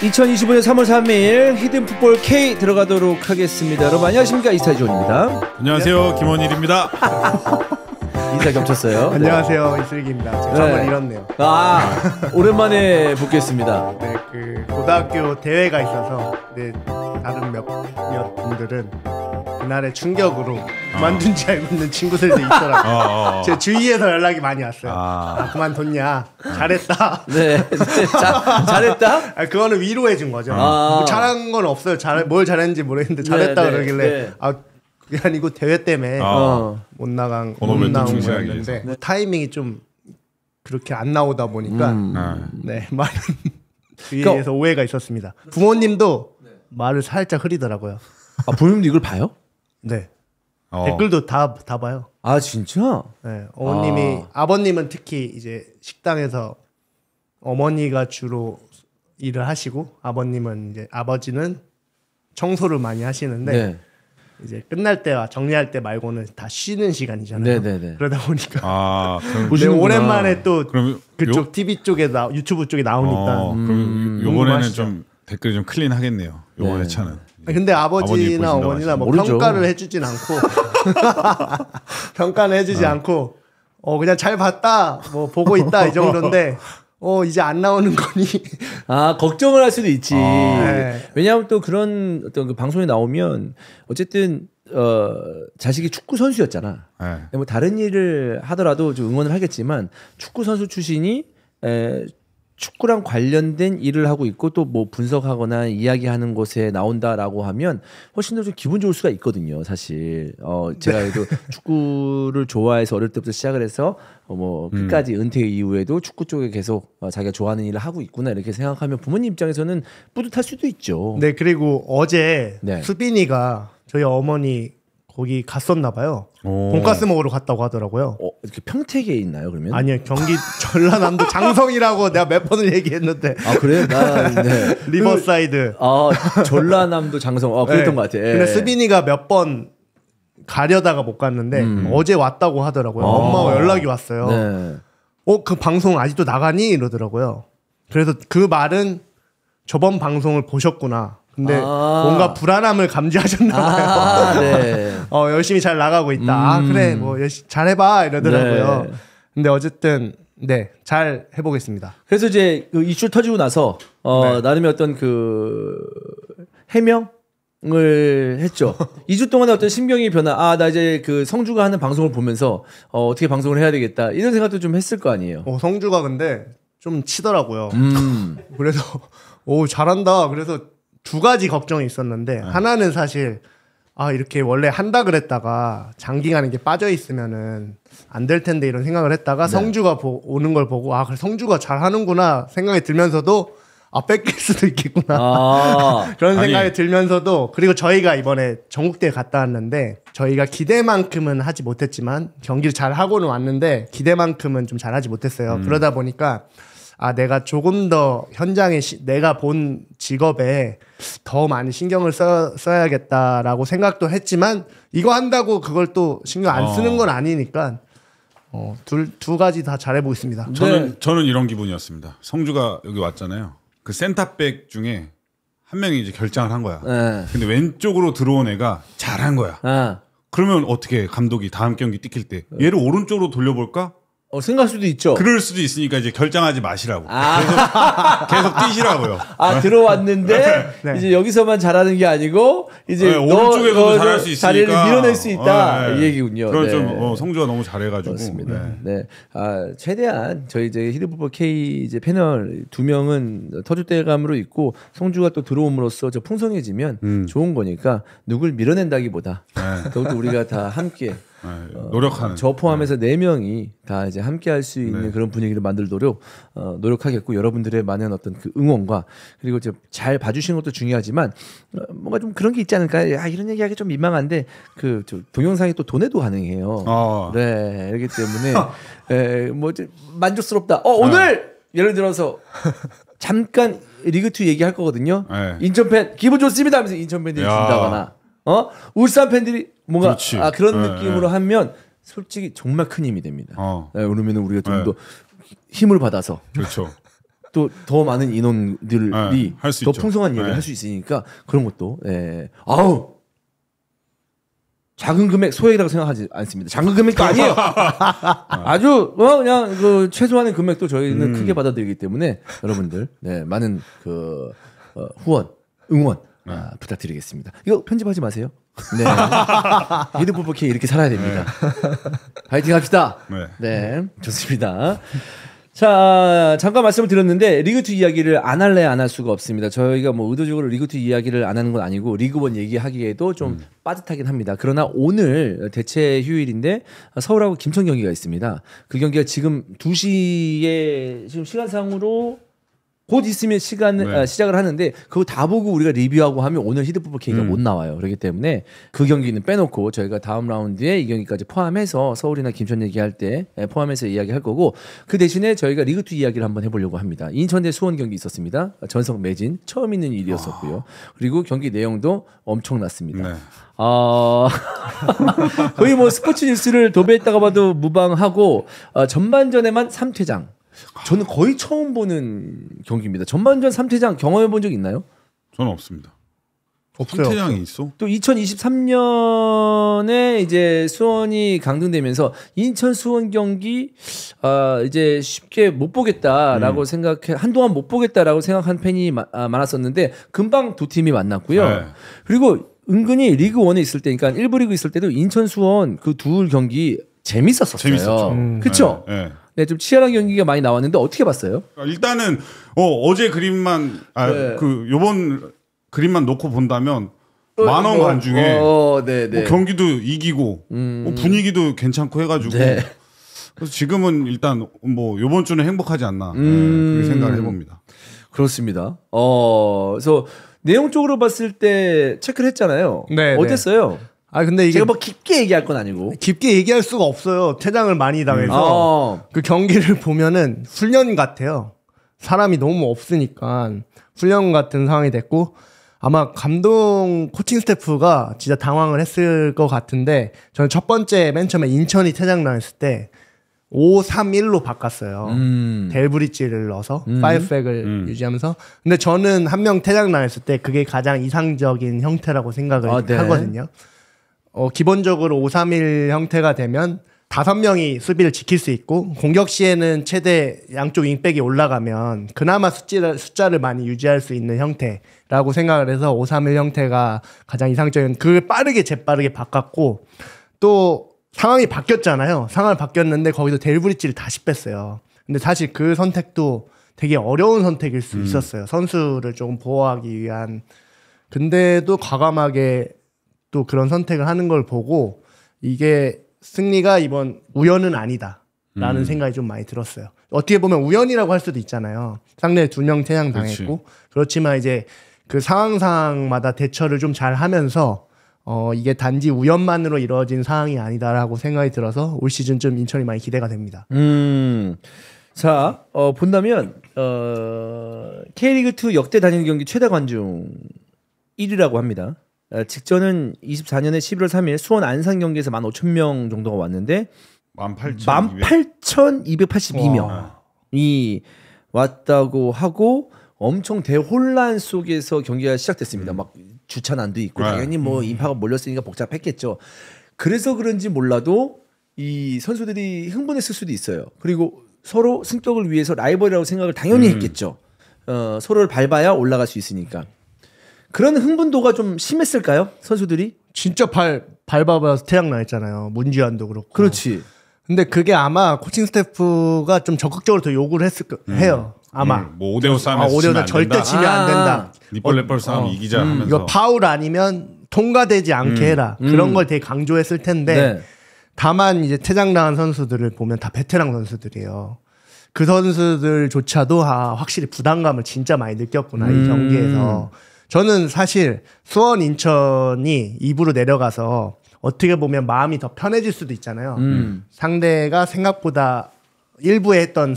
2025년 3월 3일 히든풋볼 K 들어가도록 하겠습니다. 여러분 안녕하십니까, 이스타존입니다. 안녕하세요, 김원일입니다. 인사 겹쳤어요. 안녕하세요, 이슬기입니다. 제가 한번 잃었네요. 오랜만에 뵙겠습니다. 네, 그 고등학교 대회가 있어서 다른 몇 분들은 그날의 충격으로 그만둔 지 알고 있는 친구들도 있더라고요. 제 주위에서 연락이 많이 왔어요. 그만뒀냐? 잘했다. 네, 잘했다? 그거는 위로해 준 거죠. 뭐 잘한 건 없어요. 뭘 잘했는지 모르겠는데 잘했다 그러길래 그게 아니고 대회 때문에 못 나온 거였는데 타이밍이 좀 그렇게 안 나오다 보니까 많은 주위에서 오해가 있었습니다. 부모님도 말을 살짝 흐리더라고요. 부모님도 이걸 봐요? 네. 댓글도 다 봐요. 아, 진짜? 네. 아버님은 특히 이제 식당에서 어머니가 주로 일을 하시고 아버지는 청소를 많이 하시는데 이제 끝날 때와 정리할 때 말고는 다 쉬는 시간이잖아요. 네네네. 그러다 보니까 오랜만에 또 그쪽 TV 쪽에 유튜브 쪽에 나오니까 그럼 요번에는 좀 댓글이 좀 클린하겠네요. 요번 회차는. 근데 아버지나 어머니나 뭐 평가를 해주진 않고 평가는 해주지 않고 그냥 잘 봤다, 뭐 보고 있다 이 정도인데 이제 안 나오는 거니 걱정을 할 수도 있지. 왜냐하면 또 그런 어떤 그 방송에 나오면 어쨌든 자식이 축구 선수였잖아. 뭐 다른 일을 하더라도 좀 응원을 하겠지만 축구 선수 출신이 축구랑 관련된 일을 하고 있고 또 뭐 분석하거나 이야기하는 곳에 나온다라고 하면 훨씬 더 좀 기분 좋을 수가 있거든요, 사실. 제가 그래도 축구를 좋아해서 어릴 때부터 시작을 해서 뭐 끝까지 은퇴 이후에도 축구 쪽에 계속 자기가 좋아하는 일을 하고 있구나 이렇게 생각하면 부모님 입장에서는 뿌듯할 수도 있죠. 네, 그리고 어제 수빈이가 저희 어머니 거기 갔었나 봐요. 돈가스 먹으러 갔다고 하더라고요. 이렇게 평택에 있나요, 그러면? 아니요, 경기 전라남도 장성이라고 내가 몇 번을 얘기했는데. 그래요? 리버사이드. 전라남도 장성. 그랬던 것 같아. 근데 수빈이가 몇 번 가려다가 못 갔는데 어제 왔다고 하더라고요. 엄마가 연락이 왔어요. 그 방송 아직도 나가니? 이러더라고요. 그래서 그 말은 저번 방송을 보셨구나. 근데 뭔가 불안함을 감지하셨나봐요. 열심히 잘 나가고 있다. 그래, 뭐 잘해봐 이러더라고요. 근데 어쨌든 잘 해보겠습니다. 그래서 이제 그 이슈 터지고 나서 나름의 어떤 그 해명을 했죠. 2주 동안의 어떤 심경의 변화. 나 이제 그 성주가 하는 방송을 보면서 어떻게 방송을 해야 되겠다 이런 생각도 좀 했을 거 아니에요. 성주가 근데 좀 치더라고요. 그래서 잘한다. 그래서 두 가지 걱정이 있었는데 하나는 사실 이렇게 원래 한다 그랬다가 장기간 이게 빠져 있으면은 안 될 텐데 이런 생각을 했다가 성주가 오는 걸 보고 그래 성주가 잘하는구나 생각이 들면서도 뺏길 수도 있겠구나 그런 생각이 들면서도 그리고 저희가 이번에 전국대회 갔다 왔는데 저희가 기대만큼은 하지 못했지만 경기를 잘 하고는 왔는데 기대만큼은 좀 잘하지 못했어요. 그러다 보니까 내가 조금 더 현장에 내가 본 직업에 더 많이 신경을 써야겠다라고 생각도 했지만 이거 한다고 그걸 또 신경 안 쓰는 건 아니니까 두 가지 다 잘해보겠습니다. 저는 이런 기분이었습니다. 성주가 여기 왔잖아요. 그 센터백 중에 한 명이 이제 결장을 한 거야. 근데 왼쪽으로 들어온 애가 잘한 거야. 그러면 어떻게 감독이 다음 경기 뛰킬 때 얘를 오른쪽으로 돌려볼까? 생각할 수도 있죠. 그럴 수도 있으니까 이제 결장하지 마시라고. 계속 뛰시라고요. 들어왔는데 이제 여기서만 잘하는 게 아니고 이제 오른쪽에서도 잘할 수 있으니까 자리를 밀어낼 수 있다 이 얘기군요. 그런 좀 성주가 너무 잘해가지고. 그렇습니다. 최대한 저희 이제 히든풋볼 K 이제 패널 2명은 터줏대감으로 있고 성주가 또 들어옴으로써 저 풍성해지면 좋은 거니까 누굴 밀어낸다기보다 더욱더 우리가 다 함께. 노력하는. 저 포함해서 4명이 다 이제 함께 할 수 있는 그런 분위기를 만들도록 노력하겠고 여러분들의 많은 어떤 그 응원과 그리고 잘 봐주시는 것도 중요하지만 뭔가 좀 그런 게 있지 않을까요? 이런 얘기하기 좀 민망한데 동영상이 또 돈에도 가능해요. 그렇기 때문에 뭐 만족스럽다. 오늘 예를 들어서 잠깐 리그2 얘기할 거거든요. 인천 팬 기분 좋습니다 하면서 인천 팬들이 준다거나 울산 팬들이 뭔가 그런 느낌으로 하면 솔직히 정말 큰 힘이 됩니다. 그러면 우리가 좀 더 힘을 받아서 그렇죠. 또 더 많은 인원들이 더 풍성한 이야기를 할 수 있으니까 그런 것도 아우 작은 금액 소액이라고 생각하지 않습니다. 작은 금액도 아니에요. 아주 그냥 그 최소한의 금액도 저희는 크게 받아들이기 때문에 여러분들 많은 그 후원 응원 부탁드리겠습니다. 이거 편집하지 마세요. 네. 히든풋볼 이렇게 살아야 됩니다. 파이팅 합시다. 네, 좋습니다. 자, 잠깐 말씀을 드렸는데 리그2 이야기를 안 할래 안 할 수가 없습니다. 저희가 뭐 의도적으로 리그2 이야기를 안 하는 건 아니고 리그1 얘기하기에도 좀 빠듯하긴 합니다. 그러나 오늘 대체 휴일인데 서울하고 김천 경기가 있습니다. 그 경기가 지금 2시에 지금 시간상으로 곧 있으면 시작을 하는데 그거 다 보고 우리가 리뷰하고 하면 오늘 히든풋볼 K가 못 나와요. 그렇기 때문에 그 경기는 빼놓고 저희가 다음 라운드에 이 경기까지 포함해서 서울이나 김천 얘기할 때 포함해서 이야기할 거고 그 대신에 저희가 리그2 이야기를 한번 해보려고 합니다. 인천 대 수원 경기 있었습니다. 전석 매진 처음 있는 일이었었고요. 그리고 경기 내용도 엄청났습니다. 거의 뭐 스포츠 뉴스를 도배했다가 봐도 무방하고 전반전에만 3퇴장. 저는 거의 처음 보는 경기입니다. 전반전 3퇴장 경험해 본 적 있나요? 저는 없습니다. 없어요. 3퇴장이 있어? 또 2023년에 이제 수원이 강등되면서 인천 수원 경기 이제 쉽게 못 보겠다라고 한동안 못 보겠다라고 생각한 팬이 많았었는데 금방 두 팀이 만났고요. 그리고 은근히 리그 1에 있을 때, 그러니까 1부 리그 있을 때도 인천 수원 그 둘 경기 재밌었어요. 그렇죠? 네, 좀 치열한 경기가 많이 나왔는데 어떻게 봤어요? 일단은 어제 그림만 그 요번 그림만 놓고 본다면 만원 관중에 뭐 경기도 이기고 분위기도 괜찮고 해가지고 그래서 지금은 일단 뭐 요번 주는 행복하지 않나 그렇게 생각을 해봅니다. 그렇습니다. 그래서 내용적으로 봤을 때 체크를 했잖아요. 어땠어요? 근데 이게 제가 뭐 깊게 얘기할 건 아니고 깊게 얘기할 수가 없어요. 퇴장을 많이 당해서 그 경기를 보면은 훈련 같아요. 사람이 너무 없으니까 훈련 같은 상황이 됐고 아마 감독 코칭 스태프가 진짜 당황을 했을 것 같은데 저는 첫 번째 맨 처음에 인천이 퇴장 당했을 때 5-3-1로 바꿨어요. 델브리지를 넣어서 5백을 유지하면서. 근데 저는 한 명 퇴장 당했을 때 그게 가장 이상적인 형태라고 생각을 하거든요. 기본적으로 5-3-1 형태가 되면 5명이 수비를 지킬 수 있고 공격 시에는 최대 양쪽 윙백이 올라가면 그나마 숫자를 많이 유지할 수 있는 형태라고 생각을 해서 5-3-1 형태가 가장 이상적인 그걸 재빠르게 바꿨고 또 상황이 바뀌었잖아요. 상황이 바뀌었는데 거기서 델브리지를 다시 뺐어요. 근데 사실 그 선택도 되게 어려운 선택일 수 있었어요. 선수를 조금 보호하기 위한. 근데도 과감하게 또 그런 선택을 하는 걸 보고 이게 승리가 이번 우연은 아니다라는 생각이 좀 많이 들었어요. 어떻게 보면 우연이라고 할 수도 있잖아요. 상대 2명 퇴장 당했고 그렇지만 이제 그 상황마다 대처를 좀 잘 하면서 이게 단지 우연만으로 이루어진 상황이 아니다라고 생각이 들어서 올 시즌 좀 인천이 많이 기대가 됩니다. 자, 본다면 K리그2 역대 단일 경기 최다 관중 1위라고 합니다. 직전은 24년에 11월 3일 수원 안산 경기에서 15,000명 정도가 왔는데 18,282명이 왔다고 하고 엄청 대혼란 속에서 경기가 시작됐습니다. 막 주차난도 있고 당연히 뭐 인파가 몰렸으니까 복잡했겠죠. 그래서 그런지 몰라도 이 선수들이 흥분했을 수도 있어요. 그리고 서로 승격을 위해서 라이벌이라고 생각을 당연히 했겠죠. 서로를 밟아야 올라갈 수 있으니까. 그런 흥분도가 좀 심했을까요? 선수들이? 진짜 밟아봐서 퇴장 나했잖아요. 문지환도 그렇고. 그렇지. 근데 그게 아마 코칭 스태프가 좀 적극적으로 더 요구를 해요. 아마. 뭐 5대5 싸움에서 5대5 절대 치면 안 된다. 리벌 싸움 이기자 하면서. 이거 파울 아니면 통과되지 않게 해라. 그런 걸 되게 강조했을 텐데 다만 이제 퇴장당한 선수들을 보면 다 베테랑 선수들이에요. 그 선수들조차도 확실히 부담감을 진짜 많이 느꼈구나 이 경기에서. 저는 사실 수원 인천이 2부로 내려가서 어떻게 보면 마음이 더 편해질 수도 있잖아요. 상대가 생각보다 1부에 했던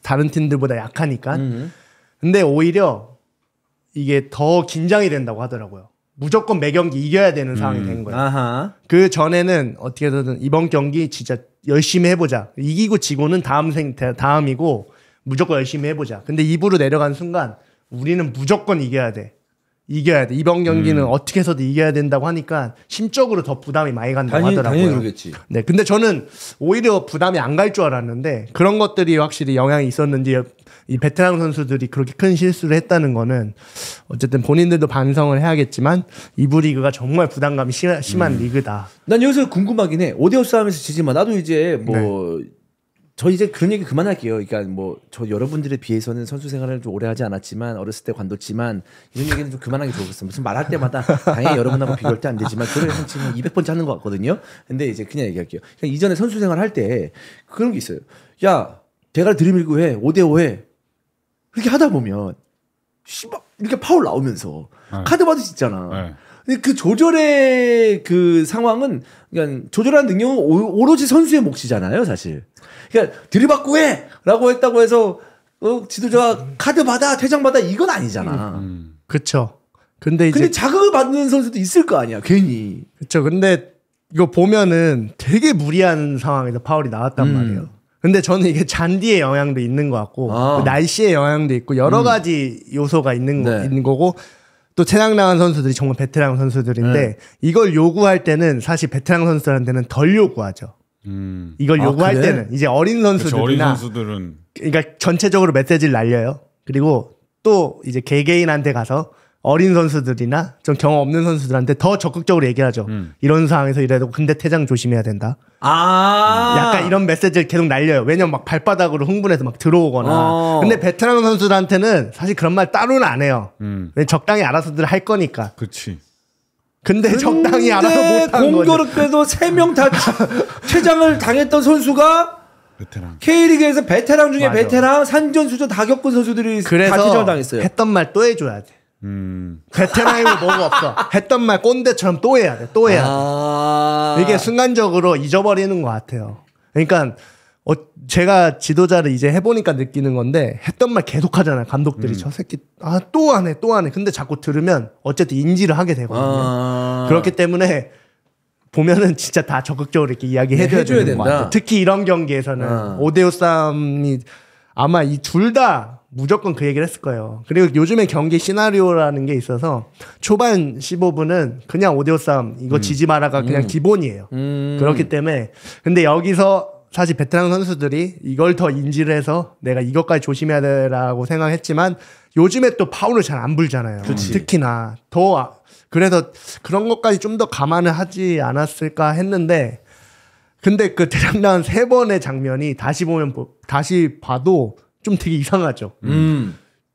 다른 팀들보다 약하니까. 근데 오히려 이게 더 긴장이 된다고 하더라고요. 무조건 매 경기 이겨야 되는 상황이 된 거예요. 그 전에는 어떻게든 이번 경기 진짜 열심히 해보자. 이기고 지고는 다음이고 무조건 열심히 해보자. 근데 2부로 내려간 순간 우리는 무조건 이겨야 돼. 이번 경기는 어떻게 해서도 이겨야 된다고 하니까 심적으로 더 부담이 많이 간다고 하더라고요. 당연히 그러겠지. 네, 근데 저는 오히려 부담이 안 갈 줄 알았는데 그런 것들이 확실히 영향이 있었는지 이 베테랑 선수들이 그렇게 큰 실수를 했다는 거는 어쨌든 본인들도 반성을 해야겠지만 2부 리그가 정말 부담감이 심한 리그다. 난 여기서 궁금하긴 해. 5대5 싸움에서 지지만 나도 이제 뭐 저 이제 그런 얘기 그만할게요. 그러니까 뭐 저 여러분들에 비해서는 선수 생활을 좀 오래 하지 않았지만 어렸을 때 관뒀지만 이런 얘기는 좀 그만하는 게 좋겠어. 무슨 말할 때마다 당연히 여러분하고 비교할 때 안 되지만 그걸 한 지금 200번째 하는 것 같거든요. 근데 이제 그냥 얘기할게요. 그냥 이전에 선수 생활 할 때 그런 게 있어요. 야 대가리 들이밀고 해. 5대5 해. 그렇게 하다 보면 씨발 이렇게 파울 나오면서 카드 받을 수 있잖아. 근데 그 조절의 그 상황은 그러니까 조절하는 능력은 오로지 선수의 몫이잖아요, 사실. 그러니까 들이받고 해라고 했다고 해서 지도자가 카드 받아 퇴장 받아 이건 아니잖아. 그렇죠. 근데 자극을 받는 선수도 있을 거 아니야, 괜히. 그렇죠. 근데 이거 보면은 되게 무리한 상황에서 파울이 나왔단 말이에요. 근데 저는 이게 잔디의 영향도 있는 것 같고 날씨의 영향도 있고 여러 가지 요소가 있는 거고 또 퇴장 나간 선수들이 정말 베테랑 선수들인데 이걸 요구할 때는 사실 베테랑 선수들한테는 덜 요구하죠. 이걸 요구할 때는 이제 어린 선수들이나 어린 선수들은 그러니까 전체적으로 메시지를 날려요. 그리고 또 이제 개개인한테 가서 어린 선수들이나 좀 경험 없는 선수들한테 더 적극적으로 얘기하죠. 이런 상황에서 이래도 근데 퇴장 조심해야 된다. 약간 이런 메시지를 계속 날려요. 왜냐면 막 발바닥으로 흥분해서 막 들어오거나. 근데 베테랑 선수들한테는 사실 그런 말 따로는 안 해요. 적당히 알아서들 할 거니까. 그렇지. 근데 적당히 알아서 못하는 거죠. 공교롭게도 3명 다 퇴장을 당했던 선수가 베테랑. K리그에서 베테랑 중에 베테랑 산전수전 다 겪은 선수들이 다 퇴장을 당했어요. 했던 말 또 해줘야 돼. 베테랑이고 뭐가 없어. 했던 말 꼰대처럼 또 해야 돼. 또 해야 돼. 이게 순간적으로 잊어버리는 것 같아요. 그러니까 제가 지도자를 이제 해보니까 느끼는 건데 했던 말 계속 하잖아요. 감독들이 저 새끼 또 안 해. 근데 자꾸 들으면 어쨌든 인지를 하게 되거든요. 그렇기 때문에 보면은 진짜 다 적극적으로 이렇게 이야기해줘야 되는 것 같아요. 특히 이런 경기에서는 5대5 싸움이 아마 이 둘 다 무조건 그 얘기를 했을 거예요. 그리고 요즘에 경기 시나리오라는 게 있어서 초반 15분은 그냥 5대5 싸움 이거 지지 마라가 그냥 기본이에요. 그렇기 때문에 근데 여기서 사실 베테랑 선수들이 이걸 더 인지를 해서 내가 이것까지 조심해야 되라고 생각했지만 요즘에 또 파울을 잘 안 불잖아요. 그치. 특히나 그래서 그런 것까지 좀 더 감안을 하지 않았을까 했는데 근데 그 대장난 3번의 장면이 다시 봐도 좀 되게 이상하죠.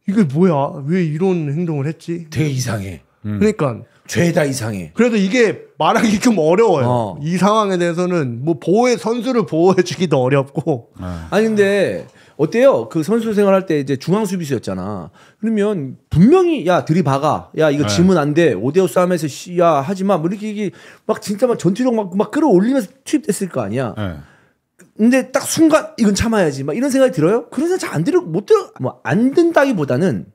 이게 뭐야? 왜 이런 행동을 했지? 되게 이상해. 그러니까 죄다 이상해. 그래도 이게 말하기 좀 어려워요. 이 상황에 대해서는 뭐 선수를 보호해주기도 어렵고. 아니 근데 어때요? 그 선수 생활할 때 이제 중앙 수비수였잖아. 그러면 분명히 야 들이박아. 야 이거 지면 안 돼. 5대5 싸움에서 야 하지 마. 뭐 이렇게 막 진짜 막 전투력 막 끌어올리면서 투입됐을 거 아니야. 근데 딱 순간 이건 참아야지. 막 이런 생각이 들어요? 그런 생각 잘 안 든다기보다는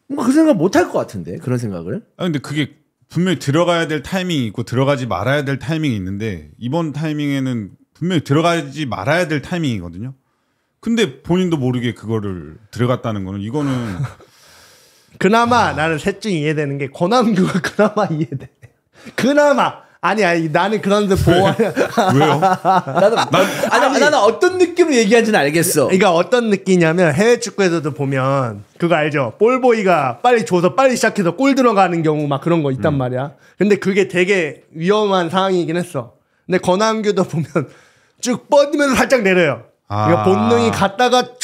뭔가 그 생각 못 할 것 같은데 그런 생각을. 근데 그게 분명히 들어가야 될 타이밍이 있고 들어가지 말아야 될 타이밍이 있는데 이번 타이밍에는 분명히 들어가지 말아야 될 타이밍이거든요. 근데 본인도 모르게 그거를 들어갔다는 거는 이거는 그나마 나는 셋 중에 이해되는 게 권한규가 그나마 이해돼. 그나마 아니 나는 그런 데 보호하려. 왜요? 나는 어떤 느낌으로 얘기하는지는 알겠어. 그러니까 어떤 느낌이냐면 해외 축구에서도 보면 그거 알죠? 볼보이가 빨리 줘서 빨리 시작해서 골 들어가는 경우 막 그런 거 있단 말이야. 근데 그게 되게 위험한 상황이긴 했어. 근데 권한규도 보면 쭉 뻗으면서 살짝 내려요. 그러니까 본능이 갔다가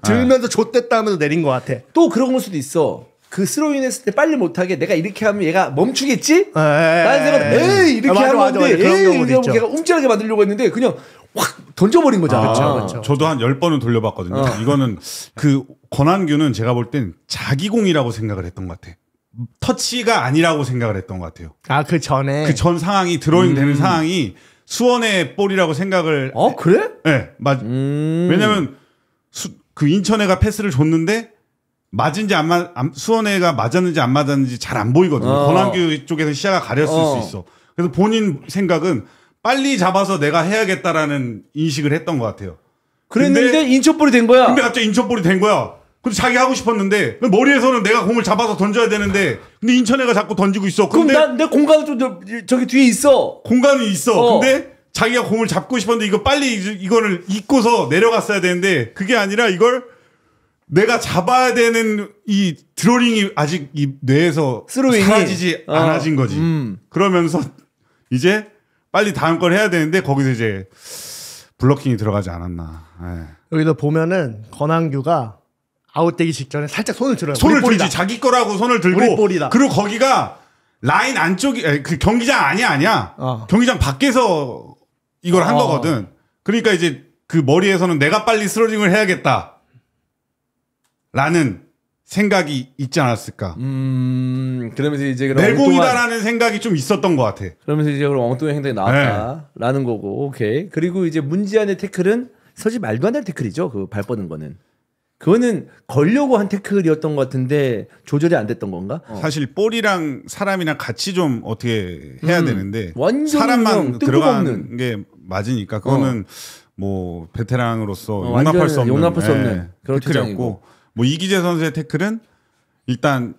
들면서 좆됐다 하면서 내린 것 같아. 또 그런 걸 수도 있어. 그 스로인 했을 때 빨리 못하게 내가 이렇게 하면 얘가 멈추겠지? 라는 생각은 이렇게 하면 돼. 걔가 움찔하게 만들려고 했는데 그냥 확 던져버린 거잖아. 그렇죠. 저도 한 10번은 돌려봤거든요. 이거는 그 권한규는 제가 볼 땐 자기 공이라고 생각을 했던 것 같아. 터치가 아니라고 생각을 했던 것 같아요. 그 전에? 그 전 상황이 드로잉 되는 상황이 수원의 볼이라고 생각을. 그래? 네, 맞아. 왜냐면 그 인천애가 패스를 줬는데 맞은지 수원애가 맞았는지 안 맞았는지 잘 안 보이거든요. 권한규 쪽에서 시야가 가렸을 수 있어. 그래서 본인 생각은 빨리 잡아서 내가 해야겠다라는 인식을 했던 것 같아요. 그랬는데 인천볼이 된 거야. 근데 갑자기 인천볼이 된 거야. 근데 자기 하고 싶었는데 머리에서는 내가 공을 잡아서 던져야 되는데 근데 인천애가 자꾸 던지고 있어. 그럼 내 공간은 좀 저기 뒤에 있어. 공간은 있어. 근데 자기가 공을 잡고 싶었는데 이거 빨리 이거를 잊고서 내려갔어야 되는데 그게 아니라 이걸 내가 잡아야 되는 이 드로링이 아직 이 뇌에서 사라지지 않아진 거지. 그러면서 이제 빨리 다음 걸 해야 되는데 거기서 이제 블러킹이 들어가지 않았나. 여기도 보면은 권한규가 아웃되기 직전에 살짝 손을 들어요. 손을 들지. 자기 거라고 손을 들고. 그리고 거기가 라인 안쪽이 그 경기장 아니야. 경기장 밖에서 이걸 한 거거든. 그러니까 이제 그 머리에서는 내가 빨리 스로링을 해야겠다. 라는 생각이 있지 않았을까. 그러면서 이제 그럼 내 공이다라는 생각이 좀 있었던 것 같아. 그러면서 이제 그럼 엉뚱한 행동이 나왔다라는 거고. 오케이. 그리고 이제 문지한의 태클은 사실 말도 안 되는 태클이죠. 그 발 뻗은 거는. 그거는 걸려고 한 태클이었던 것 같은데 조절이 안 됐던 건가? 사실 볼이랑 사람이랑 같이 좀 어떻게 해야 되는데 사람만 들어가는 게 맞으니까 그거는 뭐 베테랑으로서 용납할 수 없는 그런 태클이었고 뭐 이기재 선수의 태클은 일단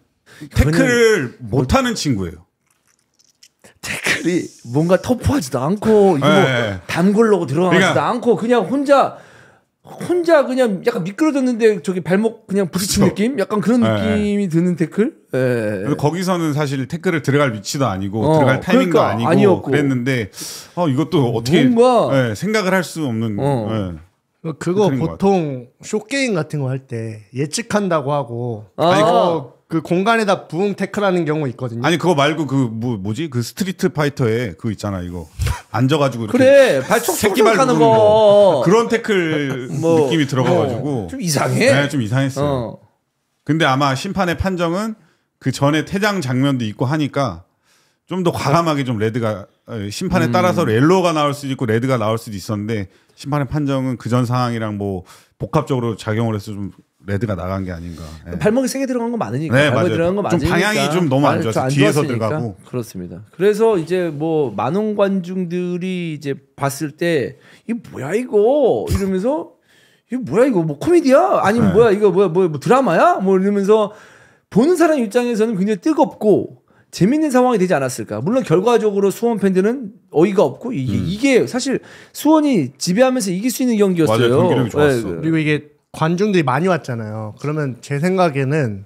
태클을 못하는 친구예요. 태클이 뭔가 터프하지도 않고 이거 뭐 담글려고 들어가지도 않고 그냥 혼자 그냥 약간 미끄러졌는데 저기 발목 그냥 부딪힌 느낌? 약간 그런 느낌이 드는 태클? 거기서는 사실 태클을 들어갈 위치도 아니고 들어갈 타이밍도 아니고 그랬는데 이것도 어떻게 생각을 할 수 없는 그거 보통 쇼게임 같은 거 할 때 예측한다고 하고 그 공간에다 부응 태클하는 경우 있거든요. 아니 그거 말고 그 뭐지 그 스트리트 파이터에 그거 있잖아 이거 앉아가지고 그래 발톱 새끼발 하는 거 그런 태클 느낌이 들어가가지고 좀 이상해. 네, 좀 이상했어요. 근데 아마 심판의 판정은 그 전에 퇴장 장면도 있고 하니까 좀 더 과감하게 좀 레드가 심판에 따라서 옐로우가 나올 수도 있고 레드가 나올 수도 있었는데 심판의 판정은 그 전 상황이랑 뭐 복합적으로 작용을 해서 좀 레드가 나간 게 아닌가. 발목이 세게 들어간 거 많으니까. 네, 발목이 들어간 거 많으니까. 좀 방향이 좀 너무 안 좋았어요. 뒤에서 들어가고. 그렇습니다. 그래서 이제 뭐 많은 관중들이 이제 봤을 때 이게 뭐야 이거 이러면서 이거 뭐야 이거 뭐 코미디야? 아니면 뭐야 이거 뭐 드라마야? 뭐 이러면서 보는 사람 입장에서는 굉장히 뜨겁고 재밌는 상황이 되지 않았을까. 물론 결과적으로 수원 팬들은 어이가 없고 이게 사실 수원이 지배하면서 이길 수 있는 경기였어요. 맞아요. 경기력이 좋았어. 그리고 이게 관중들이 많이 왔잖아요. 그러면 제 생각에는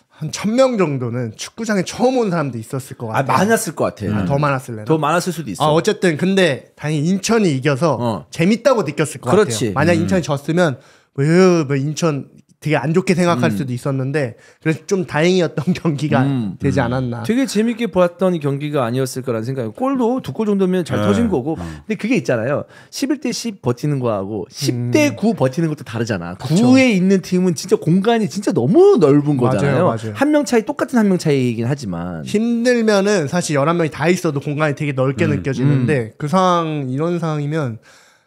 한 1,000명 정도는 축구장에 처음 온 사람도 있었을 것 같아요. 많았을 것 같아. 더 많았을래나? 더 많았을 수도 있어. 어쨌든 근데 다행히 인천이 이겨서 재밌다고 느꼈을 것 같아요. 만약 인천이 졌으면 뭐 인천 되게 안 좋게 생각할 수도 있었는데 그래서 좀 다행이었던 경기가 되지 않았나. 되게 재밌게 보았던 경기가 아니었을 거라는 생각이에요. 골도 2골 정도면 잘 터진 거고. 근데 그게 있잖아요. 11대 10 버티는 거하고 10대 9 버티는 것도 다르잖아. 그쵸. 9에 있는 팀은 진짜 공간이 진짜 너무 넓은 거잖아요. 맞아요. 한 명 차이 똑같은 한 명 차이이긴 하지만 힘들면은 사실 11명이 다 있어도 공간이 되게 넓게 느껴지는데 그 상황 이런 상황이면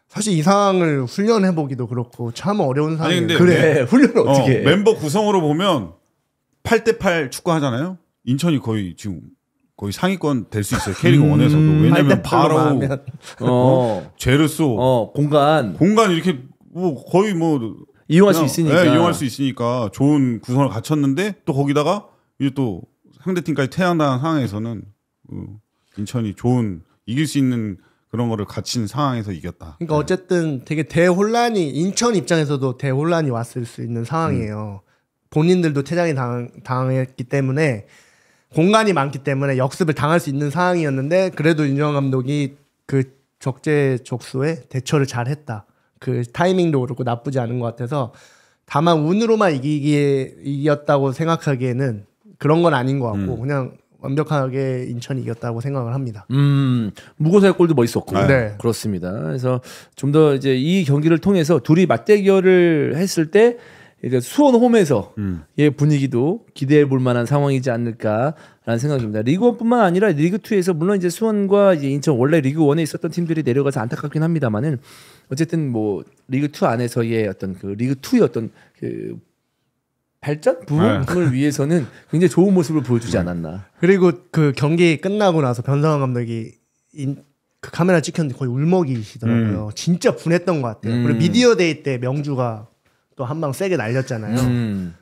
사실 이 상황을 훈련해보기도 그렇고 참 어려운 상황이에요. 그래 훈련을 어떻게 해. 멤버 구성으로 보면 8대8 축구 하잖아요. 인천이 거의 지금 거의 상위권 될 수 있어요. K리그 1에서도. 왜냐면 바로 제르소 공간 이렇게 뭐 거의 뭐 이용할 수 있으니까. 네, 이용할 수 있으니까 좋은 구성을 갖췄는데 또 거기다가 이제 또 상대팀까지 퇴장당한 상황에서는 인천이 좋은 이길 수 있는 그런 거를 갖춘 상황에서 이겼다. 그러니까 어쨌든 되게 대혼란이 인천 입장에서도 대혼란이 왔을 수 있는 상황이에요. 본인들도 퇴장이 당했기 때문에 공간이 많기 때문에 역습을 당할 수 있는 상황이었는데 그래도 윤정환 감독이 그 적재적소에 대처를 잘했다. 그 타이밍도 그렇고 나쁘지 않은 것 같아서 다만 운으로만 이겼다고 생각하기에는 그런 건 아닌 것 같고 그냥 완벽하게 인천이 이겼다고 생각을 합니다. 무고사의 골도 멋있었고. 네. 그렇습니다. 그래서 좀 더 이제 이 경기를 통해서 둘이 맞대결을 했을 때 이제 수원 홈에서의 분위기도 기대해 볼 만한 상황이지 않을까라는 생각입니다. 리그1뿐만 아니라 리그2에서 물론 이제 수원과 이제 인천 원래 리그1에 있었던 팀들이 내려가서 안타깝긴 합니다만은 어쨌든 뭐 리그2 안에서의 어떤 그 리그2의 어떤 그 발전 부흥을 위해서는 굉장히 좋은 모습을 보여주지 않았나. 그리고 그 경기 끝나고 나서 변성환 감독이 그 카메라 찍혔는데 거의 울먹이시더라고요. 진짜 분했던 것 같아요. 그리고 미디어데이 때 명주가 또 한 방 세게 날렸잖아요.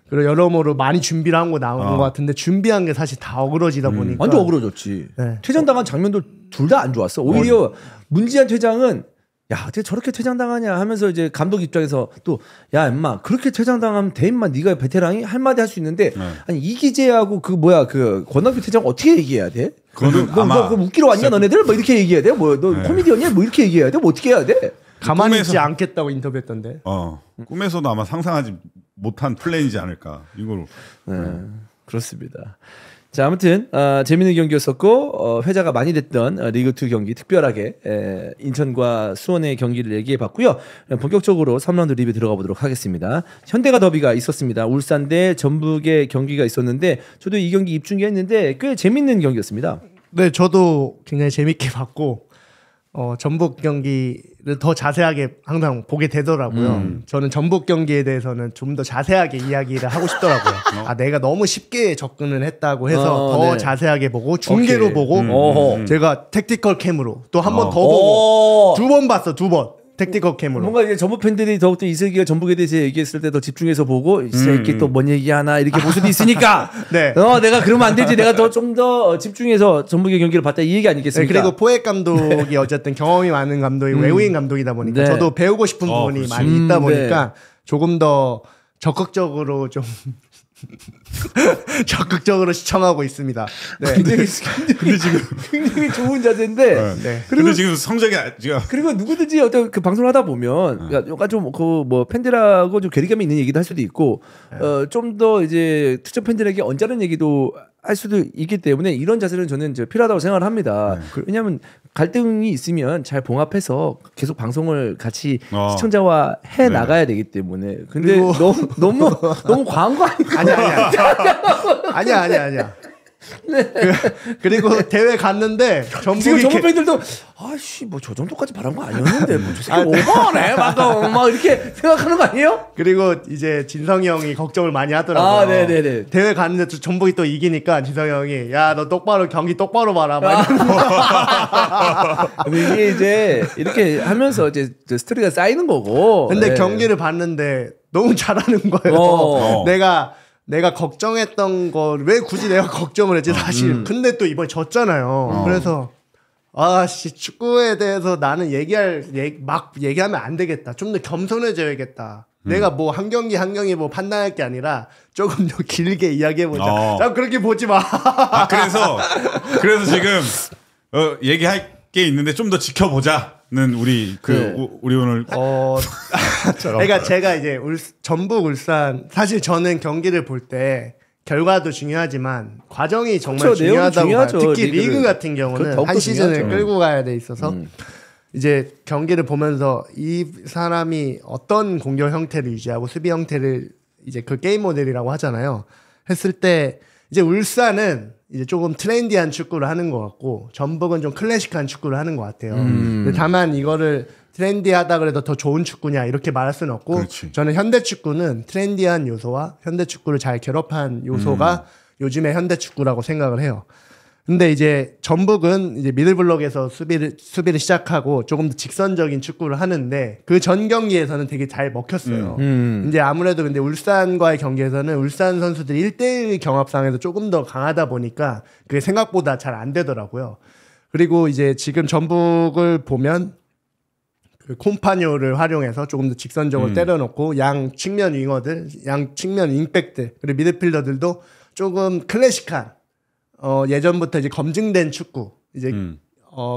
그리고 여러모로 많이 준비를 한 거 나온 것 같은데 준비한 게 사실 다 어그러지다 보니까 완전 어그러졌지. 네. 퇴장당한 장면도 둘 다 안 좋았어. 오히려 문지한 퇴장은 야, 어떻게 저렇게 퇴장당하냐 하면서 이제 감독 입장에서 또 야, 임마 그렇게 퇴장당하면 돼 임마 네가 베테랑이 할 말이 할 수 있는데 아니 이기재하고 그 뭐야 그 권학규 퇴장 어떻게 얘기해야 돼? 그거는 너 웃기러 왔냐 너네들? 뭐 이렇게 얘기해야 돼? 뭐 너 코미디언이야? 뭐 이렇게 얘기해야 돼? 뭐 어떻게 해야 돼? 가만히 있지 않겠다고 인터뷰했던데. 꿈에서도 아마 상상하지 못한 플랜이지 않을까 이거로. 그렇습니다. 자, 아무튼 재밌는 경기였었고 회자가 많이 됐던 리그2 경기 특별하게 인천과 수원의 경기를 얘기해봤고요. 본격적으로 3라운드 리뷰 들어가 보도록 하겠습니다. 현대가 더비가 있었습니다. 울산 대 전북의 경기가 있었는데 저도 이 경기 입중계했는데 꽤 재밌는 경기였습니다. 네, 저도 굉장히 재밌게 봤고 전북 경기를 더 자세하게 항상 보게 되더라고요. 저는 전북 경기에 대해서는 좀 더 자세하게 이야기를 하고 싶더라고요. 내가 너무 쉽게 접근을 했다고 해서 더 자세하게 보고 중계로 보고 제가 택티컬 캠으로 또 한 번 더 보고 2번 봤어, 2번. 택티컬 캠으로. 뭔가 이제 전북 팬들이 더욱더 이슬기가 전북에 대해서 얘기했을 때 더 집중해서 보고 이 새끼 또 뭔 얘기하나 이렇게 볼 수도 있으니까 네. 내가 그러면 안 되지. 내가 좀 더 집중해서 전북의 경기를 봤다 이 얘기 아니겠습니까? 네, 그리고 포획 감독이 어쨌든 경험이 많은 감독이 외국인 감독이다 보니까 저도 배우고 싶은 부분이 많이 있다 보니까 조금 더 적극적으로 좀 적극적으로 시청하고 있습니다. 네. 근데 지금 굉장히 좋은 자세인데. 네. 그리고 지금 성적이 그리고 누구든지 어떤 그 방송을 하다 보면 약간 좀 그 뭐 팬들하고 좀 괴리감이 있는 얘기도 할 수도 있고 좀 더 이제 특정 팬들에게 언짢은 얘기도 할 수도 있기 때문에 이런 자세는 저는 필요하다고 생각을 합니다. 왜냐하면 갈등이 있으면 잘 봉합해서 계속 방송을 같이 시청자와 해 나가야 되기 때문에. 근데 너무 과한 거 아니야? 아니야. 네. 그리고 대회 갔는데 지금 전북 팬들도 아씨 뭐 저 정도까지 바란 거 아니었는데 뭐 저 새끼 오버하네 막 이렇게 생각하는 거 아니에요? 그리고 이제 진성이 형이 걱정을 많이 하더라고요. 네네네. 대회 갔는데 전북이 또 이기니까 진성이 형이 야 너 똑바로 경기 똑바로 봐라. 근데 이게 이제 이렇게 하면서 이제 스토리가 쌓이는 거고. 근데 경기를 봤는데 너무 잘하는 거예요. 내가 걱정했던 걸 왜 굳이 내가 걱정을 했지 사실. 근데 또 이번에 졌잖아요. 그래서 축구에 대해서 나는 막 얘기하면 안 되겠다. 좀 더 겸손해져야겠다. 내가 뭐 한 경기 뭐 판단할 게 아니라 조금 더 길게 이야기해보자. 자, 그렇게 보지 마. 그래서 지금 얘기할 게 있는데 좀 더 지켜보자는 우리 오늘 그러니까 제가 이제 전북 울산 사실 저는 경기를 볼 때 결과도 중요하지만 과정이 정말 중요하다고 봐요. 특히 리그 같은 경우는 한 시즌을 끌고 가야 돼 있어서 이제 경기를 보면서 이 사람이 어떤 공격 형태를 유지하고 수비 형태를 이제 그 게임 모델이라고 하잖아요. 했을 때 이제 울산은 이제 조금 트렌디한 축구를 하는 것 같고 전북은 좀 클래식한 축구를 하는 것 같아요. 근데 다만 이거를 트렌디하다 그래도 더 좋은 축구냐 이렇게 말할 수는 없고 그렇지. 저는 현대 축구는 트렌디한 요소와 현대 축구를 잘 결합한 요소가 요즘의 현대 축구라고 생각을 해요. 근데 이제 전북은 이제 미들블록에서 수비를 시작하고 조금 더 직선적인 축구를 하는데 그 전 경기에서는 되게 잘 먹혔어요. 이제 아무래도 근데 울산과의 경기에서는 울산 선수들이 1대1 경합상에서 조금 더 강하다 보니까 그게 생각보다 잘 안 되더라고요. 그리고 이제 지금 전북을 보면 그 콤파뇨를 활용해서 조금 더 직선적으로 때려놓고 양 측면 윙어들, 양 측면 윙백들 그리고 미드필더들도 조금 클래식한 예전부터 이제 검증된 축구 이제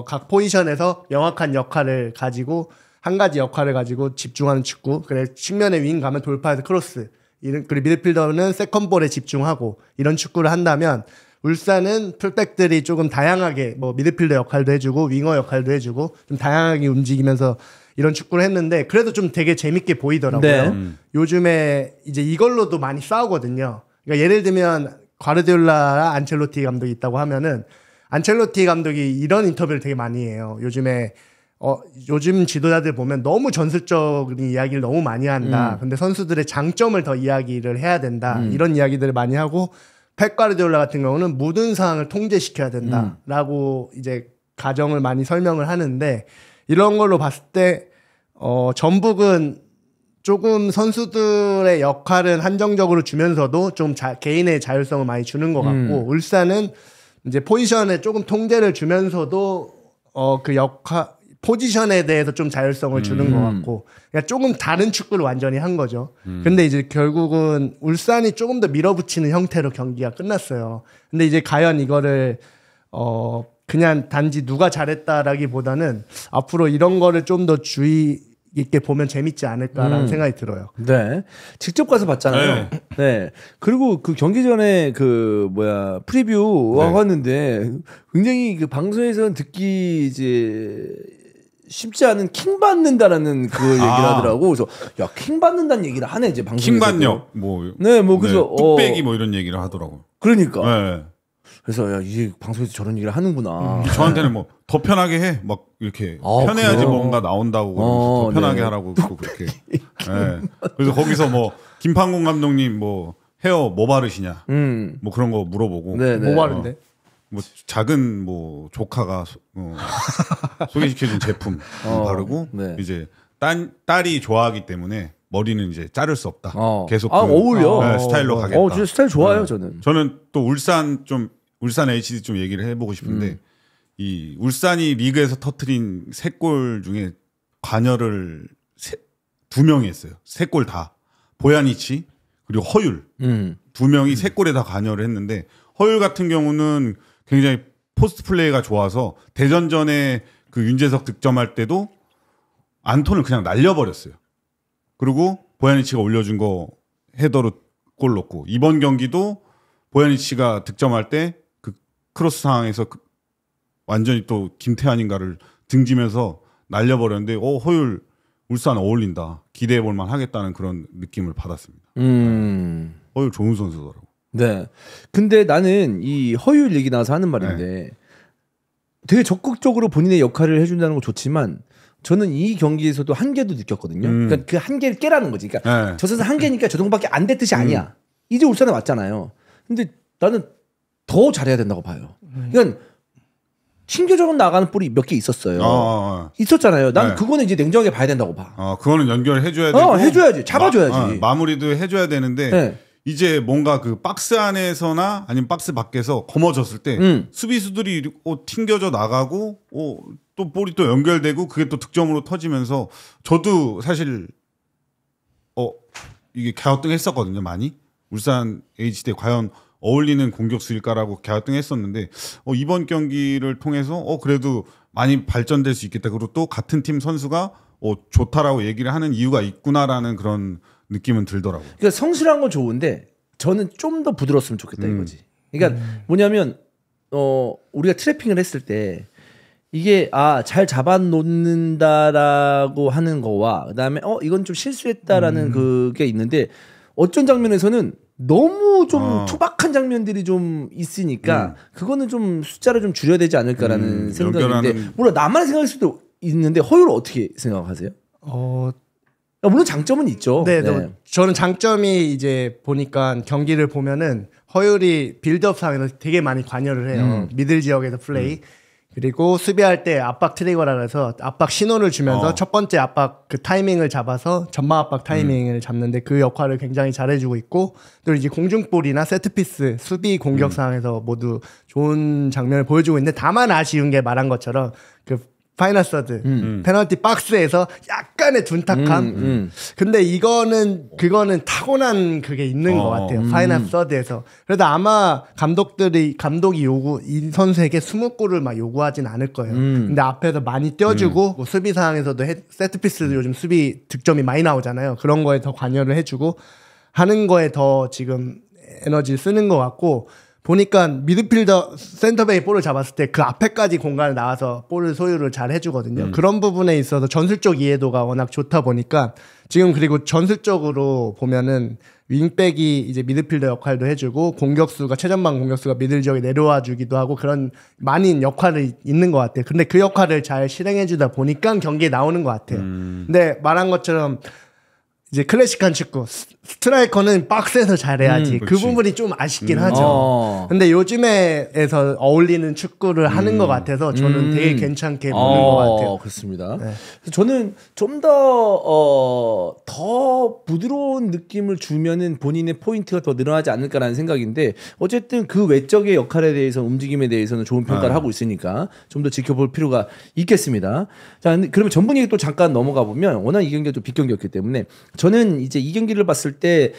각 포지션에서 명확한 역할을 가지고 한 가지 역할을 가지고 집중하는 축구. 그래 측면에 윙 가면 돌파해서 크로스. 그리고 미드필더는 세컨볼에 집중하고 이런 축구를 한다면 울산은 풀백들이 조금 다양하게 뭐 미드필더 역할도 해주고 윙어 역할도 해주고 좀 다양하게 움직이면서 이런 축구를 했는데 그래도 좀 되게 재밌게 보이더라고요. 네. 요즘에 이제 이걸로도 많이 싸우거든요. 그러니까 예를 들면 과르디올라 안첼로티 감독이 있다고 하면은 안첼로티 감독이 이런 인터뷰를 되게 많이 해요. 요즘 지도자들 보면 너무 전술적인 이야기를 너무 많이 한다. 근데 선수들의 장점을 더 이야기를 해야 된다. 이런 이야기들을 많이 하고 펩 과르디올라 같은 경우는 모든 상황을 통제시켜야 된다라고 이제 과정을 많이 설명을 하는데 이런 걸로 봤을 때 전북은 조금 선수들의 역할은 한정적으로 주면서도 좀 개인의 자율성을 많이 주는 것 같고 울산은 이제 포지션에 조금 통제를 주면서도 그 포지션에 대해서 좀 자율성을 주는 것 같고 그러니까 조금 다른 축구를 완전히 한 거죠. 근데 이제 결국은 울산이 조금 더 밀어붙이는 형태로 경기가 끝났어요. 근데 이제 과연 이거를 그냥 단지 누가 잘했다라기보다는 앞으로 이런 거를 좀 더 주의 있게 보면 재밌지 않을까라는 생각이 들어요. 네. 직접 가서 봤잖아요. 네. 그리고 그 경기 전에 프리뷰 왔는데 굉장히 그 방송에서는 듣기 이제 쉽지 않은 킹 받는다라는 그 얘기를 하더라고. 그래서 야, 킹 받는다는 얘기를 하네 이제 방송에서. 킹 받력 그래서 뚝배기 이런 얘기를 하더라고. 그러니까. 네. 그래서 야, 이게 방송에서 저런 얘기를 하는구나. 저한테는 더 편하게 해. 막 이렇게 편해야지 그래요? 뭔가 나온다고 더 편하게 하라고 그렇게. 네. 그래서 거기서 김판공 감독님 헤어 뭐 바르시냐. 그런 거 물어보고. 뭐 바른데? 작은 조카가 소개시켜준 제품 바르고 이제 딸이 좋아하기 때문에 머리는 이제 자를 수 없다. 계속 어울려. 스타일로 가겠다. 진짜 스타일 좋아요, 저는 또 울산 HD 좀 얘기를 해보고 싶은데 이 울산이 리그에서 터트린 3골 중에 관여를 2명이 했어요. 3골 다. 보야니치 그리고 허율 2명이 3골에 다 관여를 했는데 허율 같은 경우는 굉장히 포스트 플레이가 좋아서 대전전에 그 윤재석 득점할 때도 안톤을 그냥 날려버렸어요. 그리고 보야니치가 올려준 거 헤더로 골 넣고 이번 경기도 보야니치가 득점할 때 그 크로스 상황에서 완전히 또 김태환인가를 등지면서 날려버렸는데 허율 울산 어울린다. 기대해볼만 하겠다는 그런 느낌을 받았습니다. 허율 좋은 선수더라고. 네. 근데 나는 이 허율 얘기 나와서 하는 말인데 되게 적극적으로 본인의 역할을 해준다는 거 좋지만 저는 이 경기에서도 한계도 느꼈거든요. 그러니까 그 한계를 깨라는 거지. 그러니까 저 선수 한계니까 저 정도밖에 안 될 뜻이 아니야. 이제 울산에 왔잖아요. 근데 나는 더 잘해야 된다고 봐요. 그러니까 신교적으로 나가는 볼이 몇 개 있었어요. 있었잖아요. 난 그거는 이제 냉정하게 봐야 된다고 봐. 그거는 연결해줘야 되고. 해줘야지. 잡아줘야지. 마무리도 해줘야 되는데 이제 뭔가 그 박스 안에서나 아니면 박스 밖에서 거머졌을 때 수비수들이 튕겨져 나가고 또 볼이 또 연결되고 그게 또 득점으로 터지면서 저도 사실 이게 갸우뚱했었거든요. 많이. 울산 HD에 과연 어울리는 공격수일까라고 갸우뚱했었는데 이번 경기를 통해서 그래도 많이 발전될 수 있겠다. 그리고 또 같은 팀 선수가 좋다라고 얘기를 하는 이유가 있구나라는 그런 느낌은 들더라고요. 그러니까 성실한 건 좋은데 저는 좀 더 부드러웠으면 좋겠다 이거지. 그러니까 뭐냐면 우리가 트래핑을 했을 때 이게 잘 잡아놓는다라고 하는 거와 그다음에 이건 좀 실수했다라는 그게 있는데 어쩐 장면에서는 너무 좀 투박한 장면들이 좀 있으니까 그거는 좀 숫자를 좀 줄여야 되지 않을까라는 생각인데 물론 나만의 생각일 수도 있는데 허율은 어떻게 생각하세요? 물론 장점은 있죠. 네. 저는 장점이 이제 보니까 경기를 보면은 허율이 빌드업 상에서 되게 많이 관여를 해요. 미들 지역에서 플레이. 그리고 수비할 때 압박 트리거라 해서 압박 신호를 주면서 첫 번째 압박 그 타이밍을 잡아서 전방 압박 타이밍을 잡는데 그 역할을 굉장히 잘해주고 있고 또 이제 공중볼이나 세트피스 수비 공격 상황에서 모두 좋은 장면을 보여주고 있는데 다만 아쉬운 게 말한 것처럼 그 파이널 서드 페널티 박스에서 약간의 둔탁함. 근데 그거는 타고난 그게 있는 것 같아요. 파이널 서드에서. 그래도 아마 감독이 이 선수에게 20골을 막 요구하진 않을 거예요. 근데 앞에서 많이 떼어주고 뭐 수비 상황에서도 세트피스도 요즘 수비 득점이 많이 나오잖아요. 그런 거에 더 관여를 해주고 하는 거에 더 지금 에너지를 쓰는 것 같고 보니까 미드필더 센터백이 볼을 잡았을 때 그 앞에까지 공간을 나와서 볼을 소유를 잘 해주거든요. 그런 부분에 있어서 전술적 이해도가 워낙 좋다 보니까 지금 그리고 전술적으로 보면은 윙백이 이제 미드필더 역할도 해주고 공격수가 최전방 공격수가 미들 지역에 내려와 주기도 하고 그런 많은 역할이 있는 것 같아요. 근데 그 역할을 잘 실행해주다 보니까 경기에 나오는 것 같아요. 근데 말한 것처럼 이제 클래식한 축구 스트라이커는 박스에서 잘해야지 그 부분이 좀 아쉽긴 하죠. 근데 요즘에서 어울리는 축구를 하는 것 같아서 저는 되게 괜찮게 보는 것 같아요. 그렇습니다. 네. 저는 좀 더 부드러운 느낌을 주면은 본인의 포인트가 더 늘어나지 않을까라는 생각인데 어쨌든 그 외적의 역할에 대해서 움직임에 대해서는 좋은 평가를 하고 있으니까 좀 더 지켜볼 필요가 있겠습니다. 자, 그러면 전분위기 또 잠깐 넘어가 보면 워낙 이 경기가 또 빅경기였기 때문에 저는 이제 이 경기를 봤을 때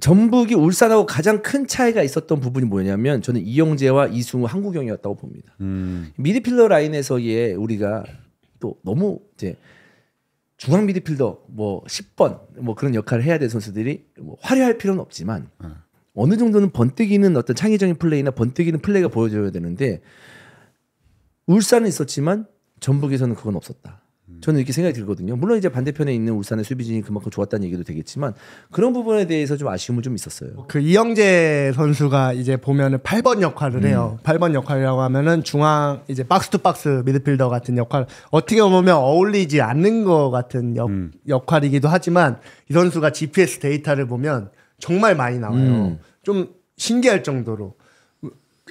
전북이 울산하고 가장 큰 차이가 있었던 부분이 뭐냐면 저는 이영재와 이승우 한국영이었다고 봅니다. 미드필더 라인에서의 우리가 또 너무 이제 중앙 미드필더 뭐 10번 뭐 그런 역할을 해야 될 선수들이 뭐 화려할 필요는 없지만 어느 정도는 번뜩이는 어떤 창의적인 플레이나 번뜩이는 플레이가 보여줘야 되는데 울산은 있었지만 전북에서는 그건 없었다. 저는 이렇게 생각이 들거든요. 물론 이제 반대편에 있는 울산의 수비진이 그만큼 좋았다는 얘기도 되겠지만 그런 부분에 대해서 좀 아쉬움은 좀 있었어요. 그 이영재 선수가 이제 보면은 8번 역할을 해요. 8번 역할이라고 하면은 중앙 이제 박스 투 박스 미드필더 같은 역할 어떻게 보면 어울리지 않는 것 같은 역할이기도 하지만 이 선수가 GPS 데이터를 보면 정말 많이 나와요. 좀 신기할 정도로.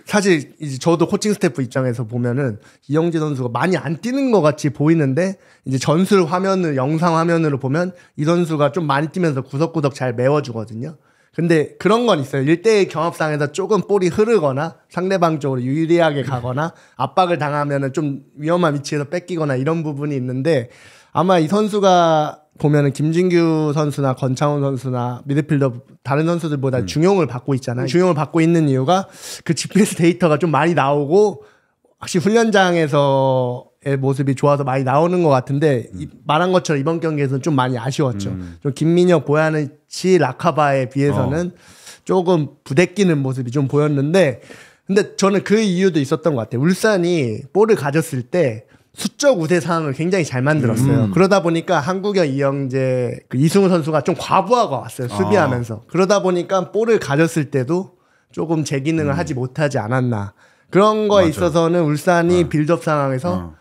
사실 이제 저도 코칭 스태프 입장에서 보면은 이영재 선수가 많이 안 뛰는 것 같이 보이는데 이제 전술 화면을 영상 화면으로 보면 이 선수가 좀 많이 뛰면서 구석구석 잘 메워주거든요. 근데 그런 건 있어요. 1대1 경합상에서 조금 볼이 흐르거나 상대방 쪽으로 유리하게 가거나 압박을 당하면은 좀 위험한 위치에서 뺏기거나 이런 부분이 있는데 아마 이 선수가 보면은 김진규 선수나 건창훈 선수나 미드필더 다른 선수들보다 중용을 받고 있잖아요. 중용을 받고 있는 이유가 그 GPS 데이터가 좀 많이 나오고 확실히 훈련장에서의 모습이 좋아서 많이 나오는 것 같은데 말한 것처럼 이번 경기에서는 좀 많이 아쉬웠죠. 좀 김민혁, 보야니치, 라카바에 비해서는 조금 부대끼는 모습이 좀 보였는데 근데 저는 그 이유도 있었던 것 같아요. 울산이 볼을 가졌을 때 수적 우세 상황을 굉장히 잘 만들었어요. 그러다 보니까 한국영, 이영재, 그 이승우 선수가 좀 과부하가 왔어요. 수비하면서. 그러다 보니까 볼을 가졌을 때도 조금 제 기능을 하지 못하지 않았나. 그런 거에 있어서는 울산이 빌드업 상황에서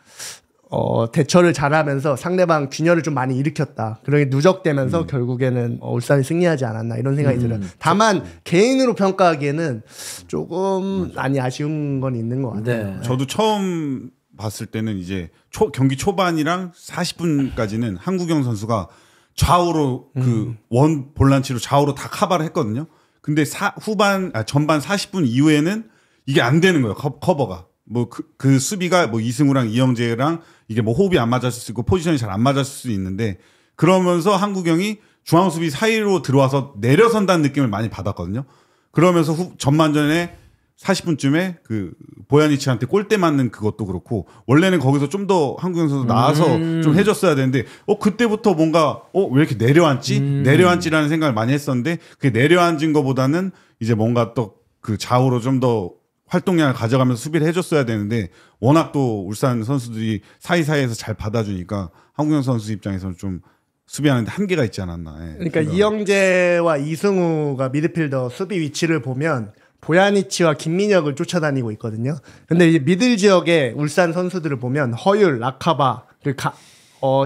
대처를 잘하면서 상대방 균열을 좀 많이 일으켰다. 그러게 누적되면서 결국에는 울산이 승리하지 않았나 이런 생각이 들어요. 다만 개인으로 평가하기에는 조금 많이 아쉬운 건 있는 것 같아요. 네. 저도 처음 봤을 때는 이제 경기 초반이랑 40분까지는 한국영 선수가 좌우로 그 원 볼란치로 좌우로 다 커버를 했거든요. 근데 전반 40분 이후에는 이게 안 되는 거예요. 커버가. 뭐 그 수비가 뭐 이승우랑 이영재랑 이게 뭐 호흡이 안 맞았을 수 있고 포지션이 잘 안 맞았을 수 있는데 그러면서 한국영이 중앙 수비 사이로 들어와서 내려선다는 느낌을 많이 받았거든요. 그러면서 전반전에 40분쯤에 그 보야니치한테 골대 맞는 그것도 그렇고 원래는 거기서 좀 더 한국영 선수 나와서 좀 해줬어야 되는데 그때부터 뭔가 왜 이렇게 내려앉지라는 생각을 많이 했었는데 그게 내려앉은 거보다는 이제 뭔가 또 그 좌우로 좀 더 활동량을 가져가면서 수비를 해줬어야 되는데 워낙 또 울산 선수들이 사이사이에서 잘 받아주니까 한국영 선수 입장에서는 좀 수비하는데 한계가 있지 않았나. 그러니까 이영재와 이승우가 미드필더 수비 위치를 보면 보야니치와 김민혁을 쫓아다니고 있거든요. 근데 이 미들 지역의 울산 선수들을 보면 허율, 라카바,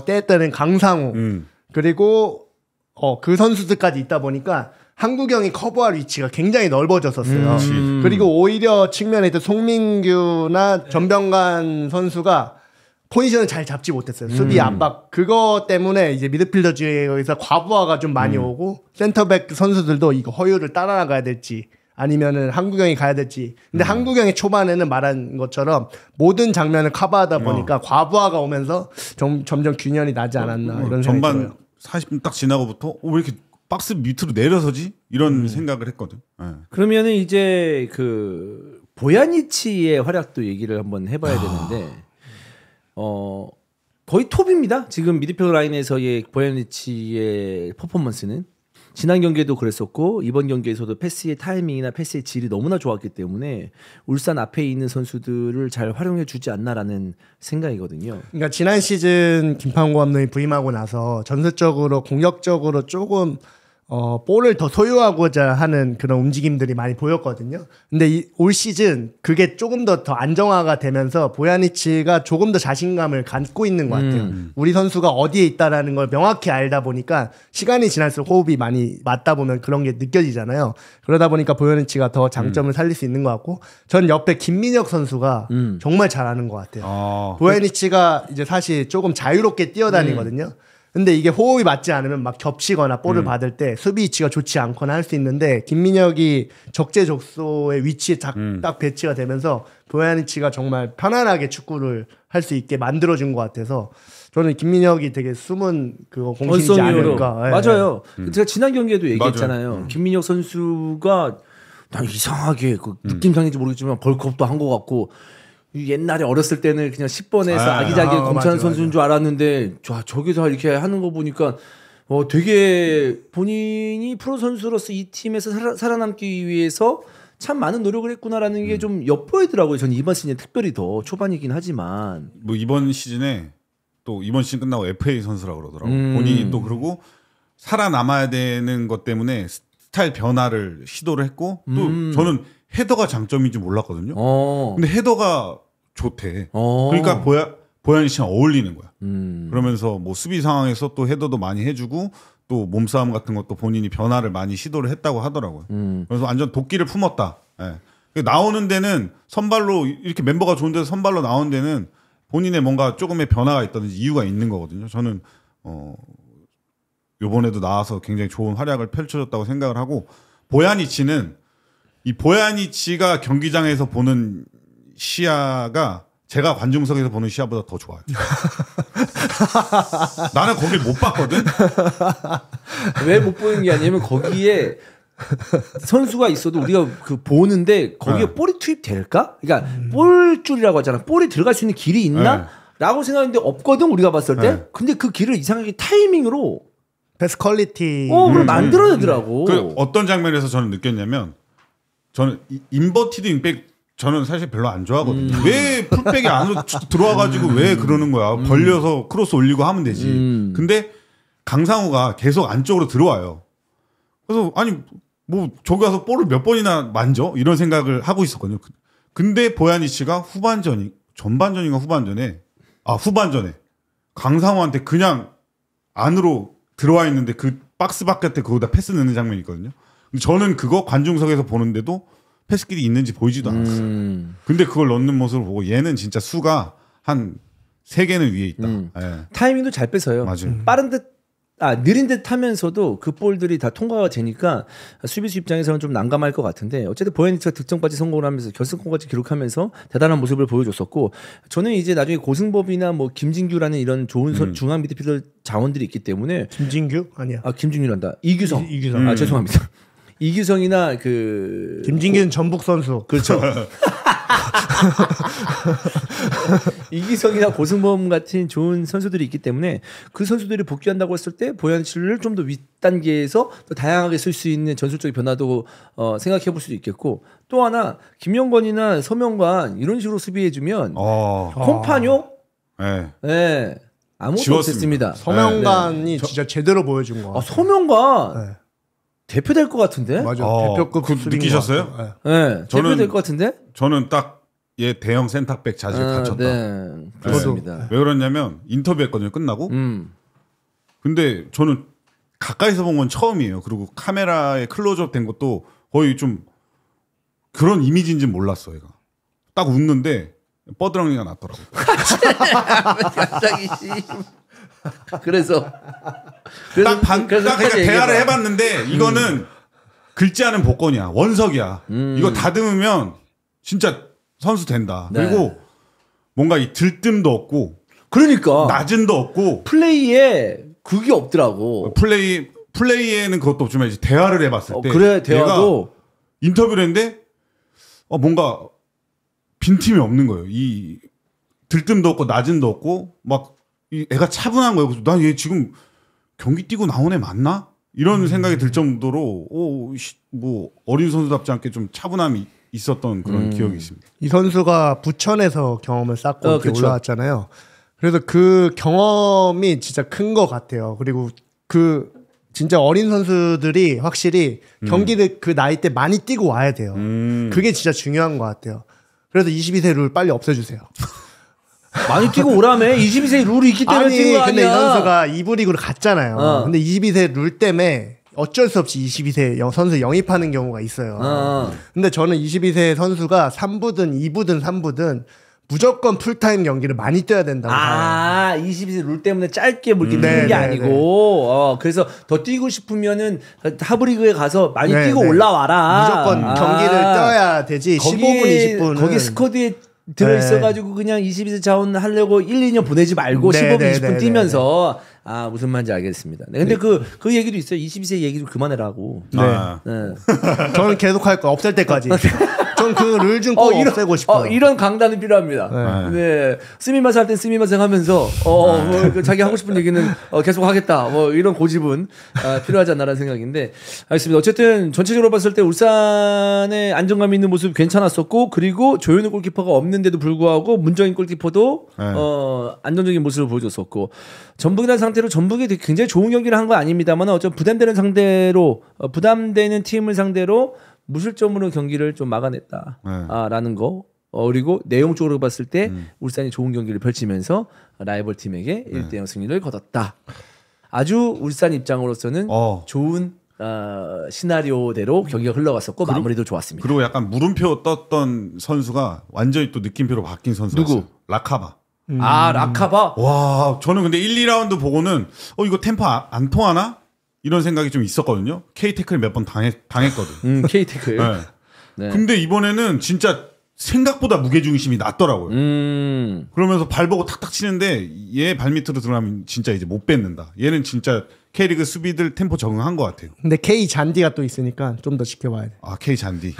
때에 따른 강상우 그리고 그 선수들까지 있다 보니까 한국영이 커버할 위치가 굉장히 넓어졌었어요. 그리고 오히려 측면에 있던 송민규나 전병관 선수가 포지션을 잘 잡지 못했어요. 수비 압박. 그거 때문에 이제 미드필더 지역에서 과부하가 좀 많이 오고 센터백 선수들도 이거 허율을 따라나가야 될지 아니면은 한국영이 가야 될지. 근데 한국영이 초반에는 말한 것처럼 모든 장면을 커버하다 보니까 과부하가 오면서 점점 균열이 나지 않았나 이런 생각이 들어요. 전반 40분 딱 지나고부터 왜 이렇게 박스 밑으로 내려서지? 이런 생각을 했거든. 네. 그러면은 이제 그 보야니치의 활약도 얘기를 한번 해봐야 되는데 거의 톱입니다. 지금 미드필더 라인에서의 보야니치의 퍼포먼스는 지난 경기에도 그랬었고 이번 경기에서도 패스의 타이밍이나 패스의 질이 너무나 좋았기 때문에 울산 앞에 있는 선수들을 잘 활용해 주지 않나라는 생각이거든요. 그러니까 지난 시즌 김판고 감독이 부임하고 나서 전술적으로 공격적으로 조금 볼을 더 소유하고자 하는 그런 움직임들이 많이 보였거든요. 근데 올 시즌 그게 조금 더 안정화가 되면서 보야니치가 조금 더 자신감을 갖고 있는 것 같아요. 우리 선수가 어디에 있다라는 걸 명확히 알다 보니까 시간이 지날수록 호흡이 많이 맞다 보면 그런 게 느껴지잖아요. 그러다 보니까 보야니치가 더 장점을 살릴 수 있는 것 같고, 전 옆에 김민혁 선수가 정말 잘하는 것 같아요. 보야니치가 이제 사실 조금 자유롭게 뛰어다니거든요. 근데 이게 호흡이 맞지 않으면 막 겹치거나 볼을 받을 때 수비 위치가 좋지 않거나 할 수 있는데, 김민혁이 적재적소의 위치에 딱 배치가 되면서 보야니치가 정말 편안하게 축구를 할 수 있게 만들어준 것 같아서 저는 김민혁이 되게 숨은 그거 공신이지 않을까. 네. 맞아요. 제가 지난 경기에도 얘기했잖아요. 김민혁 선수가 난 이상하게 그 느낌상인지 모르겠지만 벌크업도 한 것 같고, 옛날에 어렸을 때는 그냥 10번에서 아기자기하게 공차는 선수인 줄 알았는데 저기서 이렇게 하는 거 보니까 되게 본인이 프로 선수로서 이 팀에서 살아남기 위해서 참 많은 노력을 했구나라는 게 좀 엿보이더라고요. 저는 이번 시즌에 특별히 더 초반이긴 하지만 뭐 이번 시즌에 또 이번 시즌 끝나고 FA 선수라고 그러더라고요. 본인이 또 그러고 살아남아야 되는 것 때문에 스타일 변화를 시도를 했고, 또 저는 헤더가 장점인지 몰랐거든요. 근데 헤더가 좋대. 그러니까 보야니치랑 어울리는 거야. 그러면서 뭐 수비 상황에서 또 헤더도 많이 해주고, 또 몸싸움 같은 것도 본인이 변화를 많이 시도를 했다고 하더라고요. 그래서 완전 도끼를 품었다. 예. 나오는 데는 선발로 이렇게 멤버가 좋은 데서 선발로 나오는 데는 본인의 뭔가 조금의 변화가 있다든지 이유가 있는 거거든요. 저는 요번에도 나와서 굉장히 좋은 활약을 펼쳐줬다고 생각을 하고, 이 보야니치가 경기장에서 보는 시야가 제가 관중석에서 보는 시야보다 더 좋아요. 나는 거길 못 봤거든. 왜 못 보는 게 아니면 거기에 선수가 있어도 우리가 그 보는데 거기에 볼이 투입될까? 그러니까 볼줄이라고 하잖아. 볼이 들어갈 수 있는 길이 있나? 라고 생각했는데 없거든, 우리가 봤을 때. 근데 그 길을 이상하게 타이밍으로 베스트 퀄리티 그걸 만들어내더라고. 그 어떤 장면에서 저는 느꼈냐면, 저는 인버티드 윙백 저는 사실 별로 안 좋아하거든요. 왜 풀백이 안으로 들어와가지고 왜 그러는 거야? 벌려서 크로스 올리고 하면 되지. 근데 강상우가 계속 안쪽으로 들어와요. 그래서 아니 뭐 저기 가서 볼을 몇 번이나 만져? 이런 생각을 하고 있었거든요. 근데 보야니치가 전반전인가 후반전에 강상우한테 그냥 안으로 들어와 있는데 그 박스 바깥에 거기다 패스 넣는 장면이 있거든요. 근데 저는 그거 관중석에서 보는데도 패스길이 있는지 보이지도 않았어요. 근데 그걸 넣는 모습을 보고 얘는 진짜 수가 한 3개는 위에 있다. 예. 타이밍도 잘 뺏어요. 맞아요. 느린 듯 하면서도 그 볼들이 다 통과가 되니까 수비수 입장에서는 좀 난감할 것 같은데, 어쨌든 보야니치가 득점까지 성공을 하면서 결승골까지 기록하면서 대단한 모습을 보여줬었고, 저는 이제 나중에 고승범이나 뭐 김진규라는 이런 좋은 중앙 미드필더 자원들이 있기 때문에. 김진규? 아니야. 김진규란다. 이규성. 죄송합니다. 이규성이나 김진규는 전북 선수. 그렇죠. 이기성이나 고승범 같은 좋은 선수들이 있기 때문에 그 선수들이 복귀한다고 했을 때 보야니치를 좀 더 윗단계에서 더 다양하게 쓸 수 있는 전술적인 변화도 생각해 볼 수도 있겠고, 또 하나 김영건이나 서명관 이런 식으로 수비해주면 콤파뇨 네. 아무것도 없었습니다. 서명관이 진짜 제대로 보여준 거. 서명관 대표 될 것 같은데? 맞아. 대표급 느끼셨어요? 네. 대표 될 것 같은데? 저는 딱 얘 대형 센터백 자질 갖췄다. 네. 그렇습니다. 왜 그러냐면 인터뷰했거든요, 끝나고. 근데 저는 가까이서 본 건 처음이에요. 그리고 카메라에 클로즈업 된 것도 거의 좀 그런 이미지인지는 몰랐어요. 얘가. 딱 웃는데 뻐드렁이가 났더라고요. 갑자기 그래서 그러니까 대화를 해봤는데 이거는 긁지않은 복권이야. 원석이야. 이거 다듬으면 진짜 선수 된다. 네. 그리고 뭔가 이 들뜸도 없고, 그러니까 낮은도 없고, 플레이에 그게 없더라고. 플레이에는 그것도 없지만 이제 대화를 해봤을 때 그래, 대화도 인터뷰를 했는데 뭔가 빈틈이 없는 거예요. 이 들뜸도 없고 낮은도 없고 막 이 애가 차분한 거예요. 그래서 난 얘 지금 경기 뛰고 나온 애 맞나? 이런 생각이 들 정도로 뭐 어린 선수답지 않게 좀 차분함이 있었던 그런 기억이 있습니다. 이 선수가 부천에서 경험을 쌓고 이렇게 올라왔잖아요. 그래서 그 경험이 진짜 큰 것 같아요. 그리고 진짜 어린 선수들이 확실히 경기를 그 나이 때 많이 뛰고 와야 돼요. 그게 진짜 중요한 것 같아요. 그래서 22세 룰 빨리 없애주세요. 많이 뛰고 오라며. 22세 룰이 있기 때문에 뛴 거 아니야. 근데 이 선수가 2부 리그로 갔잖아요. 근데 22세 룰 때문에 어쩔 수 없이 22세 선수 영입하는 경우가 있어요. 근데 저는 22세 선수가 3부든 2부든 3부든 무조건 풀타임 경기를 많이 뛰어야 된다고 봐요. 22세 룰 때문에 짧게 뭐 이렇게 뛰는 게 아니고 그래서 더 뛰고 싶으면은 하브리그에 가서 많이 뛰고 올라와라. 무조건 경기를 뛰어야 되지. 15분, 20분. 거기 스쿼드에 들어있어가지고 그냥 22세 자원 하려고 1, 2년 보내지 말고 15분, 20분 뛰면서 무슨 말인지 알겠습니다. 근데 그 얘기도 있어요. 22세 얘기도 그만해라고. 저는 계속 할 거야. 없앨 때까지. 전 그 룰 좀 꼭 없애고 싶어요. 이런 강단은 필요합니다. 네. 스미마세 할 땐 스미마세 하면서 뭐 자기 하고 싶은 얘기는 계속 하겠다. 뭐 이런 고집은 필요하지 않나라는 생각인데 알겠습니다. 어쨌든 전체적으로 봤을 때 울산의 안정감 있는 모습 괜찮았었고 그리고 조현우 골키퍼가 없는데도 불구하고 문정인 골키퍼도 안정적인 모습을 보여줬었고 전북이라는 상태로 전북이 굉장히 좋은 경기를 한 건 아닙니다만 어쩌면 부담되는 상대로 부담되는 팀을 상대로 무실점으로 경기를 좀 막아냈다라는 거. 그리고 내용적으로 봤을 때 울산이 좋은 경기를 펼치면서 라이벌 팀에게 1대0 승리를 거뒀다. 아주 울산 입장으로서는 좋은 시나리오대로 경기가 흘러갔었고 마무리도 좋았습니다. 그리고 약간 물음표 떴던 선수가 완전히 또 느낌표로 바뀐 선수가 누구? 있어요. 라카바. 라카바? 와, 저는 근데 1, 2라운드 보고는 이거 템포 안 통하나? 이런 생각이 좀 있었거든요. K-태클 몇 번 당했거든. K-태클. 네. 근데 이번에는 진짜 생각보다 무게중심이 낮더라고요. 그러면서 발 보고 탁탁 치는데 얘 발밑으로 들어가면 진짜 이제 못 뺏는다. 얘는 진짜 K리그 수비들 템포 적응한 것 같아요. 근데 K 잔디가 또 있으니까 좀 더 지켜봐야 돼. K 잔디.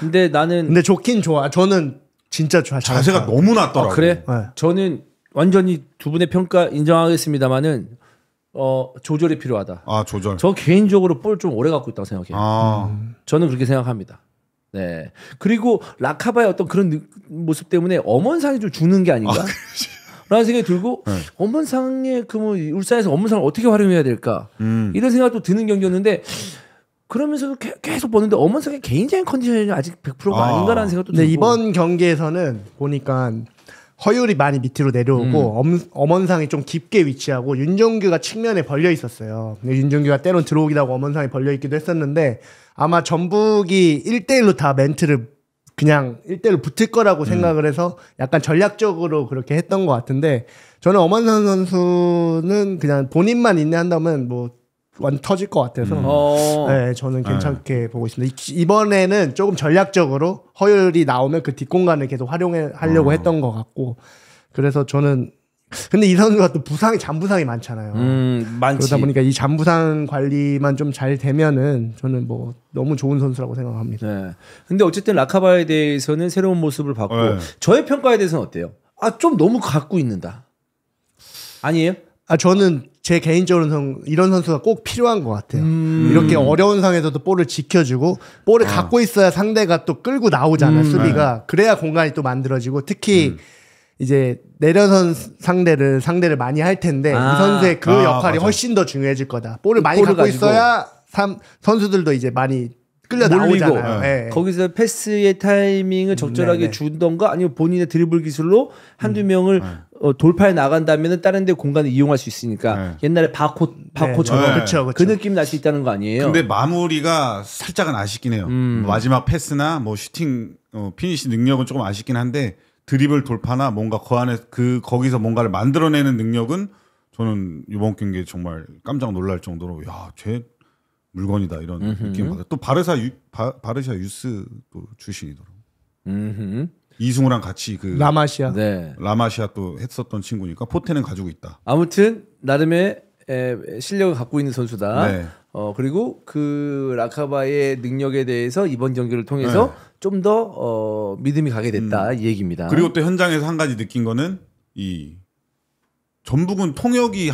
근데 좋긴 좋아. 저는 진짜 좋아. 자세가 너무 낮더라고요. 그래? 네. 저는 완전히 두 분의 평가 인정하겠습니다만은 조절이 필요하다. 조절. 저 개인적으로 볼 좀 오래 갖고 있다고 생각해요. 저는 그렇게 생각합니다. 네. 그리고 라카바의 어떤 그런 모습 때문에 엄원상이 좀 죽는 게 아닌가? 라는 생각이 들고 엄원상의 울산에서 엄원상을 어떻게 활용해야 될까? 이런 생각도 드는 경기였는데 그러면서도 계속 보는데 엄원상의 개인적인 컨디션이 아직 100%가 아닌가라는 생각도 들고. 이번 경기에서는 보니까 허율이 많이 밑으로 내려오고 엄원상이 좀 깊게 위치하고 윤종규가 측면에 벌려 있었어요. 윤종규가 때론 들어오기도 하고 엄원상이 벌려 있기도 했었는데 아마 전북이 1대1로 다 멘트를 그냥 1대1로 붙을 거라고 생각을 해서 약간 전략적으로 그렇게 했던 것 같은데 저는 엄원상 선수는 그냥 본인만 인내한다면 완전 터질 것 같아서 네, 저는 괜찮게 보고 있습니다. 이번에는 조금 전략적으로 허율이 나오면 그 뒷공간을 계속 활용하려고 했던 것 같고 그래서 저는 근데 이 선수가 또 잔부상이 많잖아요. 많지. 그러다 보니까 이 잔부상 관리만 좀 잘 되면은 저는 너무 좋은 선수라고 생각합니다. 네. 근데 어쨌든 라카바에 대해서는 새로운 모습을 봤고 저의 평가에 대해서는 어때요? 좀 너무 갖고 있는다. 아니에요? 저는 제 개인적으로는 이런 선수가 꼭 필요한 것 같아요. 이렇게 어려운 상황에서도 볼을 지켜주고 볼을 갖고 있어야 상대가 또 끌고 나오잖아요. 수비가. 그래야 공간이 또 만들어지고 특히 이제 내려선 상대를 많이 할 텐데 이 선수의 그 역할이 훨씬 더 중요해질 거다. 볼을 많이 갖고 있어야 선수들도 이제 많이 끌려 나오잖아요. 네. 거기서 패스의 타이밍을 적절하게 주던가 아니면 본인의 드리블 기술로 한두 명을 돌파해 나간다면 다른 데 공간을 이용할 수 있으니까 옛날에 바코처럼 그 느낌 날 수 있다는 거 아니에요? 근데 마무리가 살짝은 아쉽긴 해요. 마지막 패스나 슈팅 피니시 능력은 조금 아쉽긴 한데 드리블 돌파나 뭔가 그 안에 거기서 뭔가를 만들어내는 능력은 저는 이번 경기에 정말 깜짝 놀랄 정도로 쟤 물건이다 이런 느낌 받아요. 또 바르샤 유스 또 출신이더라고. 이승우랑 같이 라마시아. 라마시아 또 했었던 친구니까 포텐은 가지고 있다. 아무튼 나름의 실력을 갖고 있는 선수다. 네. 그리고 그 라카바의 능력에 대해서 이번 경기를 통해서 좀 더 믿음이 가게 됐다 이 얘기입니다. 그리고 또 현장에서 한 가지 느낀 거는 이 전북은 통역이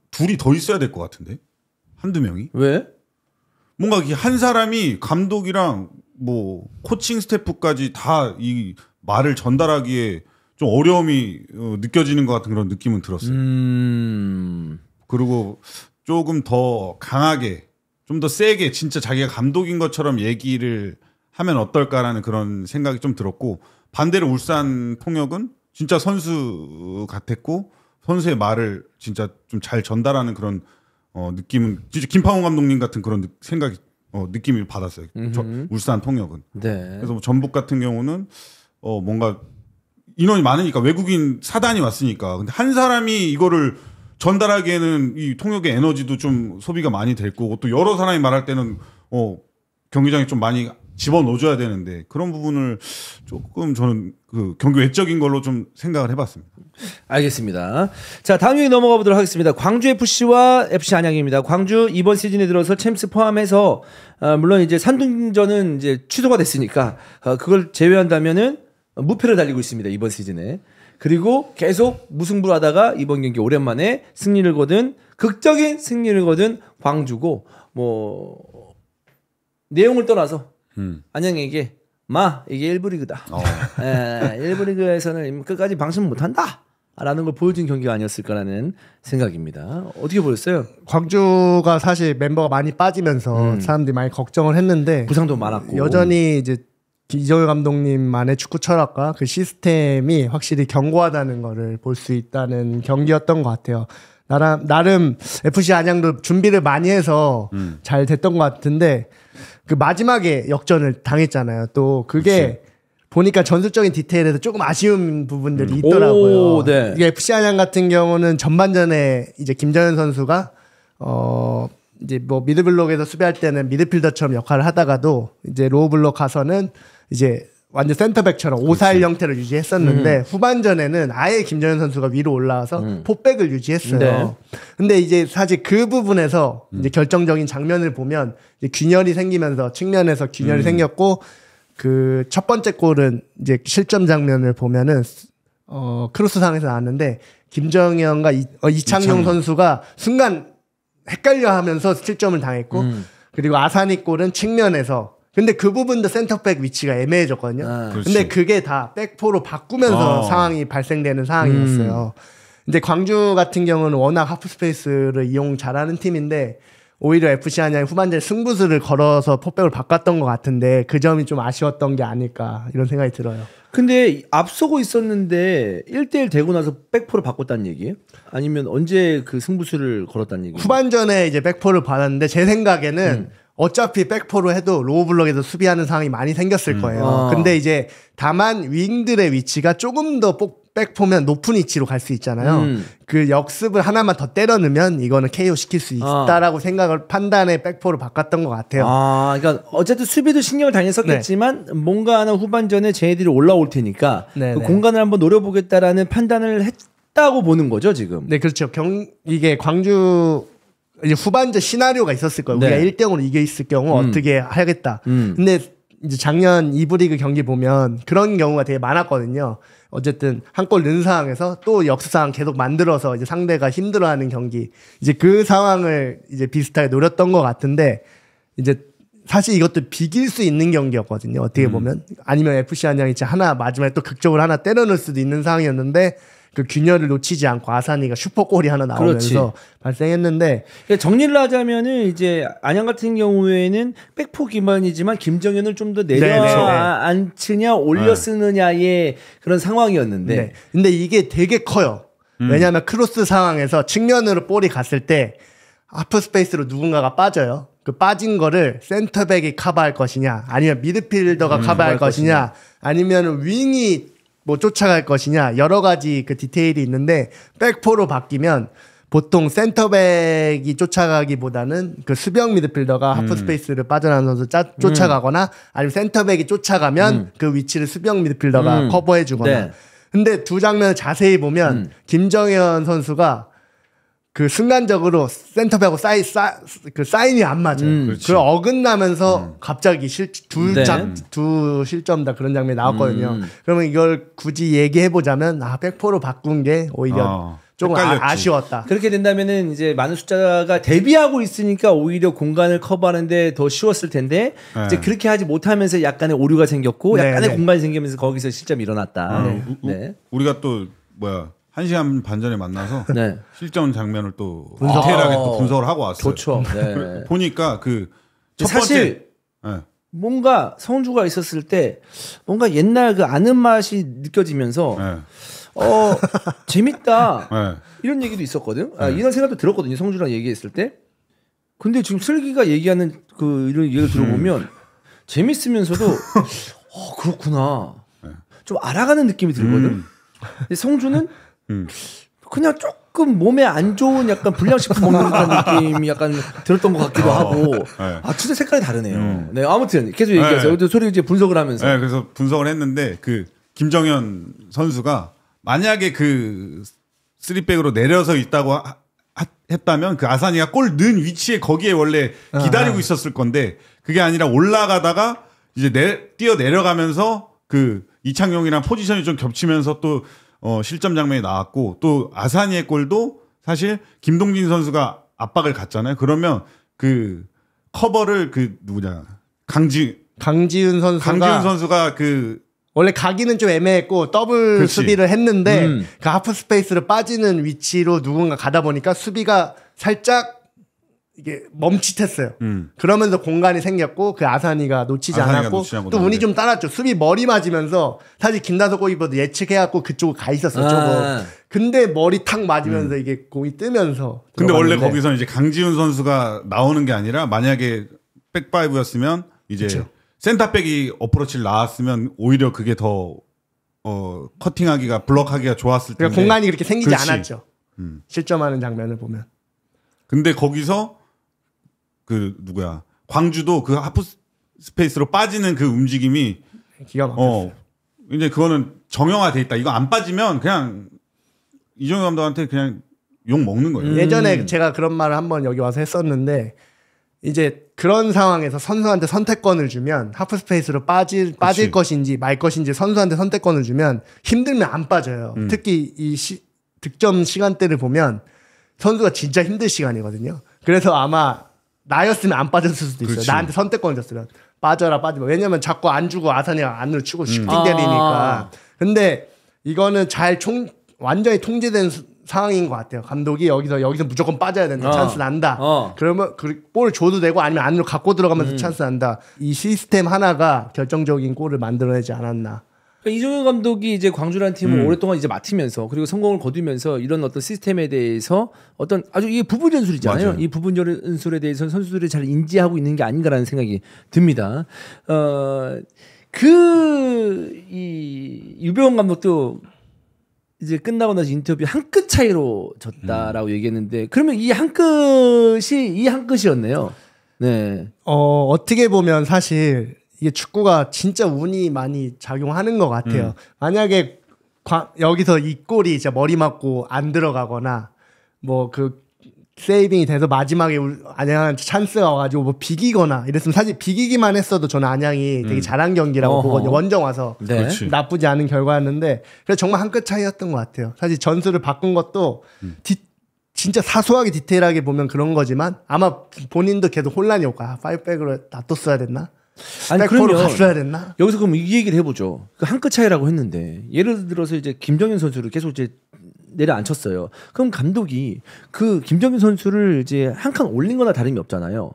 둘이 더 있어야 될 것 같은데 한두 명이. 왜? 뭔가 한 사람이 감독이랑 코칭 스태프까지 다 이 말을 전달하기에 좀 어려움이 느껴지는 것 같은 그런 느낌은 들었어요. 그리고 조금 더 강하게 좀 더 세게 진짜 자기가 감독인 것처럼 얘기를 하면 어떨까라는 그런 생각이 좀 들었고 반대로 울산 통역은 진짜 선수 같았고 선수의 말을 진짜 좀 잘 전달하는 그런 느낌은 진짜 김팡호 감독님 같은 그런 생각이 느낌을 받았어요. 울산 통역은. 네. 그래서 뭐 전북 같은 경우는 뭔가 인원이 많으니까 외국인 사단이 왔으니까 근데 한 사람이 이거를 전달하기에는 이 통역의 에너지도 좀 소비가 많이 될 거고 또 여러 사람이 말할 때는 경기장에 좀 많이 집어넣어줘야 되는데 그런 부분을 조금 저는 그 경기 외적인 걸로 좀 생각을 해봤습니다. 알겠습니다. 자, 다음 얘기 넘어가 보도록 하겠습니다. 광주 FC와 FC 안양입니다. 광주 이번 시즌에 들어서 챔스 포함해서 물론 이제 산둥전은 이제 취소가 됐으니까 그걸 제외한다면은 무패를 달리고 있습니다. 이번 시즌에. 그리고 계속 무승부를 하다가 이번 경기 오랜만에 승리를 거둔 극적인 승리를 거둔 광주고 뭐 내용을 떠나서 안양에게 이게 1부 리그다. 1부 리그에서는 끝까지 방심 못한다. 라는 걸 보여준 경기가 아니었을까라는 생각입니다. 어떻게 보였어요? 광주가 사실 멤버가 많이 빠지면서 사람들이 많이 걱정을 했는데 부상도 많았고 여전히 이제 이정효 감독님만의 축구 철학과 그 시스템이 확실히 견고하다는 거를 볼 수 있다는 경기였던 것 같아요. 나름 FC 안양도 준비를 많이 해서 잘 됐던 것 같은데 그 마지막에 역전을 당했잖아요. 또 그게 그치. 보니까 전술적인 디테일에서 조금 아쉬운 부분들이 있더라고요. 네. 이게 FC 안양 같은 경우는 전반전에 이제 김정현 선수가 이제 뭐 미드블록에서 수비할 때는 미드필더처럼 역할을 하다가도 이제 로우블록 가서는 이제 완전 센터백처럼 5-4-1 형태를 유지했었는데 후반전에는 아예 김정현 선수가 위로 올라와서 포백을 유지했어요. 네. 근데 이제 사실 그 부분에서 이제 결정적인 장면을 보면 이제 균열이 생기면서 측면에서 균열이 생겼고 그 첫 번째 골은 이제 실점 장면을 보면은 크로스 상에서 나왔는데 김정현과 이창용 선수가 순간 헷갈려하면서 실점을 당했고 그리고 아사니 골은 측면에서 근데 그 부분도 센터백 위치가 애매해졌거든요. 근데 그게 다 백포로 바꾸면서 상황이 발생되는 상황이었어요. 근데 광주 같은 경우는 워낙 하프스페이스를 이용 잘하는 팀인데 오히려 FC 안양이 후반전에 승부수를 걸어서 포백을 바꿨던 것 같은데 그 점이 좀 아쉬웠던 게 아닐까 이런 생각이 들어요. 근데 앞서고 있었는데 1대1 되고 나서 백포를 바꿨다는 얘기예요? 아니면 언제 그 승부수를 걸었다는 얘기예요? 후반전에 이제 백포를 받았는데 제 생각에는 어차피 백포로 해도 로우블럭에서 수비하는 상황이 많이 생겼을 거예요. 근데 이제 다만 윙들의 위치가 조금 더 백포면 높은 위치로 갈 수 있잖아요. 그 역습을 하나만 더 때려 넣으면 이거는 KO 시킬 수 있다라고 생각을 판단해 백포로 바꿨던 것 같아요. 그러니까 어쨌든 수비도 신경을 당연히 썼겠지만 뭔가 하나 후반전에 쟤네들이 올라올 테니까 그 공간을 한번 노려보겠다라는 판단을 했다고 보는 거죠 지금. 네, 그렇죠. 이게 광주 이제 후반전 시나리오가 있었을 거예요. 우리가 1대0으로 이겨 있을 경우 어떻게 하겠다. 근데 이제 작년 2부 리그 경기 보면 그런 경우가 되게 많았거든요. 어쨌든 한 골 넣은 상황에서 또 역습 상황 계속 만들어서 이제 상대가 힘들어하는 경기. 이제 그 상황을 이제 비슷하게 노렸던 것 같은데 이제 사실 이것도 비길 수 있는 경기였거든요. 어떻게 보면. 아니면 FC 안양이 진짜 하나 마지막에 또 극적으로 하나 때려 넣을 수도 있는 상황이었는데 그 균열을 놓치지 않고 아사니가 슈퍼골이 하나 나오면서 발생했는데 정리를 하자면은 이제 안양 같은 경우에는 백포 기반이지만 김정현을 좀 더 내려앉히냐 올려 쓰느냐의 그런 상황이었는데 근데 이게 되게 커요. 왜냐하면 크로스 상황에서 측면으로 볼이 갔을 때 하프 스페이스로 누군가가 빠져요. 그 빠진 거를 센터백이 커버할 것이냐 아니면 미드필더가 커버할 것이냐 아니면 윙이 뭐 쫓아갈 것이냐 여러 가지 그 디테일이 있는데 백포로 바뀌면 보통 센터백이 쫓아가기보다는 그 수비형 미드필더가 하프 스페이스를 빠져나온 선수 쫓아가거나 아니면 센터백이 쫓아가면 그 위치를 수비형 미드필더가 커버해 주거나. 근데 두 장면을 자세히 보면 김정현 선수가 그 순간적으로 센터백하고 사인이 안 맞아요. 그걸 어긋나면서 갑자기 두 실점다 그런 장면이 나왔거든요. 그러면 이걸 굳이 얘기해보자면 백포로 바꾼 게 오히려 조금 아쉬웠다. 그렇게 된다면은 이제 많은 숫자가 대비하고 있으니까 오히려 공간을 커버하는데 더 쉬웠을 텐데 이제 그렇게 하지 못하면서 약간의 오류가 생겼고 약간의 공간이 생기면서 거기서 실점이 일어났다. 우리가 또 1시간 반 전에 만나서 네. 실전 장면을 또 디테일하게 또 분석을 하고 왔어요. 좋죠. 네. 보니까 그 첫 사실 번째 뭔가 성주가 있었을 때 뭔가 옛날 그 아는 맛이 느껴지면서 재밌다 이런 얘기도 있었거든. 이런 생각도 들었거든요. 성주랑 얘기했을 때. 근데 지금 슬기가 얘기하는 그 이런 얘기를 들어보면 재밌으면서도 그렇구나. 좀 알아가는 느낌이 들거든. 근데 성주는 그냥 조금 몸에 안 좋은 약간 불량식품 먹는 듯한 느낌이 약간 들었던 것 같기도 하고. 진짜 색깔이 다르네요. 네, 아무튼 계속 얘기하세요. 소리 이제 분석을 하면서. 네, 그래서 분석을 했는데 그 김정현 선수가 만약에 그 3백으로 내려서 있다고 했다면 그 아사니가 골 넣은 위치에 거기에 원래 기다리고 있었을 건데 그게 아니라 올라가다가 이제 뛰어 내려가면서 그 이창용이랑 포지션이 좀 겹치면서 또 실점 장면이 나왔고 또 아사니의 골도 사실 김동진 선수가 압박을 갔잖아요. 그러면 그 커버를 그 누구냐 강지훈 선수가 그 원래 가기는 좀 애매했고 더블 그렇지. 수비를 했는데 그 하프 스페이스로 빠지는 위치로 누군가 가다 보니까 수비가 살짝 이게 멈칫했어요. 그러면서 공간이 생겼고 그 아사니가 놓치지 않았고 또 운이 좀 따랐죠. 수비 머리 맞으면서 사실 김다솜 골키퍼도 예측해갖고 그쪽으로 가 있었어요. 조금. 근데 머리 탁 맞으면서 이게 공이 뜨면서. 근데 원래 거기서 이제 강지훈 선수가 나오는 게 아니라 만약에 백파이브였으면 이제 그쵸. 센터백이 어프로치를 나왔으면 오히려 그게 더 커팅하기가 블럭하기가 좋았을 텐데 그러니까 공간이 그렇게 생기지 그렇지. 않았죠. 실점하는 장면을 보면. 근데 거기서 그 누구야 광주도 그 하프 스페이스로 빠지는 그 움직임이 기가 막혔어요. 이제 그거는 정형화돼 있다. 이거 안 빠지면 그냥 이종현 감독한테 그냥 욕 먹는 거예요. 예전에 제가 그런 말을 한번 여기 와서 했었는데 이제 그런 상황에서 선수한테 선택권을 주면 하프 스페이스로 빠질 것인지 말 것인지 선수한테 선택권을 주면 힘들면 안 빠져요. 특히 이 득점 시간대를 보면 선수가 진짜 힘들 시간이거든요. 그래서 아마 나였으면 안 빠졌을 수도 있어요. 그렇지. 나한테 선택권을 줬으면 빠져라. 왜냐면 자꾸 안 주고 아사니가 안으로 치고 슈팅 때리니까. 근데 이거는 완전히 통제된 상황인 것 같아요. 감독이 여기서 무조건 빠져야 된다. 찬스 난다. 그러면 볼 줘도 되고 아니면 안으로 갖고 들어가면서 찬스 난다. 이 시스템 하나가 결정적인 골을 만들어내지 않았나. 그러니까 이종현 감독이 이제 광주라는 팀을 오랫동안 이제 맡으면서 그리고 성공을 거두면서 이런 어떤 시스템에 대해서 어떤 아주 이게 부분 연술이잖아요. 맞아요. 이 부분 연술에 대해서는 선수들이 잘 인지하고 있는 게 아닌가라는 생각이 듭니다. 이 유병헌 감독도 이제 끝나고 나서 인터뷰 한 끗 차이로 졌다라고 얘기했는데 그러면 이 한 끗이었네요. 네. 어떻게 보면 사실 이게 축구가 진짜 운이 많이 작용하는 것 같아요. 만약에 여기서 이 골이 진짜 머리 맞고 안 들어가거나 뭐 그 세이빙이 돼서 마지막에 안양한테 찬스가 와가지고 뭐 비기거나 이랬으면 사실 비기기만 했어도 저는 안양이 되게 잘한 경기라고 보거든요. 원정 와서 네. 나쁘지 않은 결과였는데 그래서 정말 한 끗 차이였던 것 같아요. 사실 전술을 바꾼 것도 진짜 사소하게 디테일하게 보면 그런 거지만 아마 본인도 계속 혼란이 올 거야. 5백으로 놔뒀어야 됐나? 아니 그러면 갔어야 됐나? 여기서 그럼 이 얘기를 해보죠. 그 한 끗 차이라고 했는데 예를 들어서 이제 김정현 선수를 계속 이제 내려앉혔어요. 그럼 감독이 그 김정현 선수를 이제 한 칸 올린 거나 다름이 없잖아요.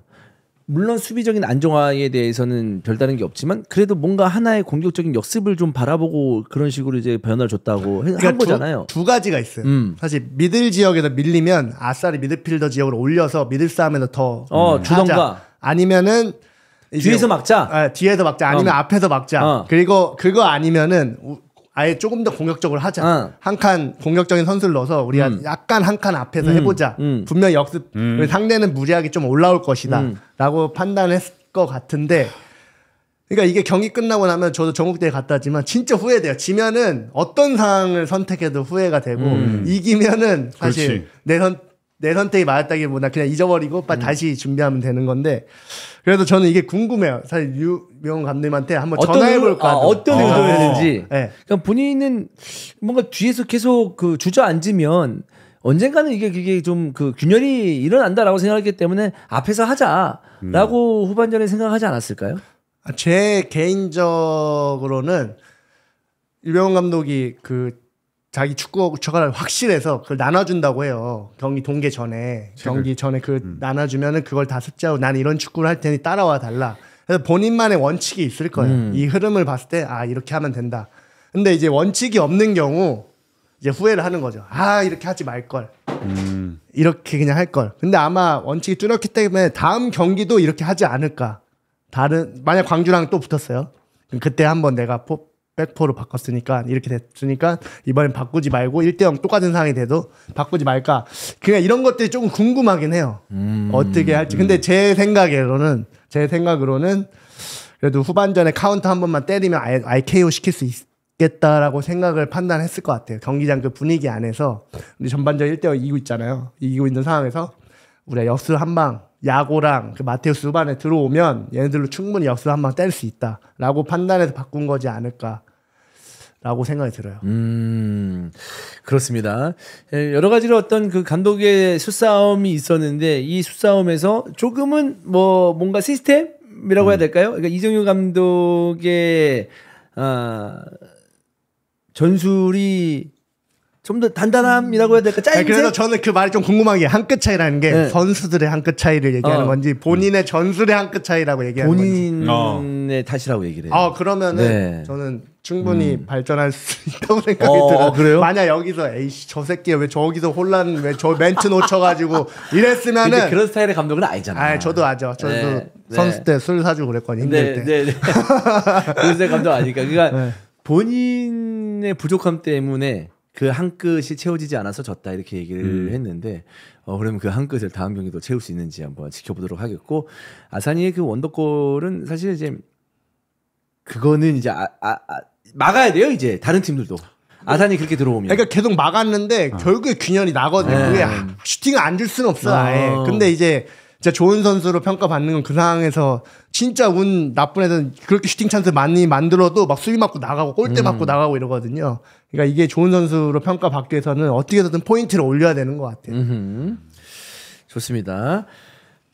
물론 수비적인 안정화에 대해서는 별다른 게 없지만 그래도 뭔가 하나의 공격적인 역습을 좀 바라보고 그런 식으로 이제 변화를 줬다고 한 거잖아요. 두 가지가 있어요. 사실 미들 지역에서 밀리면 아싸리 미드필더 지역으로 올려서 미들 싸움에서 더 주던가 아니면은 뒤에서 막자. 뒤에서 막자. 아니면 앞에서 막자. 그리고 그거 아니면은 아예 조금 더 공격적으로 하자. 한 칸 공격적인 선수를 넣어서 우리가 약간 한 칸 앞에서 해보자. 분명히 역습 상대는 무리하게 좀 올라올 것이다. 라고 판단했을 것 같은데 그러니까 이게 경기 끝나고 나면 저도 전국대회 갔다 왔지만 진짜 후회돼요. 지면은 어떤 상황을 선택해도 후회가 되고 이기면은 사실 내 선택이 맞았다기보다 그냥 잊어버리고 빨리 다시 준비하면 되는 건데 그래도 저는 이게 궁금해요. 사실 유병헌 감독님한테 한번 전화해볼까. 어떤 의도였는지. 네. 그러니까 본인은 뭔가 뒤에서 계속 그 주저앉으면 언젠가는 그게 좀 그 균열이 일어난다라고 생각했기 때문에 앞에서 하자라고 후반전에 생각하지 않았을까요? 제 개인적으로는 유병헌 감독이 그 자기 축구가 확실해서 그걸 나눠준다고 해요. 경기 동계 전에 경기 전에 나눠주면은 그걸 다 습지하고 난 이런 축구를 할 테니 따라와 달라. 그래서 본인만의 원칙이 있을 거예요. 이 흐름을 봤을 때 이렇게 하면 된다. 근데 이제 원칙이 없는 경우 이제 후회를 하는 거죠. 이렇게 하지 말 걸. 이렇게 그냥 할 걸. 근데 아마 원칙이 뚜렷기 때문에 다음 경기도 이렇게 하지 않을까. 만약 광주랑 또 붙었어요. 그때 한번 내가 백포로 바꿨으니까 이렇게 됐으니까 이번엔 바꾸지 말고 1대0 똑같은 상황이 돼도 바꾸지 말까. 그냥 이런 것들이 조금 궁금하긴 해요. 어떻게 할지. 근데 제 생각으로는 그래도 후반전에 카운터 한 번만 때리면 IKO 시킬 수 있겠다라고 생각을 판단했을 것 같아요. 경기장 그 분위기 안에서. 근데 전반전 1대0 이기고 있잖아요. 이기고 있는 상황에서 우리가 역습 한 방 야고랑 그 마테우스 후반에 들어오면 얘네들로 충분히 역습 한 방 뗄 수 있다라고 판단해서 바꾼 거지 않을까라고 생각이 들어요. 그렇습니다. 여러 가지로 어떤 그 감독의 수싸움이 있었는데 이 수싸움에서 조금은 뭔가 시스템이라고 해야 될까요? 그러니까 이정효 감독의 전술이 좀 더 단단함이라고 해야 될까? 짜임새? 그래서 저는 그 말이 좀 궁금한 게 한 끗 차이라는 게 선수들의 한 끗 차이를 얘기하는 건지 본인의 전술의 한 끗 차이라고 얘기하는 건지 본인의 탓이라고 얘기를 해요. 그러면은 저는 충분히 발전할 수 있다고 생각이 들어요. 그래요? 만약 여기서 에이씨 저 새끼 왜 저기서 혼란 왜 저 멘트 놓쳐가지고 이랬으면은 근데 그런 스타일의 감독은 아니잖아요. 저도 알죠. 저도 선수 때 술 사주고 그랬거든요. 힘들 때. 그런 스타일 감독 아니까. 그러니까 본인의 부족함 때문에 그 한 끗이 채워지지 않아서 졌다 이렇게 얘기를 했는데 그러면 그 한 끗을 다음 경기도 채울 수 있는지 한번 지켜보도록 하겠고 아사니의 그 원더골은 사실 이제 그거는 이제 막아야 돼요 이제 다른 팀들도 아산이 그렇게 들어오면 그러니까 계속 막았는데 결국에 균열이 나거든요. 그게 슈팅을 안 줄 수는 없어 아예. 근데 이제 진짜 좋은 선수로 평가받는 건 그 상황에서 진짜 운 나쁜 애들은 그렇게 슈팅 찬스 많이 만들어도 막 수비 맞고 나가고 골대 맞고 나가고 이러거든요. 그러니까 이게 좋은 선수로 평가받기 위해서는 어떻게 해서든 포인트를 올려야 되는 것 같아요. 좋습니다.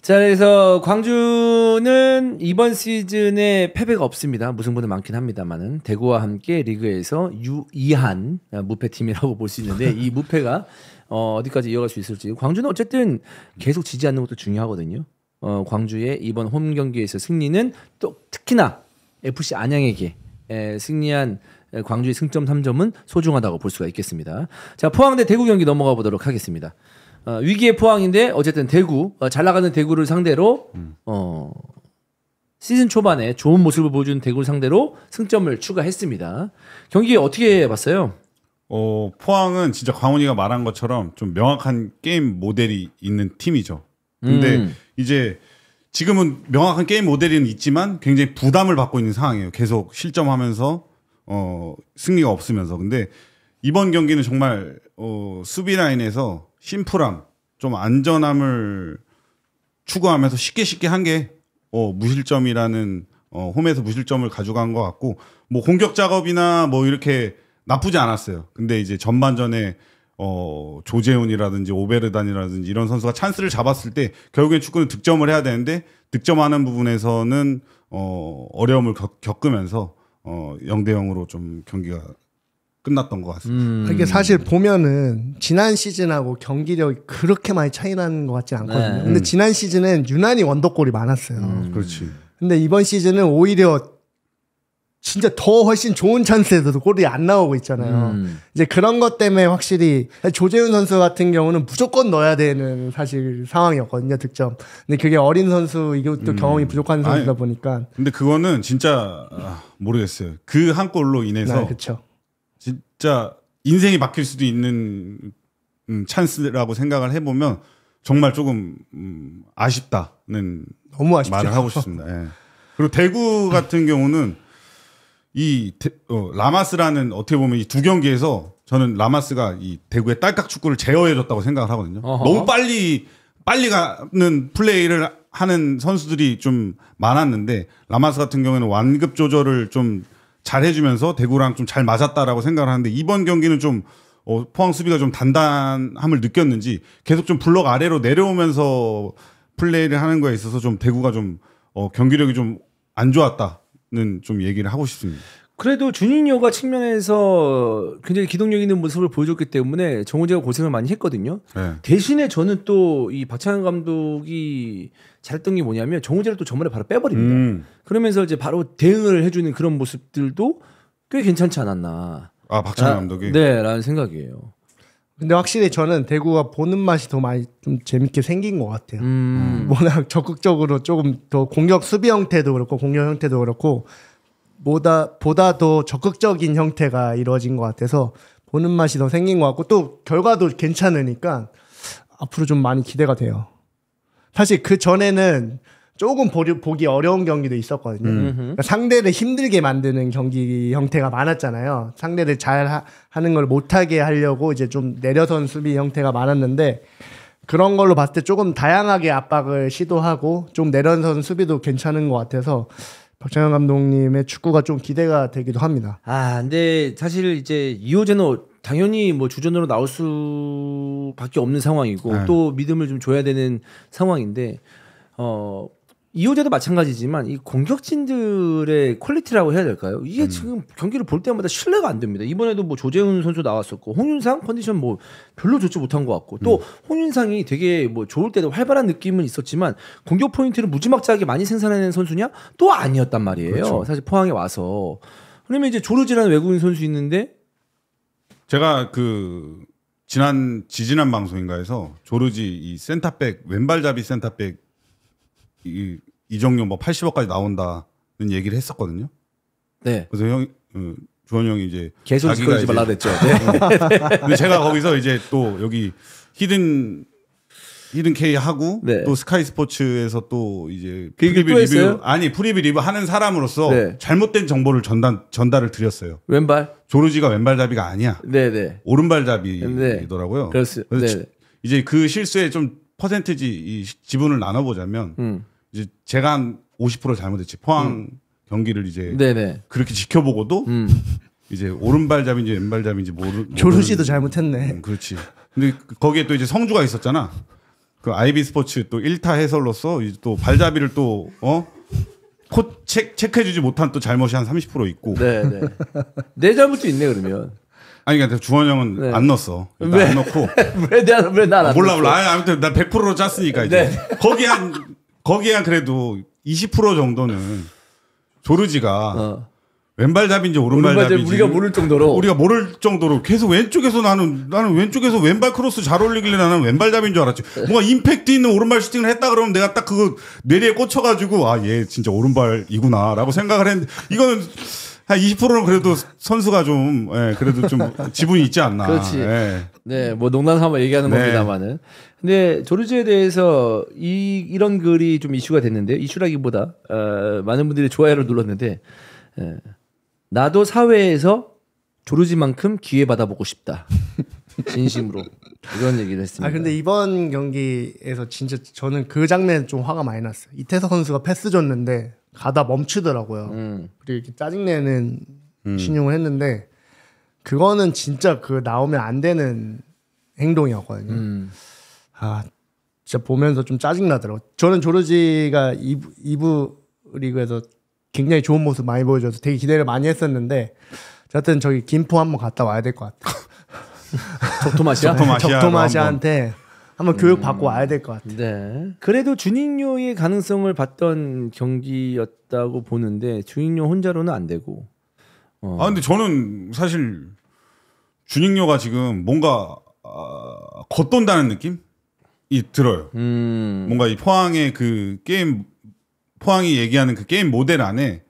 자, 그래서 광주는 이번 시즌에 패배가 없습니다. 무승부는 많긴 합니다만은 대구와 함께 리그에서 유이한 무패팀이라고 볼 수 있는데 이 무패가 어디까지 이어갈 수 있을지. 광주는 어쨌든 계속 지지 않는 것도 중요하거든요. 광주의 이번 홈 경기에서 승리는 또 특히나 FC 안양에게 승리한 광주의 승점 3점은 소중하다고 볼 수가 있겠습니다. 자, 포항 대 대구 경기 넘어가 보도록 하겠습니다. 위기의 포항인데 어쨌든 대구 잘 나가는 대구를 상대로 시즌 초반에 좋은 모습을 보여준 대구를 상대로 승점을 추가했습니다. 경기 어떻게 봤어요? 포항은 진짜 광훈이가 말한 것처럼 좀 명확한 게임 모델이 있는 팀이죠. 근데 이제 지금은 명확한 게임 모델은 있지만 굉장히 부담을 받고 있는 상황이에요. 계속 실점하면서 승리가 없으면서. 근데 이번 경기는 정말 수비 라인에서 심플함, 좀 안전함을 추구하면서 쉽게 한 게 무실점이라는 홈에서 무실점을 가져간 것 같고 뭐 공격 작업이나 뭐 이렇게 나쁘지 않았어요. 근데 이제 전반전에 조재훈이라든지 오베르단이라든지 이런 선수가 찬스를 잡았을 때 결국엔 축구는 득점을 해야 되는데 득점하는 부분에서는 어려움을 겪으면서 0대0으로 좀 경기가 끝났던 것 같습니다. 이게 사실 보면은 지난 시즌하고 경기력이 그렇게 많이 차이 나는 것 같지 않거든요. 근데 지난 시즌은 유난히 원더골이 많았어요. 그렇지. 근데 이번 시즌은 오히려 진짜 더 훨씬 좋은 찬스에서도 골이 안 나오고 있잖아요. 이제 그런 것 때문에 확실히 조재훈 선수 같은 경우는 무조건 넣어야 되는 사실 상황이었거든요, 득점. 근데 그게 어린 선수 이것도 경험이 부족한 선수다 보니까. 근데 그거는 진짜 모르겠어요. 그 한 골로 인해서 그쵸. 진짜 인생이 바뀔 수도 있는 찬스라고 생각을 해보면 정말 조금 아쉽다는 너무 아쉽죠. 말을 하고 싶습니다. 예. 그리고 대구 같은 경우는 라마스라는 어떻게 보면 이 두 경기에서 저는 라마스가 이 대구의 딸깍 축구를 제어해줬다고 생각을 하거든요. 너무 빨리 가는 플레이를 하는 선수들이 좀 많았는데 라마스 같은 경우에는 완급 조절을 좀 잘 해주면서 대구랑 좀 잘 맞았다라고 생각을 하는데 이번 경기는 좀 포항 수비가 좀 단단함을 느꼈는지 계속 좀 블록 아래로 내려오면서 플레이를 하는 거에 있어서 좀 대구가 좀 경기력이 좀 안 좋았다는 좀 얘기를 하고 싶습니다. 그래도 주니어가 측면에서 굉장히 기동력 있는 모습을 보여줬기 때문에 정우재가 고생을 많이 했거든요. 네. 대신에 저는 또 이 박찬현 감독이 잘했던 게 뭐냐면 정우재를 또 저번에 바로 빼버립니다. 그러면서 이제 바로 대응을 해주는 그런 모습들도 꽤 괜찮지 않았나. 아, 박찬현 감독이? 네, 라는 생각이에요. 근데 확실히 저는 대구가 보는 맛이 더 많이 좀 재밌게 생긴 것 같아요. 워낙 적극적으로 조금 더 공격 수비 형태도 그렇고 공격 형태도 그렇고 보다 더 적극적인 형태가 이루어진 것 같아서 보는 맛이 더 생긴 것 같고 또 결과도 괜찮으니까 앞으로 좀 많이 기대가 돼요. 사실 그 전에는 조금 보기 어려운 경기도 있었거든요. 그러니까 상대를 힘들게 만드는 경기 형태가 많았잖아요. 상대를 잘 하는 걸 못하게 하려고 이제 좀 내려선 수비 형태가 많았는데 그런 걸로 봤을 때 조금 다양하게 압박을 시도하고 좀 내려선 수비도 괜찮은 것 같아서 박찬현 감독님의 축구가 좀 기대가 되기도 합니다. 아, 근데 사실 이제 이호재는 당연히 뭐 주전으로 나올 수밖에 없는 상황이고 또 믿음을 좀 줘야 되는 상황인데 이호재도 마찬가지지만 이 공격진들의 퀄리티라고 해야 될까요? 이게 지금 경기를 볼 때마다 신뢰가 안 됩니다. 이번에도 뭐 조재훈 선수 나왔었고 홍윤상 컨디션 뭐 별로 좋지 못한 것 같고 또 홍윤상이 되게 뭐 좋을 때도 활발한 느낌은 있었지만 공격 포인트를 무지막지하게 많이 생산해낸 선수냐? 또 아니었단 말이에요. 그렇죠. 사실 포항에 와서. 그러면 이제 조르지라는 외국인 선수 있는데 제가 지지난 방송인가에서 조르지 이 센터백 왼발잡이 센터백 이정료 뭐 80억까지 나온다는 얘기를 했었거든요. 네. 그래서 주원 형이 이제 계속 짓거리지 말라 그랬죠. 네. 근데 제가 거기서 이제 또 여기 히든 K 하고 또 스카이 스포츠에서 또 이제 프리뷰 리뷰 프리뷰 리뷰 하는 사람으로서 잘못된 정보를 전달을 드렸어요. 왼발 조르지가 왼발잡이가 아니야. 네네. 오른발잡이더라고요. 그래서 이제 그 실수에 좀 퍼센티지 이 지분을 나눠보자면 이제 제가 한 50% 잘못했지. 포항 경기를 이제 그렇게 지켜보고도 이제 오른발잡인지 왼발잡인지 조르지도 잘못했네. 그렇지. 근데 거기에 또 이제 성주가 있었잖아. 그 아이비 스포츠 또 1타 해설로서 이제 또 발잡이를 또 체크해주지 못한 또 잘못이 한 30% 있고. 네네. 내 잘못도 있네 그러면. 아니 그러니까 주원 형은 안 넣었어. 왜? 안 넣고. 왜 난 안 몰라. 아무튼 난 100%로 짰으니까 이제. 거기에 한 그래도 20% 정도는 조르지가 왼발잡인지 오른발잡인지 우리가 모를 정도로 계속 왼쪽에서 나는 왼쪽에서 왼발 크로스 잘 올리길래 나는 왼발잡인 줄 알았지. 뭔가 임팩트 있는 오른발 슈팅을 했다 그러면 내가 딱 그거 뇌리에 꽂혀가지고 얘 진짜 오른발이구나라고 생각을 했는데 이거는 한 20%는 그래도 선수가 좀 그래도 좀 지분이 있지 않나. 그렇지. 네, 뭐 농담 삼아 얘기하는 겁니다만은. 근데 조르지에 대해서 이런 글이 좀 이슈가 됐는데 이슈라기보다 많은 분들이 좋아요를 눌렀는데. 나도 사회에서 조르지만큼 기회 받아보고 싶다. 진심으로 이런 얘기를 했습니다. 근데 이번 경기에서 진짜 저는 그 장면 좀 화가 많이 났어요. 이태석 선수가 패스 줬는데 가다 멈추더라고요. 그리고 이렇게 짜증내는 신용을 했는데 그거는 진짜 나오면 안 되는 행동이었거든요. 진짜 보면서 좀 짜증나더라고요. 저는 조르지가 2부 리그에서 굉장히 좋은 모습 많이 보여줘서 되게 기대를 많이 했었는데 어쨌든 저기 김포 한번 갔다 와야 될 것 같아요. 적토마시아한테 한번 교육 받고 와야 될 것 같아요. 네. 그래도 주닝요의 가능성을 봤던 경기였다고 보는데 주닝요 혼자로는 안 되고. 근데 저는 사실 주닝요가 지금 뭔가 겉돈다는 느낌이 들어요. 뭔가 이 포항의 그 게임 포항이 얘기하는 그 게임 모델 안에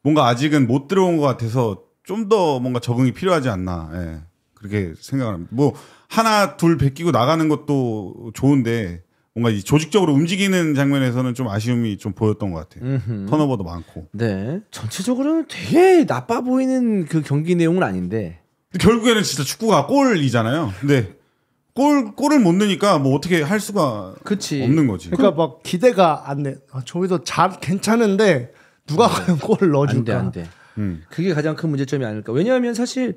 뭔가 아직은 못 들어온 것 같아서 좀 더 뭔가 적응이 필요하지 않나. 그렇게 생각을 합니다. 뭐 하나 둘 베끼고 나가는 것도 좋은데 뭔가 이 조직적으로 움직이는 장면에서는 좀 아쉬움이 좀 보였던 것 같아요. 턴오버도 많고. 네. 전체적으로는 되게 나빠 보이는 그 경기 내용은 아닌데 결국에는 진짜 축구가 골이잖아요. 근데 골을 못 넣으니까 뭐 어떻게 할 수가 없는 거지. 그러니까 막 기대가 안 돼. 저기서 괜찮은데 누가 과연 골을 넣어줄까? 안 돼. 그게 가장 큰 문제점이 아닐까. 왜냐하면 사실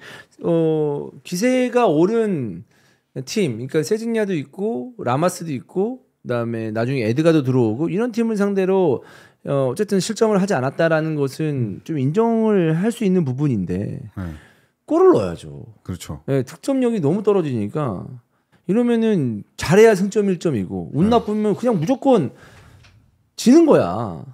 기세가 오른 팀, 그러니까 세징야도 있고 라마스도 있고 그다음에 나중에 에드가도 들어오고 이런 팀을 상대로 어쨌든 실점을 하지 않았다라는 것은 좀 인정을 할 수 있는 부분인데 골을 넣어야죠. 그렇죠. 네, 득점력이 너무 떨어지니까 이러면은 잘해야 승점 1점이고 운 나쁘면 그냥 무조건 지는 거야.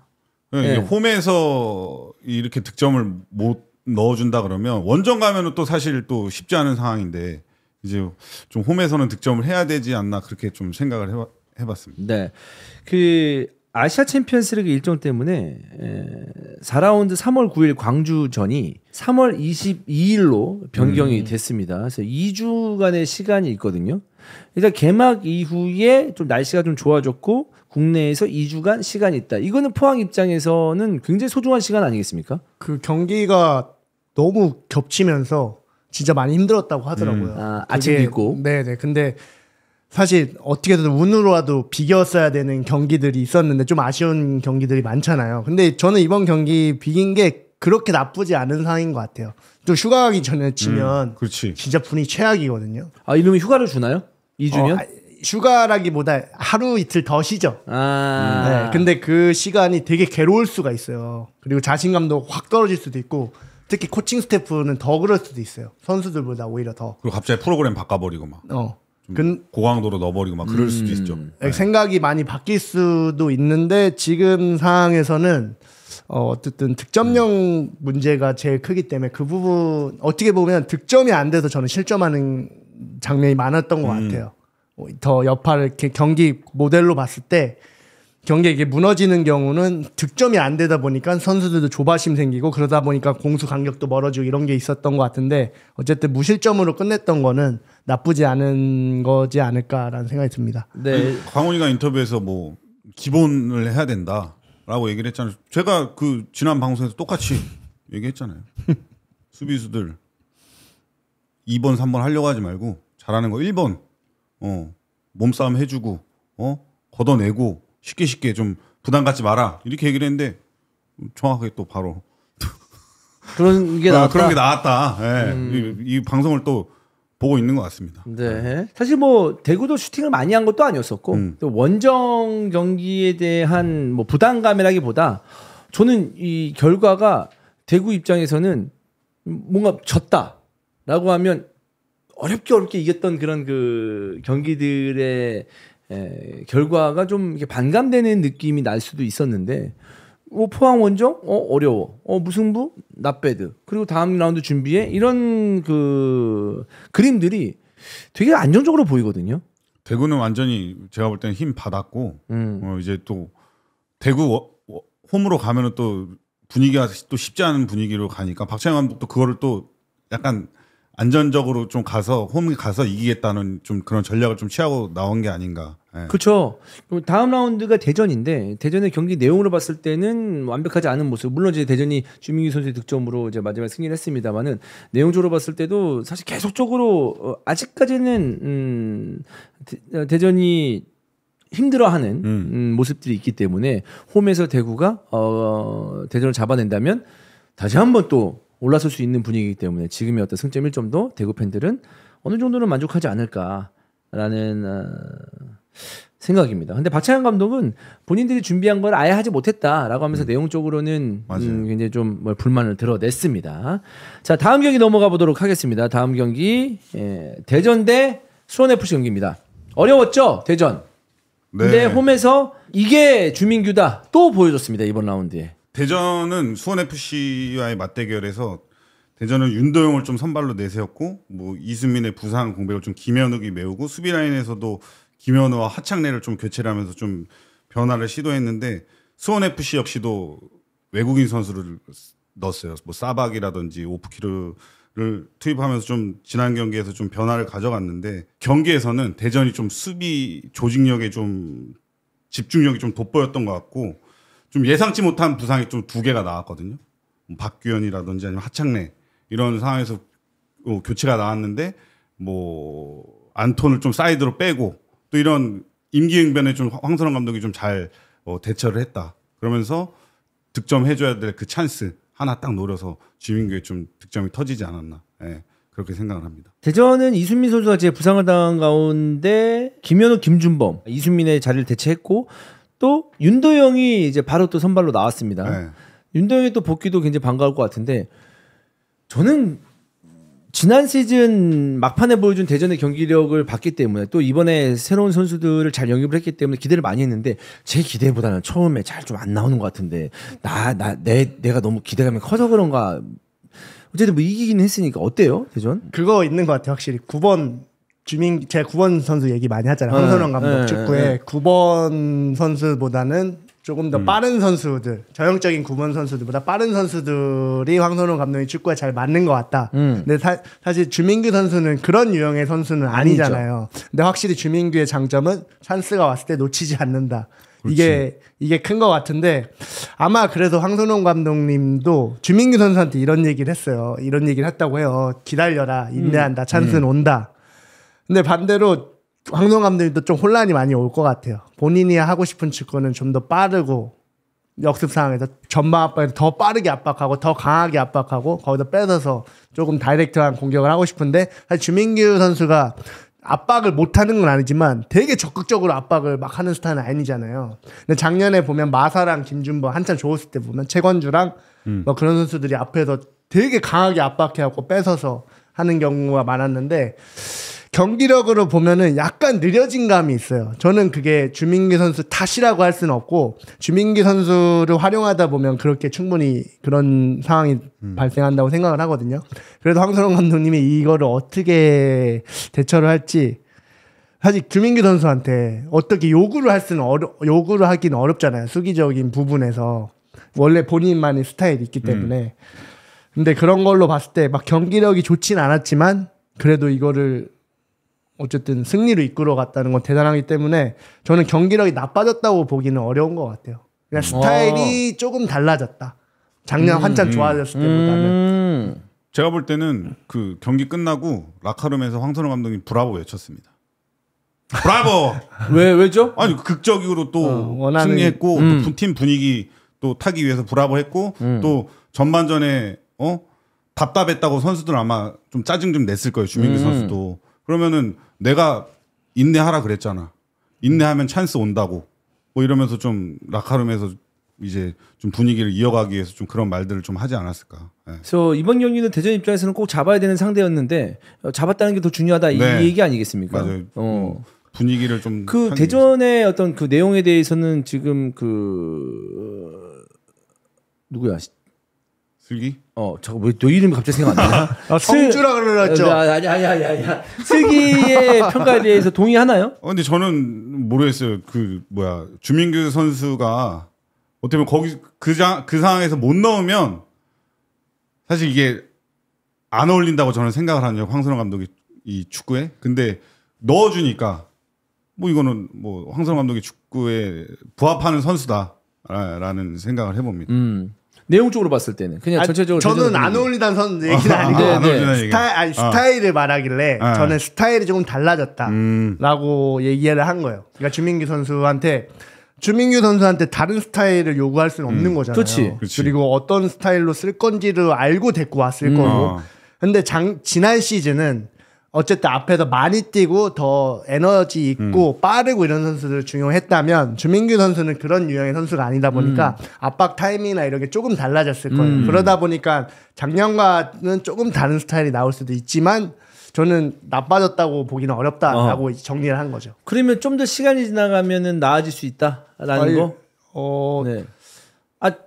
네. 홈에서 이렇게 득점을 못 넣어준다 그러면 원정 가면은 또 사실 또 쉽지 않은 상황인데 이제 좀 홈에서는 득점을 해야 되지 않나 그렇게 좀 생각을 해봤습니다. 네, 그 아시아 챔피언스리그 일정 때문에 4라운드 3월 9일 광주전이 3월 22일로 변경이 됐습니다. 그래서 2주간의 시간이 있거든요. 일단 개막 이후에 좀 날씨가 좀 좋아졌고 국내에서 2주간 시간이 있다. 이거는 포항 입장에서는 굉장히 소중한 시간 아니겠습니까? 그 경기가 너무 겹치면서 진짜 많이 힘들었다고 하더라고요. 아침도 있고. 네네. 근데 사실 어떻게든 운으로라도 비겼어야 되는 경기들이 있었는데 좀 아쉬운 경기들이 많잖아요. 근데 저는 이번 경기 비긴 게 그렇게 나쁘지 않은 상황인 것 같아요. 또 휴가 가기 전에 치면 진짜 분위기 최악이거든요. 아, 이러면 휴가를 주나요? 2주면? 휴가라기보다 하루 이틀 더 쉬죠. 네, 근데 그 시간이 되게 괴로울 수가 있어요. 그리고 자신감도 확 떨어질 수도 있고 특히 코칭 스태프는 더 그럴 수도 있어요. 선수들보다 오히려 더. 그리고 갑자기 프로그램 바꿔버리고 막. 고강도로 넣어버리고 막 그럴 수도 있죠. 생각이 많이 바뀔 수도 있는데 지금 상황에서는 어쨌든 득점력 문제가 제일 크기 때문에 그 부분 어떻게 보면 득점이 안 돼서 저는 실점하는 장면이 많았던 것 같아요. 더 여파를 이렇게 경기 모델로 봤을 때 경기가 이게 무너지는 경우는 득점이 안 되다 보니까 선수들도 조바심 생기고 그러다 보니까 공수 간격도 멀어지고 이런 게 있었던 것 같은데 어쨌든 무실점으로 끝냈던 거는 나쁘지 않은 거지 않을까라는 생각이 듭니다. 네. 광훈이가 인터뷰에서 뭐 기본을 해야 된다라고 얘기를 했잖아요. 제가 그 지난 방송에서 똑같이 얘기했잖아요. 수비수들 2번, 3번 하려고 하지 말고 잘하는 거 1번 몸싸움 해주고 걷어내고 쉽게 좀 부담 갖지 마라 이렇게 얘기를 했는데 정확하게 또 바로 그런 게 나왔다. 그런 게 나왔다. 네. 이 방송을 또 보고 있는 것 같습니다. 네. 사실 뭐 대구도 슈팅을 많이 한 것도 아니었었고 또 원정 경기에 대한 뭐 부담감이라기보다 저는 이 결과가 대구 입장에서는 뭔가 졌다라고 하면 어렵게 이겼던 그런 그 경기들의 결과가 좀 이렇게 반감되는 느낌이 날 수도 있었는데 포항 원정 어려워 무승부 낫배드 그리고 다음 라운드 준비해 이런 그 그림들이 되게 안정적으로 보이거든요. 대구는 완전히 제가 볼 때는 힘 받았고 이제 또 대구 홈으로 가면은 또 분위기가 또 쉽지 않은 분위기로 가니까 박찬영 감독도 그거를 또 약간 안전적으로 좀 가서 홈에 가서 이기겠다는 좀 그런 전략을 좀 취하고 나온 게 아닌가. 네. 그렇죠. 다음 라운드가 대전인데 대전의 경기 내용으로 봤을 때는 완벽하지 않은 모습. 물론 이제 대전이 주민규 선수의 득점으로 이제 마지막에 승리를 했습니다만은 내용적으로 봤을 때도 사실 계속적으로 아직까지는 대전이 힘들어하는 모습들이 있기 때문에 홈에서 대구가 대전을 잡아낸다면 다시 한번 또 올라설 수 있는 분위기이기 때문에 지금의 어떤 승점 1점도 대구 팬들은 어느 정도는 만족하지 않을까라는 생각입니다. 근데 박찬영 감독은 본인들이 준비한 걸 아예 하지 못했다라고 하면서 내용적으로는 굉장히 좀 불만을 드러냈습니다. 자, 다음 경기 넘어가 보도록 하겠습니다. 다음 경기 대전 대 수원FC 경기입니다. 어려웠죠? 대전. 근데 홈에서 이게 주민규다 또 보여줬습니다. 이번 라운드에. 대전은 수원FC와의 맞대결에서 대전은 윤도영을 좀 선발로 내세웠고 뭐 이수민의 부상 공백을 좀 김현욱이 메우고 수비 라인에서도 김현우와 하창래를 좀 교체를 하면서 좀 변화를 시도했는데 수원FC 역시도 외국인 선수를 넣었어요. 뭐 사박이라든지 오프키르를 투입하면서 좀 지난 경기에서 좀 변화를 가져갔는데 경기에서는 대전이 좀 수비 조직력에 좀 집중력이 좀 돋보였던 것 같고 좀 예상치 못한 부상이 좀 2개가 나왔거든요. 박규현이라든지 아니면 하창래 이런 상황에서 교체가 나왔는데 뭐 안톤을 좀 사이드로 빼고 또 이런 임기응변에 좀 황선홍 감독이 좀 잘 대처를 했다. 그러면서 득점 해줘야 될 그 찬스 하나 딱 노려서 주민규에 좀 득점이 터지지 않았나. 예. 그렇게 생각을 합니다. 대전은 이순민 선수가 제 부상을 당한 가운데 김현우, 김준범, 이순민의 자리를 대체했고 또 윤도영이 이제 바로 또 선발로 나왔습니다. 네. 윤도영이 또 복귀도 굉장히 반가울 것 같은데 저는 지난 시즌 막판에 보여준 대전의 경기력을 봤기 때문에 또 이번에 새로운 선수들을 잘 영입을 했기 때문에 기대를 많이 했는데 제 기대보다는 처음에 잘 좀 안 나오는 것 같은데 내가 너무 기대감이 커서 그런가. 어쨌든 뭐 이기기는 했으니까 어때요 대전? 그거 있는 것 같아요 확실히. 9번 제가 9번 선수 얘기 많이 하잖아요. 황선홍 감독 축구에 9번 선수보다는 조금 더 빠른 선수들, 전형적인 9번 선수들보다 빠른 선수들이 황선홍 감독이 축구에 잘 맞는 것 같다. 근데 사실 주민규 선수는 그런 유형의 선수는 아니잖아요. 근데 확실히 주민규의 장점은 찬스가 왔을 때 놓치지 않는다. 그렇지. 이게 큰 것 같은데 아마 그래서 황선홍 감독님도 주민규 선수한테 이런 얘기를 했어요. 이런 얘기를 했다고 해요. 기다려라, 인내한다, 찬스는 온다. 근데 반대로 황선홍 감독님도 좀 혼란이 많이 올 것 같아요. 본인이 하고 싶은 축구는 좀 더 빠르고 역습 상황에서 전방 압박에서 더 빠르게 압박하고 더 강하게 압박하고 거기서 뺏어서 조금 다이렉트한 공격을 하고 싶은데 사실 주민규 선수가 압박을 못하는 건 아니지만 되게 적극적으로 압박을 막 하는 스타일은 아니잖아요. 근데 작년에 보면 마사랑 김준범 한참 좋았을 때 보면 최건주랑 뭐 그런 선수들이 앞에서 되게 강하게 압박해갖고 뺏어서 하는 경우가 많았는데 경기력으로 보면은 약간 느려진 감이 있어요. 저는 그게 주민기 선수 탓이라고 할 수는 없고 주민기 선수를 활용하다 보면 그렇게 충분히 그런 상황이 발생한다고 생각을 하거든요. 그래도 황선홍 감독님이 이거를 어떻게 대처를 할지 사실 주민기 선수한테 어떻게 요구를 하기는 어렵잖아요. 수기적인 부분에서 원래 본인만의 스타일이 있기 때문에. 근데 그런 걸로 봤을 때 막 경기력이 좋진 않았지만 그래도 이거를 어쨌든 승리로 이끌어 갔다는 건 대단하기 때문에 저는 경기력이 나빠졌다고 보기는 어려운 것 같아요. 그냥 스타일이 조금 달라졌다. 작년 한참 좋아졌을 때보다는. 제가 볼 때는 그 경기 끝나고 라카룸에서 황선홍 감독님 브라보 외쳤습니다. 브라보! 왜죠? 아니 극적으로 또 승리했고 또 팀 분위기 또 타기 위해서 브라보 했고 또 전반전에 답답했다고 선수들 아마 좀 짜증 좀 냈을 거예요. 주민규 선수도. 그러면은 내가 인내하라 그랬잖아. 인내하면 찬스 온다고. 뭐 이러면서 좀 라카룸에서 이제 좀 분위기를 이어가기 위해서 좀 그런 말들을 좀 하지 않았을까. 네. 그래서 이번 경기는 대전 입장에서는 꼭 잡아야 되는 상대였는데 잡았다는 게 더 중요하다 이 얘기 아니겠습니까? 맞아요. 분위기를 좀 그 대전의 어떤 그 내용에 대해서는 지금 누구야? 슬기? 잠깐 왜 너 이름이 갑자기 생각 안 나냐? 성주라 그러죠. 아니야. 슬기의 평가에 대해서 동의하나요? 근데 저는 모르겠어요. 주민규 선수가 어떻게 보면 거기 그 상황에서 못 넣으면 사실 이게 안 어울린다고 저는 생각을 하죠. 황선홍 감독이 이 축구에. 근데 넣어주니까 뭐 이거는 뭐 황선홍 감독이 축구에 부합하는 선수다라는 생각을 해봅니다. 내용적으로 봤을 때는 그냥 전체적으로 저는 안 어울리다는 얘기는 아니고 스타일을 말하길래 저는 스타일이 조금 달라졌다라고 얘기를 한 거예요. 그러니까 주민규 선수한테 다른 스타일을 요구할 수는 없는 거잖아요. 그렇지. 그리고 어떤 스타일로 쓸 건지를 알고 데리고 왔을 거고. 근데 지난 시즌은 어쨌든 앞에서 많이 뛰고 더 에너지 있고 빠르고 이런 선수들을 중용했다면 주민규 선수는 그런 유형의 선수가 아니다 보니까 압박 타이밍이나 이런 게 조금 달라졌을 거예요. 그러다 보니까 작년과는 조금 다른 스타일이 나올 수도 있지만 저는 나빠졌다고 보기는 어렵다라고 정리를 한 거죠. 그러면 좀 더 시간이 지나가면은 나아질 수 있다라는 거? 네.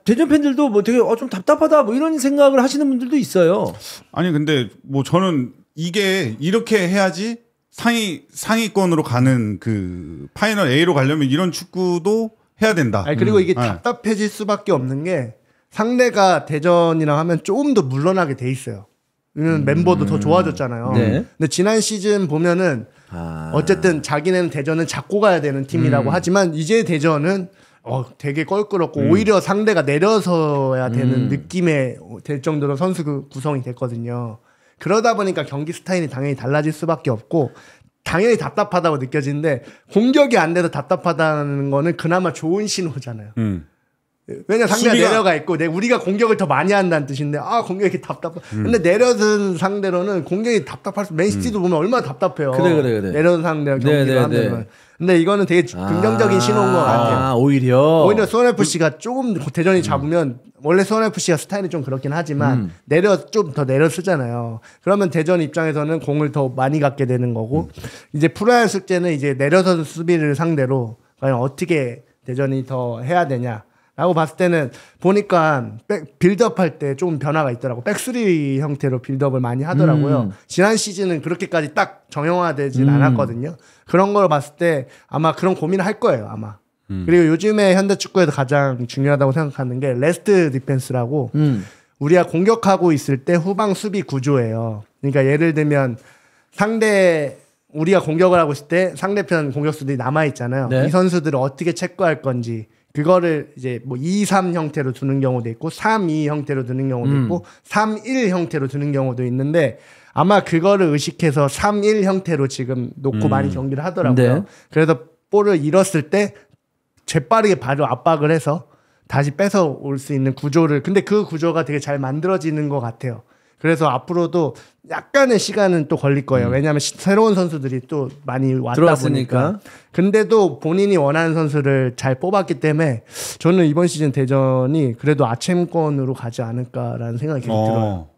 대전 팬들도 뭐 되게 좀 답답하다 뭐 이런 생각을 하시는 분들도 있어요. 아니 근데 뭐 저는 이게 이렇게 해야지 상위권으로 가는 그 파이널 A로 가려면 이런 축구도 해야 된다. 그리고 이게 답답해질 수밖에 없는 게 상대가 대전이랑 하면 조금 더 물러나게 돼 있어요. 멤버도 더 좋아졌잖아요. 네. 근데 지난 시즌 보면은 어쨌든 자기네는 대전은 잡고 가야 되는 팀이라고 하지만 이제 대전은 되게 껄끄럽고 오히려 상대가 내려서야 되는 느낌의 될 정도로 선수 구성이 됐거든요. 그러다 보니까 경기 스타일이 당연히 달라질 수밖에 없고 당연히 답답하다고 느껴지는데 공격이 안 돼서 답답하다는 거는 그나마 좋은 신호잖아요. 왜냐 상대가 내려가 있고 우리가 공격을 더 많이 한다는 뜻인데 공격이 답답해. 근데 내려든 상대로는 공격이 답답할 수. 맨시티도 보면 얼마나 답답해요. 그래. 내려든 상대랑 경기를 하면. 근데 이거는 되게 긍정적인 신호인 것 같아요. 오히려 수원 FC가 조금 대전이 잡으면 원래 수원 FC가 스타일이 좀 그렇긴 하지만 좀 더 내려 쓰잖아요. 그러면 대전 입장에서는 공을 더 많이 갖게 되는 거고 이제 프로야구 숙제는 이제 내려선 수비를 상대로 과연 어떻게 대전이 더 해야 되냐. 라고 봤을 때는 보니까 빌드업 할 때 좀 변화가 있더라고. 백스리 형태로 빌드업을 많이 하더라고요. 지난 시즌은 그렇게까지 딱 정형화되진 않았거든요. 그런 걸 봤을 때 아마 그런 고민을 할 거예요, 아마. 그리고 요즘에 현대 축구에서 가장 중요하다고 생각하는 게 레스트 디펜스라고 우리가 공격하고 있을 때 후방 수비 구조예요. 그러니까 예를 들면 우리가 공격을 하고 있을 때 상대편 공격수들이 남아있잖아요. 네. 이 선수들을 어떻게 체크할 건지 그거를 이제 뭐 2-3 형태로 두는 경우도 있고 3-2 형태로 두는 경우도 있고 3-1 형태로 두는 경우도 있는데 아마 그거를 의식해서 3-1 형태로 지금 놓고 많이 경기를 하더라고요. 네. 그래서 볼을 잃었을 때 재빠르게 바로 압박을 해서 다시 뺏어 올 수 있는 구조를 근데 그 구조가 되게 잘 만들어지는 것 같아요. 그래서 앞으로도 약간의 시간은 또 걸릴 거예요. 왜냐하면 새로운 선수들이 또 많이 왔다 들어왔으니까. 보니까. 근데도 본인이 원하는 선수를 잘 뽑았기 때문에 저는 이번 시즌 대전이 그래도 아챔권으로 가지 않을까라는 생각이 들어요.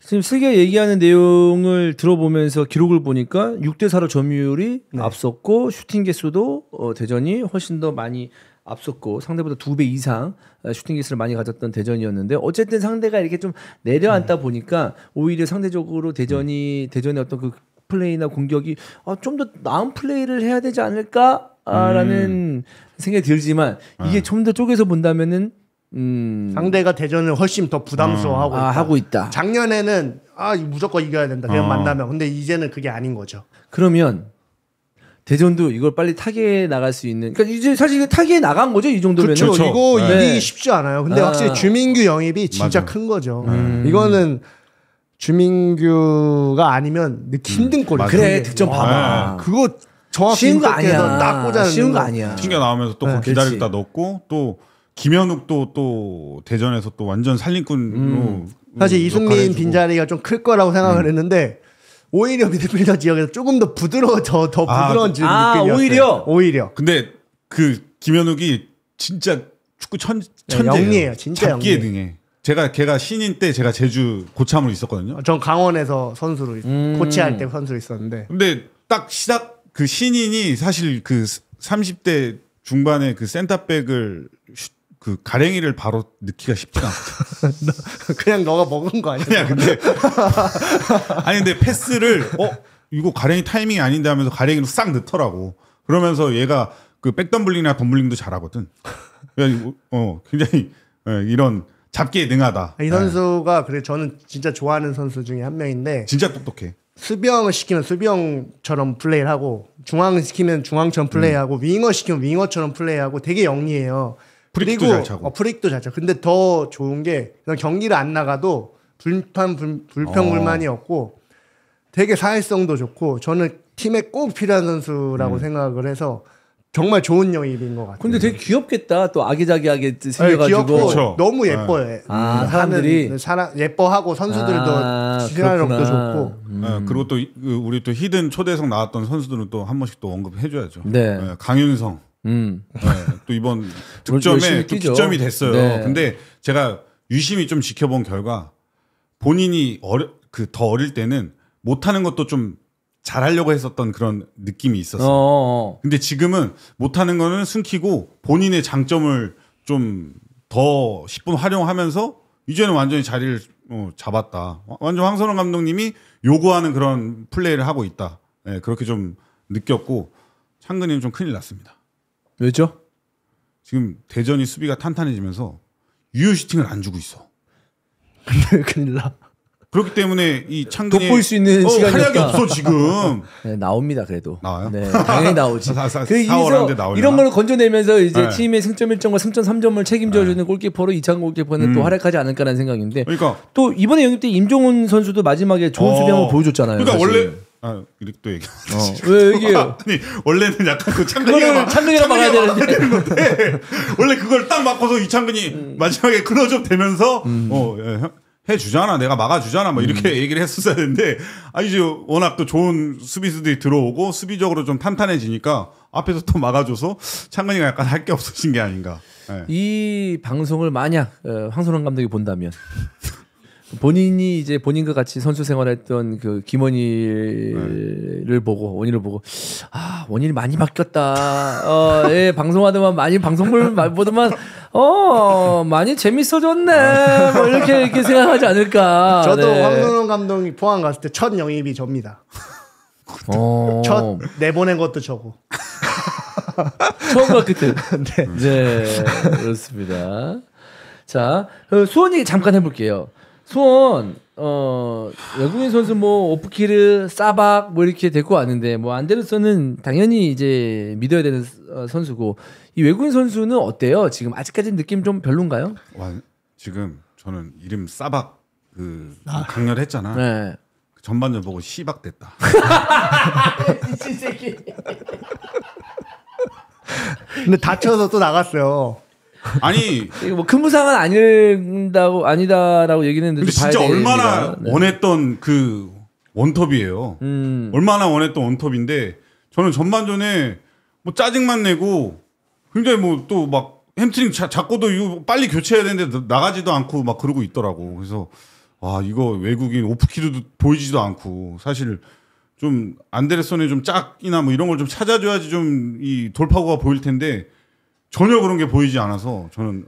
지금 슬기가 얘기하는 내용을 들어보면서 기록을 보니까 6대4로 점유율이 앞섰고 슈팅 개수도 대전이 훨씬 더 많이 앞섰고 상대보다 2배 이상 슈팅 개수를 많이 가졌던 대전이었는데 어쨌든 상대가 이렇게 좀 내려앉다 보니까 오히려 상대적으로 대전의 어떤 그 플레이나 공격이 좀 더 나은 플레이를 해야 되지 않을까라는 생각이 들지만 이게 좀 더 쪼개서 본다면은 상대가 대전을 훨씬 더 부담스러워하고 하고 있다. 작년에는 무조건 이겨야 된다. 그냥 만나면. 근데 이제는 그게 아닌 거죠. 그러면 대전도 이걸 빨리 타겟에 나갈 수 있는. 그러니까 이제 사실 이게 타겟에 나간 거죠, 이 정도면. 그렇죠. 이거 이기기 쉽지 않아요. 근데 확실히 주민규 영입이 진짜 큰 거죠. 이거는 주민규가 아니면 넣기 힘든 골이에요. 그래, 득점 봐봐. 그거 정확히 쉬운 거 아니야. 딱 꽂아내는 쉬운 거 아니야. 튕겨 나오면서 또 기다렸다 넣고 또 김현욱도 또 대전에서 또 완전 살림꾼으로 사실 이승민 빈자리가 좀 클 거라고 생각을 했는데 오히려 미드필더 지역에서 조금 더 부드러운 느낌이었어요. 오히려. 근데 그 김현욱이 진짜 축구 천재예요. 영리해요. 진짜 잡기에 능해. 걔가 신인 때 제가 제주 고참으로 있었거든요. 전 강원에서 선수로 코치할 때 선수로 있었는데. 근데 딱 그 신인이 사실 그 30대 중반에 그 센터백을 그 가랭이를 바로 넣기가 쉽지가 않거든. 그냥 너가 먹은 거 아니야? 근데 패스를 이거 가랭이 타이밍이 아닌데 하면서 가랭이로 싹 넣더라고. 그러면서 얘가 그 백덤블링이나 덤블링도 잘하거든. 굉장히 이런 잡기에 능하다. 이 선수가 그래 저는 진짜 좋아하는 선수 중에 한 명인데 진짜 똑똑해. 수비형을 시키면 수비형처럼 플레이를 하고 중앙 시키면 중앙처럼 플레이하고 윙어 시키면 윙어처럼 플레이하고 되게 영리해요. 프릭도 잘 차고. 프릭도 잘 차고. 근데 더 좋은 게 경기를 안 나가도 불평불만이 없고 되게 사회성도 좋고 저는 팀에 꼭 필요한 선수라고 생각을 해서 정말 좋은 영입인 것 같아요. 근데 되게 귀엽겠다. 또 아기자기하게 생겨가지고. 귀엽고 그렇죠. 너무 예뻐요. 사람들이 예뻐하고 선수들도 시간력도 좋고. 그리고 또 우리 또 히든 초대석 나왔던 선수들은 또 한 번씩 또 언급해줘야죠. 네. 강윤성. 또 이번 득점에 또 득점이 됐어요. 네. 근데 제가 유심히 좀 지켜본 결과 본인이 더 어릴 때는 못하는 것도 좀 잘하려고 했었던 그런 느낌이 있었어요. 근데 지금은 못하는 거는 숨기고 본인의 장점을 좀 더 10분 활용하면서 이제는 완전히 자리를 잡았다. 완전 황선홍 감독님이 요구하는 그런 플레이를 하고 있다. 네, 그렇게 좀 느꼈고 창근이는 좀 큰일 났습니다. 왜죠? 지금 대전이 수비가 탄탄해지면서 유효 슈팅을 안 주고 있어. 큰일 나. 그렇기 때문에 이 창근이 돋보일 수 있는 시간이 활약이 없어 지금. 네, 나옵니다 그래도. 나와요? 네, 당연히 나오지. 그래서 이런 걸 건져내면서 이제 팀의 승점 1점과 승점 3점을 책임져주는 골키퍼로 이창근 골키퍼는 또 활약하지 않을까라는 생각인데. 그러니까 또 이번에 영입 때 임종훈 선수도 마지막에 좋은 수비 한번 보여줬잖아요. 그러니까 사실. 원래 이렇게 또 얘기. 왜 얘기해요? 아니 원래는 약간 그 창근이가 막아야 되는 건데 원래 그걸 딱 막고서 이창근이 마지막에 클로즈업 되면서 해주잖아, 내가 막아주잖아, 뭐 이렇게 얘기를 했었어야 되는데 이제 워낙 또 좋은 수비수들이 들어오고 수비적으로 좀 탄탄해지니까 앞에서 또 막아줘서 창근이가 약간 할 게 없어진 게 아닌가. 네. 이 방송을 만약 황선홍 감독이 본다면. 본인이 이제 본인과 같이 선수 생활했던 그 김원일을 보고 원일을 보고 원일이 많이 바뀌었다. 예, 방송하더만 많이 방송물 보더만 많이 재밌어졌네. 뭐 이렇게 생각하지 않을까. 저도 네. 황선홍 감독이 포항 갔을 때 첫 영입이 접니다. 첫 내보낸 것도 저고. 처음 봤을 때. 네, 그렇습니다. 자, 수원 얘기 잠깐 해볼게요. 수원 외국인 선수 뭐 오프키르, 사박 뭐 이렇게 데리고 왔는데 뭐 안데르슨은 당연히 이제 믿어야 되는 선수고 이 외국인 선수는 어때요? 지금 아직까지 느낌 좀 별론가요? 지금 저는 이름 사박 강렬했잖아. 네. 전반전 보고 시박 됐다. 미친 새끼. 근데 다쳐서 또 나갔어요. 아니 뭐 큰 부상은 아니다라고 얘기는 했는데 진짜 얼마나 원했던 그 원톱이에요. 얼마나 원했던 원톱인데 저는 전반전에 뭐 짜증만 내고 굉장히 뭐 또 막 햄스트링 잡고도 이거 빨리 교체해야 되는데 나가지도 않고 막 그러고 있더라고. 그래서 이거 외국인 오프키드도 보이지도 않고 사실 좀 안데르손의 좀 짝이나 뭐 이런 걸 좀 찾아줘야지 좀 이 돌파구가 보일 텐데. 전혀 그런 게 보이지 않아서 저는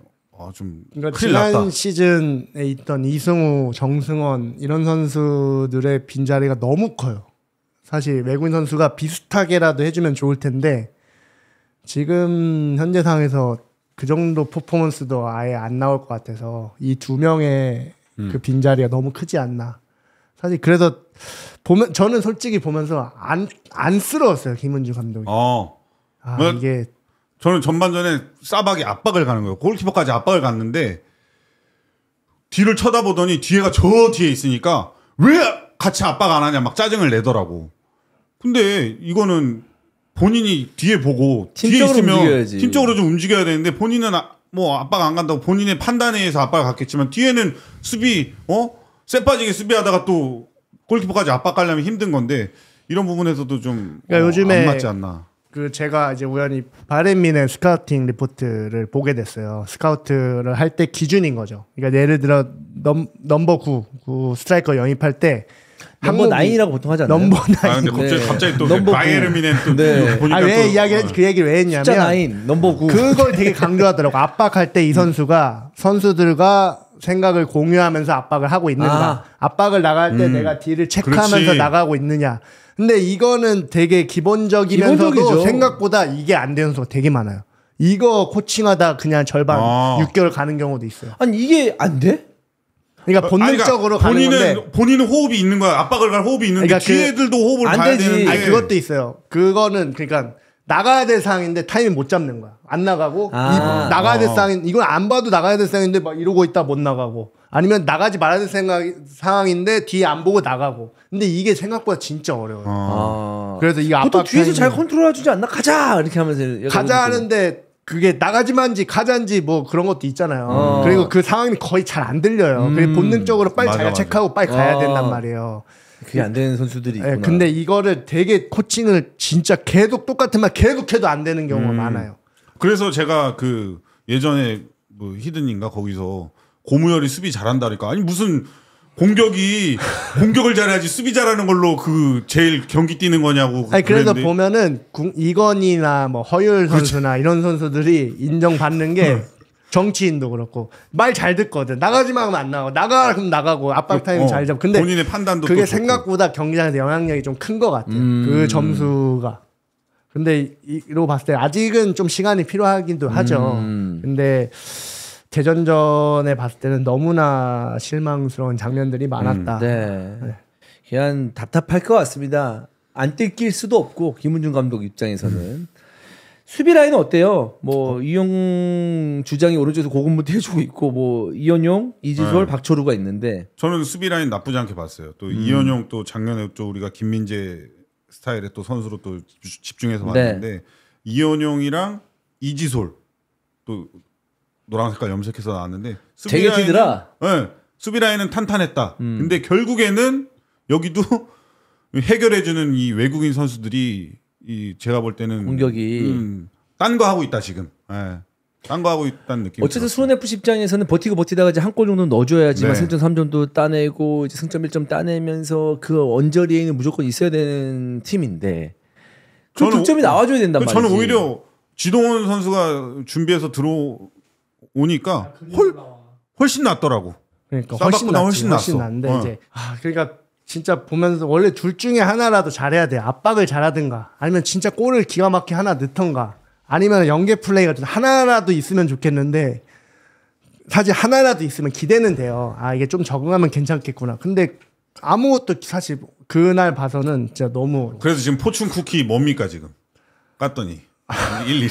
좀 그러니까 큰일 지난 났다. 시즌에 있던 이승우, 정승원 이런 선수들의 빈자리가 너무 커요. 사실 외국인 선수가 비슷하게라도 해주면 좋을 텐데 지금 현재 상황에서 그 정도 퍼포먼스도 아예 안 나올 것 같아서 이 두 명의 그 빈자리가 너무 크지 않나. 사실 그래서 저는 솔직히 보면서 안쓰러웠어요, 김은주 감독이. 이게 저는 전반전에 사박이 압박을 가는 거예요. 골키퍼까지 압박을 갔는데 뒤를 쳐다보더니 뒤에가 저 뒤에 있으니까 왜 같이 압박 안 하냐 막 짜증을 내더라고. 근데 이거는 본인이 뒤에 보고 뒤에 있으면 움직여야지. 팀적으로 좀 움직여야 되는데 본인은 뭐 압박 안 간다고 본인의 판단에 의해서 압박을 갔겠지만 뒤에는 수비 쎄 빠지게 수비하다가 또 골키퍼까지 압박 가려면 힘든 건데 이런 부분에서도 좀 그러니까 요즘에 안 맞지 않나. 제가 이제 우연히 바렌민의 스카우팅 리포트를 보게 됐어요. 스카우트를 할 때 기준인 거죠. 그러니까 예를 들어 넘버 9 스트라이커 영입할 때 넘버 9이라고 보통 하잖아요. 넘버 9. 근데 갑자기 또 바이에르민의 또 보니까 왜 그 얘기를 왜 했냐면 숫자 9, 넘버 9. 그걸 되게 강조하더라고. 압박할 때 이 선수가 선수들과 생각을 공유하면서 압박을 하고 있는가. 압박을 나갈 때 내가 뒤를 체크하면서 그렇지. 나가고 있느냐. 근데 이거는 되게 기본적이면서도 기본적이죠. 생각보다 이게 안 되는 수가 되게 많아요. 이거 코칭하다 그냥 절반 6개월 가는 경우도 있어요. 아니 이게 안 돼? 그러니까 본능적으로 가는 건데 본인은 호흡이 있는 거야. 압박을 갈 호흡이 있는데 그러니까 뒤에들도 호흡을 안 가야 되지. 되는데 그것도 있어요. 그거는 그러니까 나가야 될 상황인데 타이밍 못 잡는 거야. 안 나가고 나가야 될 상황인 이건 안 봐도 나가야 될 상황인데 막 이러고 있다 못 나가고 아니면 나가지 말아야 될 상황인데 뒤에 안 보고 나가고. 근데 이게 생각보다 진짜 어려워요. 그래서 이게 보통 압박 뒤에서 잘 컨트롤해 주지 않나? 가자 이렇게 하면서 가자 하는데 그게 나가지만지 가자인지 뭐 그런 것도 있잖아요. 그리고 그 상황이 거의 잘 안 들려요. 그리고 본능적으로 빨리 자기가 체크하고 빨리 가야 된단 말이에요. 그게 안 되는 선수들이 있구나. 근데 이거를 되게 코칭을 진짜 계속 똑같은 말 계속해도 안 되는 경우가 많아요. 그래서 제가 그 예전에 뭐 히든인가 거기서 고무열이 수비 잘한다니까. 아니 무슨 공격을 잘해야지 수비 잘하는 걸로 그 제일 경기 뛰는 거냐고. 아니 그래서 그랬는데. 보면은 이건희나 뭐 허율 선수나 이런 선수들이 인정받는 게 정치인도 그렇고 말 잘 듣거든. 나가지만 하면 안 나가고 나가 그럼 나가고 압박 타임 잘 잡고. 근데 본인의 판단도 그게 또 생각보다 경기장에서 영향력이 좀 큰 것 같아요. 그 점수가. 근데 이러고 봤을 때 아직은 좀 시간이 필요하기도 하죠. 근데 대전전에 봤을 때는 너무나 실망스러운 장면들이 많았다. 네. 그냥 답답할 것 같습니다. 안 뜯길 수도 없고 김은중 감독 입장에서는 수비 라인은 어때요? 뭐 이용 주장이 오른쪽에서 고군분투 해주고 있고 뭐 이현용, 이지솔, 박철우가 있는데 저는 수비 라인 나쁘지 않게 봤어요. 또 이현용 또 작년에 또 우리가 김민재 스타일의 또 선수로 또 집중해서 봤는데 이현용이랑 이지솔 또 노란 색깔 염색해서 나왔는데 되게 튀더라. 네, 수비 라인은 탄탄했다. 근데 결국에는 여기도 해결해주는 이 외국인 선수들이 제가 볼 때는 공격이 딴 거 하고 있다 지금. 네. 딴 거 하고 있다는 느낌. 어쨌든 수원 FC 입장에서는 버티다가 이제 한 골 정도 넣어줘야지만 승점 3점도 따내고 이제 승점 1점 따내면서 그 언저리에는 무조건 있어야 되는 팀인데 그 득점이 나와줘야 된단 말이지. 저는 오히려 지동원 선수가 준비해서 들어오니까 훨씬 낫더라고. 그러니까 훨씬 낫는데 이제 그러니까 진짜 보면서 원래 둘 중에 하나라도 잘해야 돼. 압박을 잘하든가 아니면 진짜 골을 기가 막히게 하나 넣던가 아니면 연계 플레이가 하나라도 있으면 좋겠는데 사실 하나라도 있으면 기대는 돼요. 아 이게 좀 적응하면 괜찮겠구나. 근데 아무것도 사실 그날 봐서는 진짜 너무. 그래서 지금 포춘 쿠키 뭡니까 지금? 깠더니 1-2.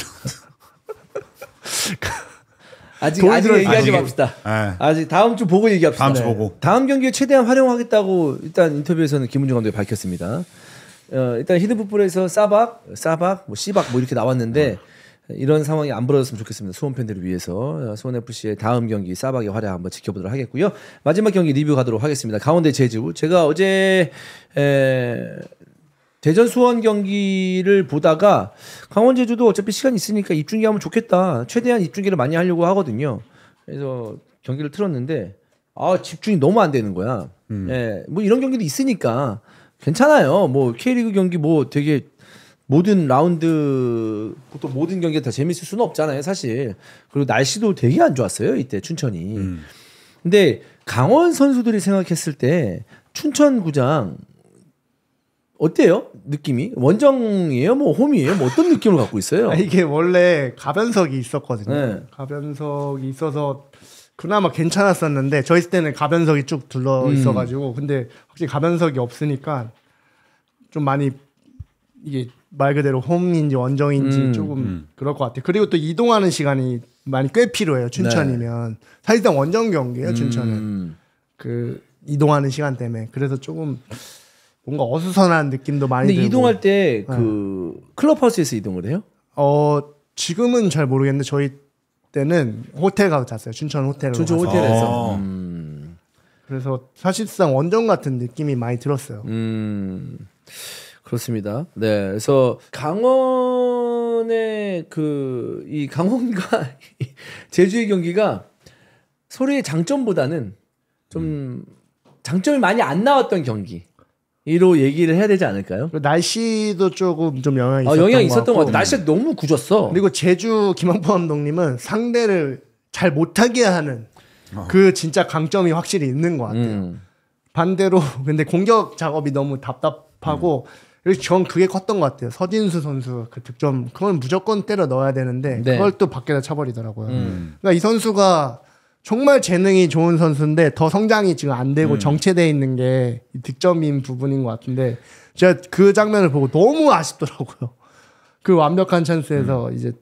아직 얘기하지 맙시다. 아직 다음 주 보고 얘기합시다. 다음 주 보고. 다음 경기에 최대한 활용하겠다고 일단 인터뷰에서는 김은중 감독이 밝혔습니다. 일단 히든풋볼에서 싸박, 뭐 씨박 뭐 이렇게 나왔는데 이런 상황이 안 벌어졌으면 좋겠습니다. 수원 팬들을 위해서 수원 FC의 다음 경기 싸박의 활약 한번 지켜보도록 하겠고요. 마지막 경기 리뷰 가도록 하겠습니다. 강원대 제주. 제가 어제 대전 수원 경기를 보다가 강원 제주도 어차피 시간 있으니까 입중계 하면 좋겠다. 최대한 입중계를 많이 하려고 하거든요. 그래서 경기를 틀었는데 집중이 너무 안 되는 거야. 뭐 이런 경기도 있으니까 괜찮아요. 뭐 K리그 경기 뭐 되게 모든 라운드 보통 모든 경기가 다 재밌을 수는 없잖아요, 사실. 그리고 날씨도 되게 안 좋았어요, 이때 춘천이. 근데 강원 선수들이 생각했을 때 춘천구장 어때요? 느낌이? 원정이에요? 뭐 홈이에요? 뭐 어떤 느낌을 갖고 있어요? 이게 원래 가변석이 있었거든요. 가변석이 있어서 그나마 괜찮았었는데 저희 때는 가변석이 쭉 둘러 있어가지고 근데 확실히 가변석이 없으니까 좀 많이 이게 말 그대로 홈인지 원정인지 조금 그럴 것 같아요. 그리고 또 이동하는 시간이 많이 꽤 필요해요. 춘천이면 사실상 원정 경기예요. 춘천은 그 이동하는 시간 때문에 그래서 조금 뭔가 어수선한 느낌도 많이 들고. 근데 이동할 때 그 클럽하우스에서 이동을 해요? 지금은 잘 모르겠는데 저희 때는 호텔 가서 잤어요. 춘천 호텔로. 춘천 호텔에서. 그래서 사실상 원정 같은 느낌이 많이 들었어요. 그렇습니다. 네, 그래서 강원의 이 강원과 제주의 경기가 서로의 장점보다는 좀 장점이 많이 안 나왔던 경기로 얘기를 해야 되지 않을까요? 날씨도 조금 좀 영향이 있었던 것 같아요. 날씨가 너무 굳었어. 그리고 제주 김한포 감독님은 상대를 잘 못하게 하는 그 진짜 강점이 확실히 있는 것 같아요. 반대로 근데 공격 작업이 너무 답답하고 그래서 전 그게 컸던 것 같아요. 서진수 선수 그 득점 그건 무조건 때려 넣어야 되는데 그걸 또 밖에다 쳐버리더라고요. 그러니까 이 선수가 정말 재능이 좋은 선수인데 더 성장이 지금 안 되고 정체되어 있는 게 득점인 부분인 것 같은데 제가 그 장면을 보고 너무 아쉽더라고요. 그 완벽한 찬스에서 이제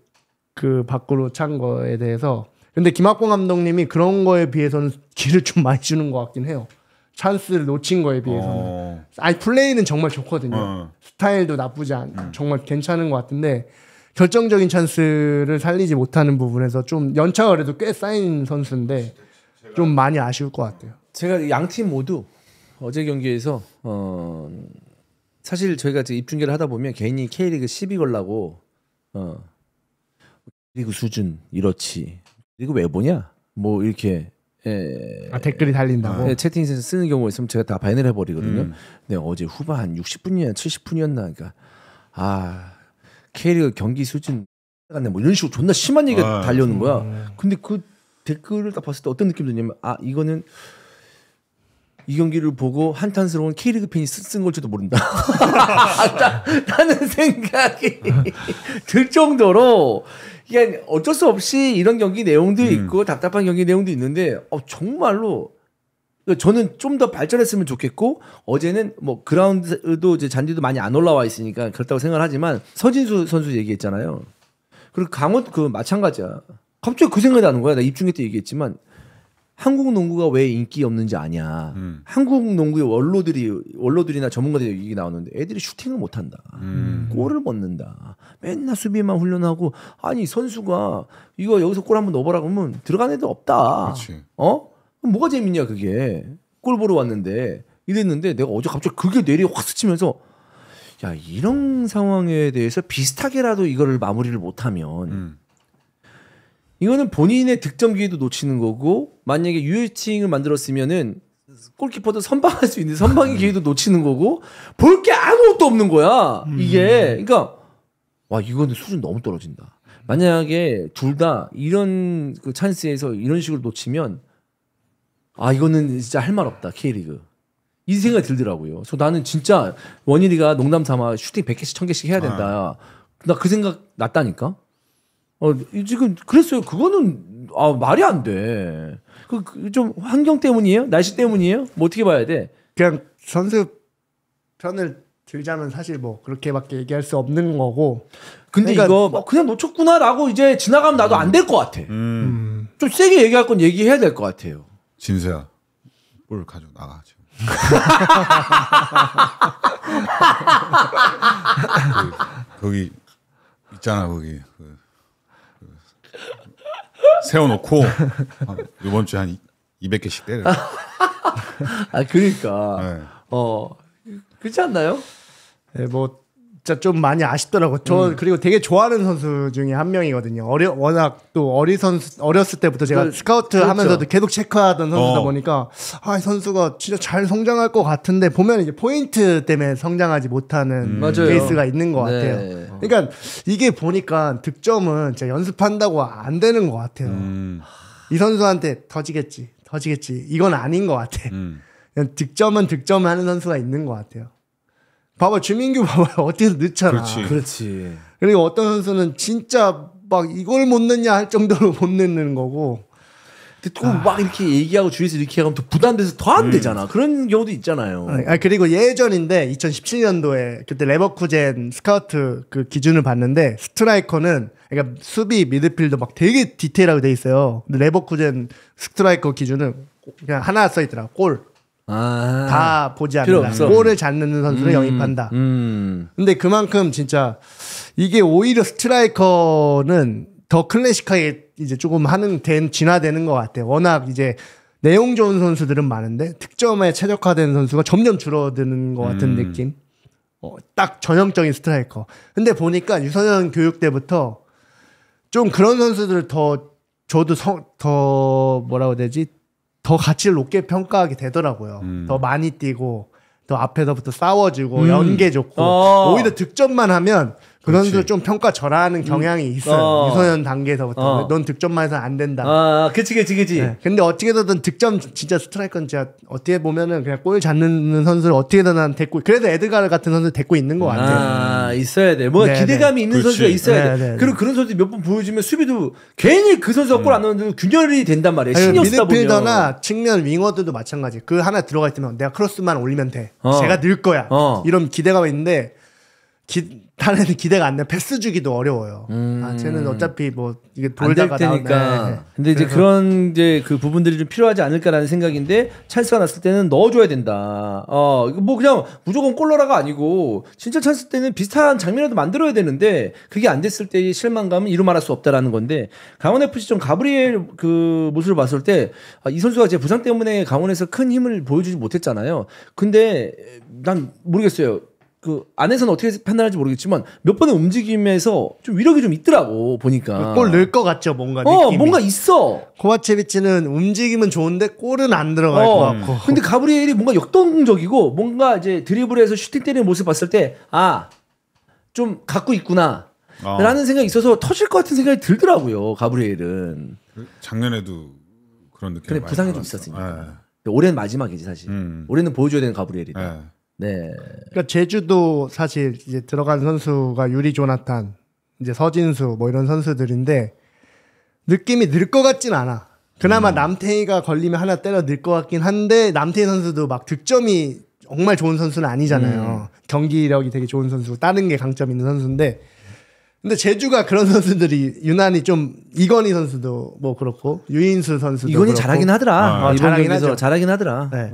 그 밖으로 찬 거에 대해서. 근데 김학봉 감독님이 그런 거에 비해서는 기를 좀 많이 주는 것 같긴 해요. 찬스를 놓친 거에 비해서는. 플레이는 정말 좋거든요. 스타일도 나쁘지 않, 정말 괜찮은 것 같은데 결정적인 찬스를 살리지 못하는 부분에서 좀 연차가 그래도 꽤 쌓인 선수인데 좀 많이 아쉬울 것 같아요. 제가 양팀 모두 어제 경기에서 사실 저희가 입중계를 하다 보면 괜히 K리그 12 걸라고 K리그 수준 이렇지. 이거 왜 보냐? 뭐 이렇게 댓글이 달린다고? 채팅에서 쓰는 경우가 있으면 제가 다 바인을 해버리거든요. 근데 어제 후반 한 60분이나 70분이었나 그러니까 K리그 경기 수준 같네 뭐 이런 식으로 존나 심한 얘기가 달려오는 거야. 근데 그 댓글을 딱 봤을 때 어떤 느낌이 드냐면 이거는 이 경기를 보고 한탄스러운 K리그 팬이 쓴 걸지도 모른다. 라는 생각이 들 정도로 이게 어쩔 수 없이 이런 경기 내용도 있고 답답한 경기 내용도 있는데 정말로 저는 좀 더 발전했으면 좋겠고 어제는 뭐 그라운드도 이제 잔디도 많이 안 올라와 있으니까 그렇다고 생각을 하지만 서진수 선수 얘기했잖아요. 그리고 강원 그 마찬가지야. 갑자기 그 생각이 나는 거야. 나 입중계 때 얘기했지만 한국 농구가 왜 인기 없는지 아냐. 한국 농구의 원로들이나 전문가들이 얘기 나오는데 애들이 슈팅을 못 한다. 골을 못 넣는다. 맨날 수비만 훈련하고 아니 선수가 이거 여기서 골 한번 넣어보라 그러면 들어간 애들 없다. 그렇지. 뭐가 재밌냐 그게. 골 보러 왔는데 이랬는데 내가 어제 갑자기 그게 뇌리에 확 스치면서 야 이런 상황에 대해서 비슷하게라도 이거를 마무리를 못하면 이거는 본인의 득점 기회도 놓치는 거고 만약에 유효팅을 만들었으면은 골키퍼도 선방할 수 있는 선방의 기회도 놓치는 거고 볼 게 아무것도 없는 거야. 이게 그러니까 와 이거는 수준 너무 떨어진다. 만약에 둘 다 이런 그 찬스에서 이런 식으로 놓치면 아 이거는 진짜 할 말 없다 K리그. 이 생각이 들더라고요. 그래서 나는 진짜 원일이가 농담 삼아 슈팅 100개씩 1000개씩 해야 된다. 나 그 생각 났다니까. 지금 그랬어요. 그거는 말이 안 돼. 좀 환경 때문이에요? 날씨 때문이에요? 뭐 어떻게 봐야 돼? 그냥 선수 편을 들자면 사실 뭐 그렇게밖에 얘기할 수 없는 거고. 근데 그러니까 이거 그냥 놓쳤구나라고 이제 지나가면 나도 안 될 것 같아. 좀 세게 얘기할 건 얘기해야 될 것 같아요. 진수야, 볼 가지고 나가 지금. 거기 있잖아 거기. 세워놓고 이번 주에 한 200개씩 때려. 그러니까 네. 그렇지 않나요? 네, 뭐 진짜 좀 많이 아쉽더라고. 그리고 되게 좋아하는 선수 중에 한 명이거든요. 워낙 또 어렸을 때부터 제가 스카우트 그렇죠. 하면서도 계속 체크하던 선수다 보니까 이 선수가 진짜 잘 성장할 것 같은데 보면 이제 포인트 때문에 성장하지 못하는 케이스가 있는 것 같아요. 네. 그러니까 이게 보니까 득점은 진짜 연습한다고 안 되는 것 같아요. 이 선수한테 터지겠지. 이건 아닌 것 같아. 그냥 득점을 하는 선수가 있는 것 같아요. 봐봐 주민규 봐봐 어떻게 넣잖아. 그렇지. 그리고 어떤 선수는 진짜 막 이걸 못 넣냐 할 정도로 못 넣는 거고. 근데 또 막 이렇게 얘기하고 주위에서 이렇게 하면 또 부담돼서 더 안 되잖아. 그런 경우도 있잖아요. 그리고 예전인데 2017년도에 그때 레버쿠젠 스카우트 그 기준을 봤는데 스트라이커는 그러니까 수비 미드필더 막 되게 디테일하게 돼 있어요. 근데 레버쿠젠 스트라이커 기준은 그냥 하나 써 있더라. 골. 다 보지 않는다. 골을 잘 넣는 선수를 영입한다. 근데 그만큼 진짜 이게 오히려 스트라이커는 더 클래식하게 이제 조금 진화되는 것 같아요. 워낙 이제 내용 좋은 선수들은 많은데 득점에 최적화된 선수가 점점 줄어드는 것 같은 느낌. 딱 전형적인 스트라이커. 근데 보니까 유소년 교육 때부터 좀 그런 선수들을 저도 더 뭐라고 해야 되지? 더 가치를 높게 평가하게 되더라고요. 더 많이 뛰고 더 앞에서부터 싸워주고 연계 좋고 오히려 득점만 하면 그 선수를 좀 평가 절하하는 경향이 있어요. 유소년 단계에서부터 넌 득점만 해서 안 된다. 그치. 네. 근데 어떻게든 득점 진짜 스트라이커는 진짜 어떻게 보면은 그냥 골 잘 넣는 선수를 어떻게든 데리고 그래서 에드가르 같은 선수를 데리고 있는 것 같아요. 있어야 돼. 뭔가 기대감이 있는 선수가 있어야 돼. 그리고 그런 선수 몇 번 보여주면 수비도 괜히 그 선수가 골 안 넣는데도 균열이 된단 말이야. 신경 쓰다 보면. 미드필더나 측면 윙어들도 마찬가지. 그 하나 들어가 있으면 내가 크로스만 올리면 돼. 제가 늘 거야. 이런 기대감이 있는데 다른 애는 기대가 안 돼. 패스 주기도 어려워요. 쟤는 어차피 뭐 이게 돌다가 나오니까. 네. 근데 이제 그런 그 부분들이 좀 필요하지 않을까라는 생각인데 찬스가 났을 때는 넣어줘야 된다. 뭐 그냥 무조건 골러라가 아니고 진짜 찬스 때는 비슷한 장면이라도 만들어야 되는데 그게 안 됐을 때의 실망감은 이루 말할 수 없다라는 건데 강원 FC 좀 가브리엘 그 모습을 봤을 때 이 선수가 제 부상 때문에 강원에서 큰 힘을 보여주지 못했잖아요. 근데 난 모르겠어요. 그 안에서는 어떻게 판단할지 모르겠지만 몇 번의 움직임에서 좀 위력이 좀 있더라고 보니까. 골 넣을 것 같죠 뭔가 느낌이. 뭔가 있어. 코바체비치는 움직임은 좋은데 골은 안 들어갈 것 같고. 근데 가브리엘이 뭔가 역동적이고 뭔가 이제 드리블에서 슈팅 때리는 모습 봤을 때 좀 갖고 있구나 라는 생각이 있어서 터질 것 같은 생각이 들더라고요. 가브리엘은. 작년에도 그런 느낌. 근데 부상이 좀 있었으니까. 올해는 마지막이지 사실. 올해는 보여줘야 되는 가브리엘이다. 네. 그러니까 제주도 사실 이제 들어간 선수가 유리 조나탄, 이제 서진수 뭐 이런 선수들인데 느낌이 늘 것 같진 않아. 그나마 남태희가 걸리면 하나 때려 늘 것 같긴 한데 남태희 선수도 막 득점이 정말 좋은 선수는 아니잖아요. 경기력이 되게 좋은 선수고 다른 게 강점 있는 선수인데 근데 제주가 그런 선수들이 유난히 좀 이건희 선수도 뭐 그렇고 유인수 선수도 이건희 그렇고. 잘하긴 하더라. 잘하긴 하죠. 잘하긴 하더라. 네.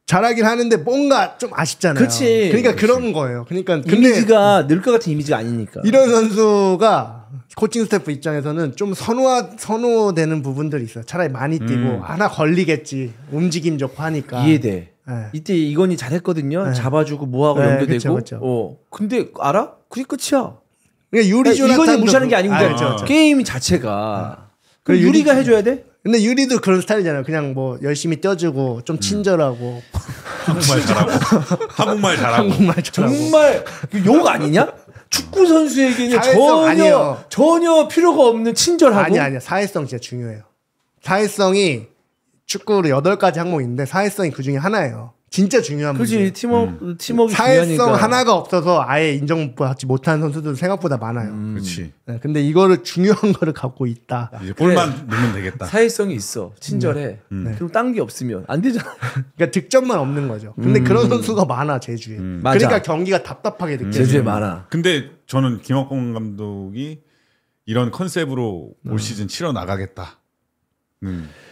잘하긴 하는데 뭔가 좀 아쉽잖아요. 그치. 그러니까 그런 거예요. 그러니까 이미지가 늘 것 같은 이미지가 아니니까. 이런 선수가 코칭 스태프 입장에서는 좀 선호되는 부분들이 있어요. 차라리 많이 뛰고 하나 걸리겠지. 움직임 좋고 하니까. 이해돼. 네. 이때 이건희 잘했거든요. 네. 잡아주고 뭐하고 연결되고. 그쵸. 근데 알아? 그게 끝이야. 그러니까 유리 이건희 무시하는 게 아닌데 게임 자체가. 그 유리가 해줘야 돼? 근데 유리도 그런 스타일이잖아요. 그냥 뭐 열심히 뛰어주고 좀 친절하고 한국말 잘하고 정말 욕 아니냐? 축구 선수에게는 전혀 필요가 없는 친절하고. 아니야. 사회성 진짜 중요해요. 사회성이 축구로 8가지 항목인데 사회성이 그 중에 하나예요. 진짜 중요한 문제. 그렇지. 팀워크 사회성 중요하니까. 하나가 없어서 아예 인정받지 못하는 선수들 생각보다 많아요. 그렇지. 네, 근데 이거를 중요한 거를 갖고 있다. 이제 볼만 넣으면 되겠다. 사회성이 있어. 친절해. 그럼 딴 게 없으면 안 되잖아. 그러니까 득점만 없는 거죠. 근데 그런 선수가 많아 제주에. 그러니까 경기가 답답하게 느껴져요. 제주에 많아. 근데 저는 김학공 감독이 이런 컨셉으로 올 시즌 치러 나가겠다.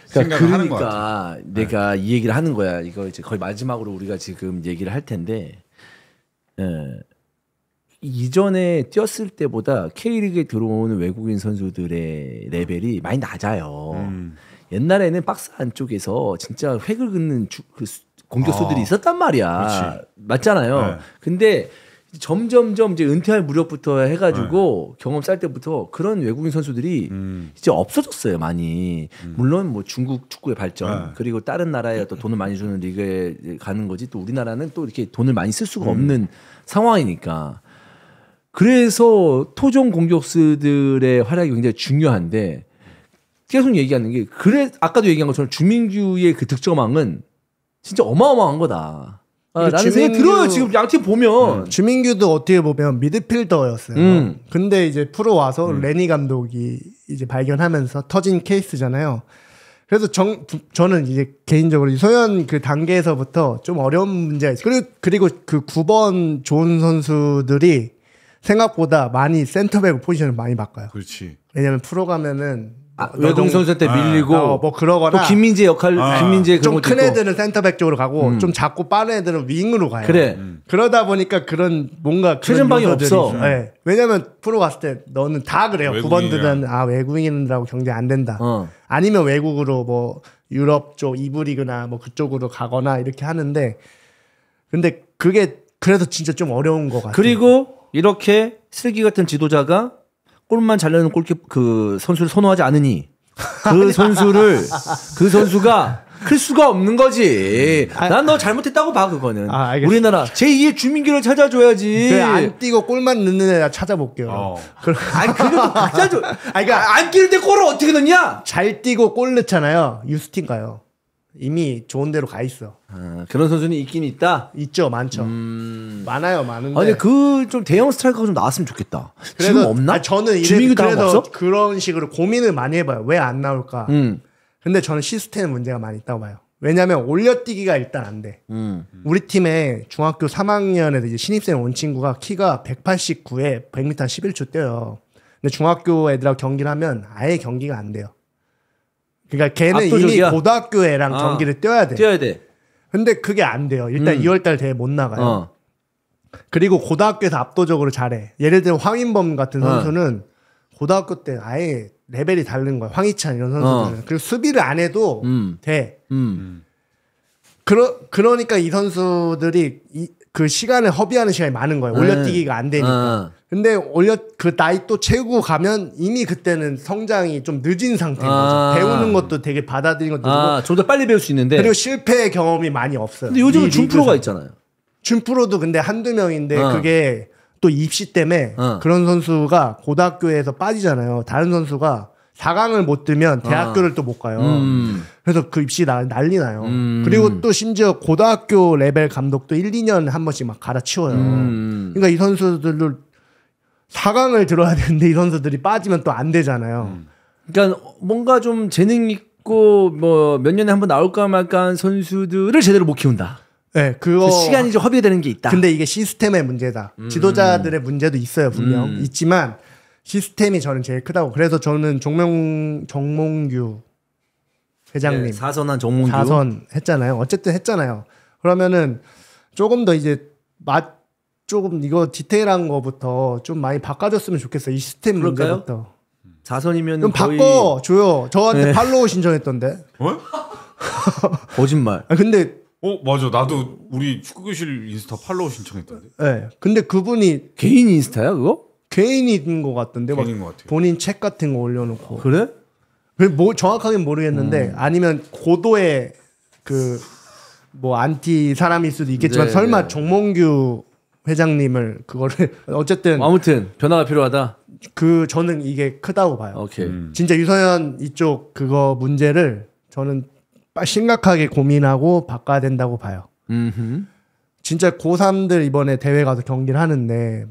생각을 하는 것 같아. 내가 이 얘기를 하는 거야. 이거 이제 거의 마지막으로 우리가 지금 얘기를 할 텐데, 이전에 뛰었을 때보다 K리그에 들어오는 외국인 선수들의 레벨이 많이 낮아요. 옛날에는 박스 안쪽에서 진짜 획을 긋는 그 공격수들이 있었단 말이야. 그렇지. 맞잖아요. 네. 근데 점점점 이제 은퇴할 무렵부터 해가지고 경험 쌓을 때부터 그런 외국인 선수들이 이제 없어졌어요 많이. 물론 뭐 중국 축구의 발전 그리고 다른 나라에 또 돈을 많이 주는 리그에 가는 거지 또 우리나라는 또 이렇게 돈을 많이 쓸 수가 없는 상황이니까. 그래서 토종 공격수들의 활약이 굉장히 중요한데 계속 얘기하는 게 아까도 얘기한 것처럼 주민규의 그 득점왕은 진짜 어마어마한 거다. 라는 생각이 들어요. 지금 양팀 보면 주민규도 어떻게 보면 미드필더였어요. 근데 이제 프로 와서 레니 감독이 이제 발견하면서 터진 케이스잖아요. 그래서 저는 이제 개인적으로 소연 그 단계에서부터 좀 어려운 문제가 있어요. 그리고 그 9번 좋은 선수들이 생각보다 많이 센터백 포지션을 많이 바꿔요. 그렇지. 왜냐면 프로 가면은 외국 선수한테 밀리고 뭐 그러거나 또 김민재 역할 김민재 좀 큰 애들은 센터백 쪽으로 가고 좀 작고 빠른 애들은 윙으로 가요. 그래. 그러다 보니까 그런 뭔가 최전방이 없어. 네. 왜냐면 프로 갔을 때 너는 다 그래요. 9번들은 외국인들하고 경쟁 안 된다. 아니면 외국으로 뭐 유럽 쪽 2부 리그나 뭐 그쪽으로 가거나 이렇게 하는데 근데 그게 그래서 진짜 좀 어려운 것 같아요. 그리고 이렇게 쓰레기 같은 지도자가 골만 잘 넣는 그 선수를 선호하지 않으니 그 선수가 클 수가 없는 거지. 난 너 잘못했다고 봐 그거는. 우리나라 제2의 주민규를 찾아줘야지. 그래, 안 뛰고 골만 넣는 애 나 찾아볼게요. 아니 그래도 찾아줘. 그러니까 안 뛰는데 골을 어떻게 넣냐? 잘 뛰고 골 넣잖아요. 유스틴 가요. 이미 좋은 데로 가 있어. 그런 선수는 있긴 있다. 있죠, 많죠. 많아요, 많은데. 아니 그 좀 대형 스트라이커가 좀 나왔으면 좋겠다. 지금 없나? 저는 그래서 그런 식으로 고민을 많이 해봐요. 왜 안 나올까? 근데 저는 시스템 문제가 많이 있다고 봐요. 왜냐면 올려뛰기가 일단 안 돼. 우리 팀에 중학교 3학년에 이제 신입생 온 친구가 키가 189에 100m 11초 뛰어요. 근데 중학교 애들하고 경기를 하면 아예 경기가 안 돼요. 그러니까 걔는 압도적이야. 이미 고등학교 애랑 경기를 뛰어야 돼. 근데 그게 안 돼요. 일단 2월달 대회 못 나가요. 그리고 고등학교에서 압도적으로 잘해. 예를 들어 황인범 같은 선수는 고등학교 때 아예 레벨이 다른 거야. 황희찬 이런 선수들은. 그리고 수비를 안 해도 돼. 그러니까 이 선수들이 그 시간을 허비하는 시간이 많은 거예요. 올려뛰기가 안 되니까. 근데 그 나이 또 채우고 가면 이미 그때는 성장이 좀 늦은 상태인 거죠. 배우는 것도 되게 받아들이는 것도 좀 더 빨리 배울 수 있는데. 그리고 실패 경험이 많이 없어요. 근데 요즘은 준프로가 있잖아요. 준프로도 근데 한두 명인데 그게 또 입시 때문에 그런 선수가 고등학교에서 빠지잖아요. 다른 선수가 4강을 못 들면 대학교를 또 못 가요. 그래서 그 입시 난리 나요. 그리고 또 심지어 고등학교 레벨 감독도 1, 2년 한 번씩 막 갈아치워요. 그러니까 이 선수들을 4강을 들어야 되는데 이 선수들이 빠지면 또 안 되잖아요. 그러니까 뭔가 좀 재능 있고 뭐 몇 년에 한 번 나올까 말까 한 선수들을 제대로 못 키운다. 네, 그거 시간이 좀 허비가 되는 게 있다. 근데 이게 시스템의 문제다. 지도자들의 문제도 있어요, 분명. 있지만 시스템이 저는 제일 크다고. 그래서 저는 정몽규 회장님 네, 사선한 정몽규 4선 했잖아요. 어쨌든 했잖아요. 그러면은 조금 더 이제 조금 이거 디테일한 거부터 좀 많이 바꿔줬으면 좋겠어요. 이 시스템 문제부터. 4선이면 좀 거의... 바꿔줘요. 저한테 네. 팔로우 신청했던데. 거짓말. 근데 맞아. 나도 우리 축구교실 인스타 팔로우 신청했던데. 네. 근데 그분이 개인 인스타야 그거? 개인인 것 같던데. 개인인 것 같아요. 본인 책 같은 거 올려놓고. 그래? 뭐 정확하게는 모르겠는데 아니면 고도의 뭐 안티 사람일 수도 있겠지만 네, 설마 네. 정몽규 회장님을 그거를 어쨌든 아무튼 변화가 필요하다. 저는 이게 크다고 봐요. 오케이. 진짜 유서연 이쪽 그거 문제를 저는 심각하게 고민하고 바꿔야 된다고 봐요. 진짜 고3들 이번에 대회 가서 경기를 하는데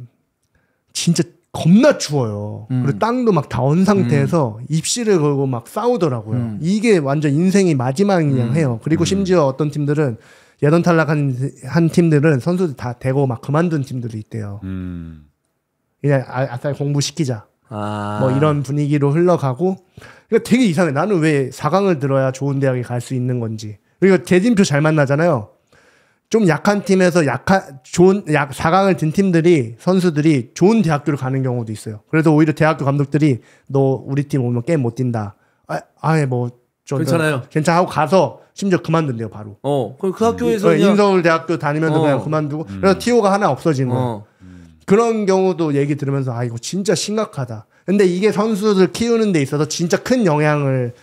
진짜 겁나 추워요. 그리고 땅도 막 다 언 상태에서 입시를 걸고 막 싸우더라고요. 이게 완전 인생이 마지막이냐 해요. 그리고 심지어 어떤 팀들은 예선 탈락한 팀들은 선수들 다 대고 막 그만둔 팀들이 있대요. 그냥 아싸 공부시키자. 뭐 이런 분위기로 흘러가고. 그러니까 되게 이상해. 나는 왜 4강을 들어야 좋은 대학에 갈 수 있는 건지. 그리고 대진표 잘 만나잖아요. 좀 약한 팀에서 4강을 든 팀들이 선수들이 좋은 대학교를 가는 경우도 있어요. 그래서 오히려 대학교 감독들이 너 우리 팀 오면 게임 못 뛴다. 뭐 괜찮아요. 괜찮아 하고 가서 심지어 그만둔대요 바로. 그 학교에서 인서울대학교 다니면서 그냥 그만두고 그래서 TO가 하나 없어지는 거예요. 그런 경우도 얘기 들으면서 이거 진짜 심각하다. 근데 이게 선수들 키우는 데 있어서 진짜 큰 영향을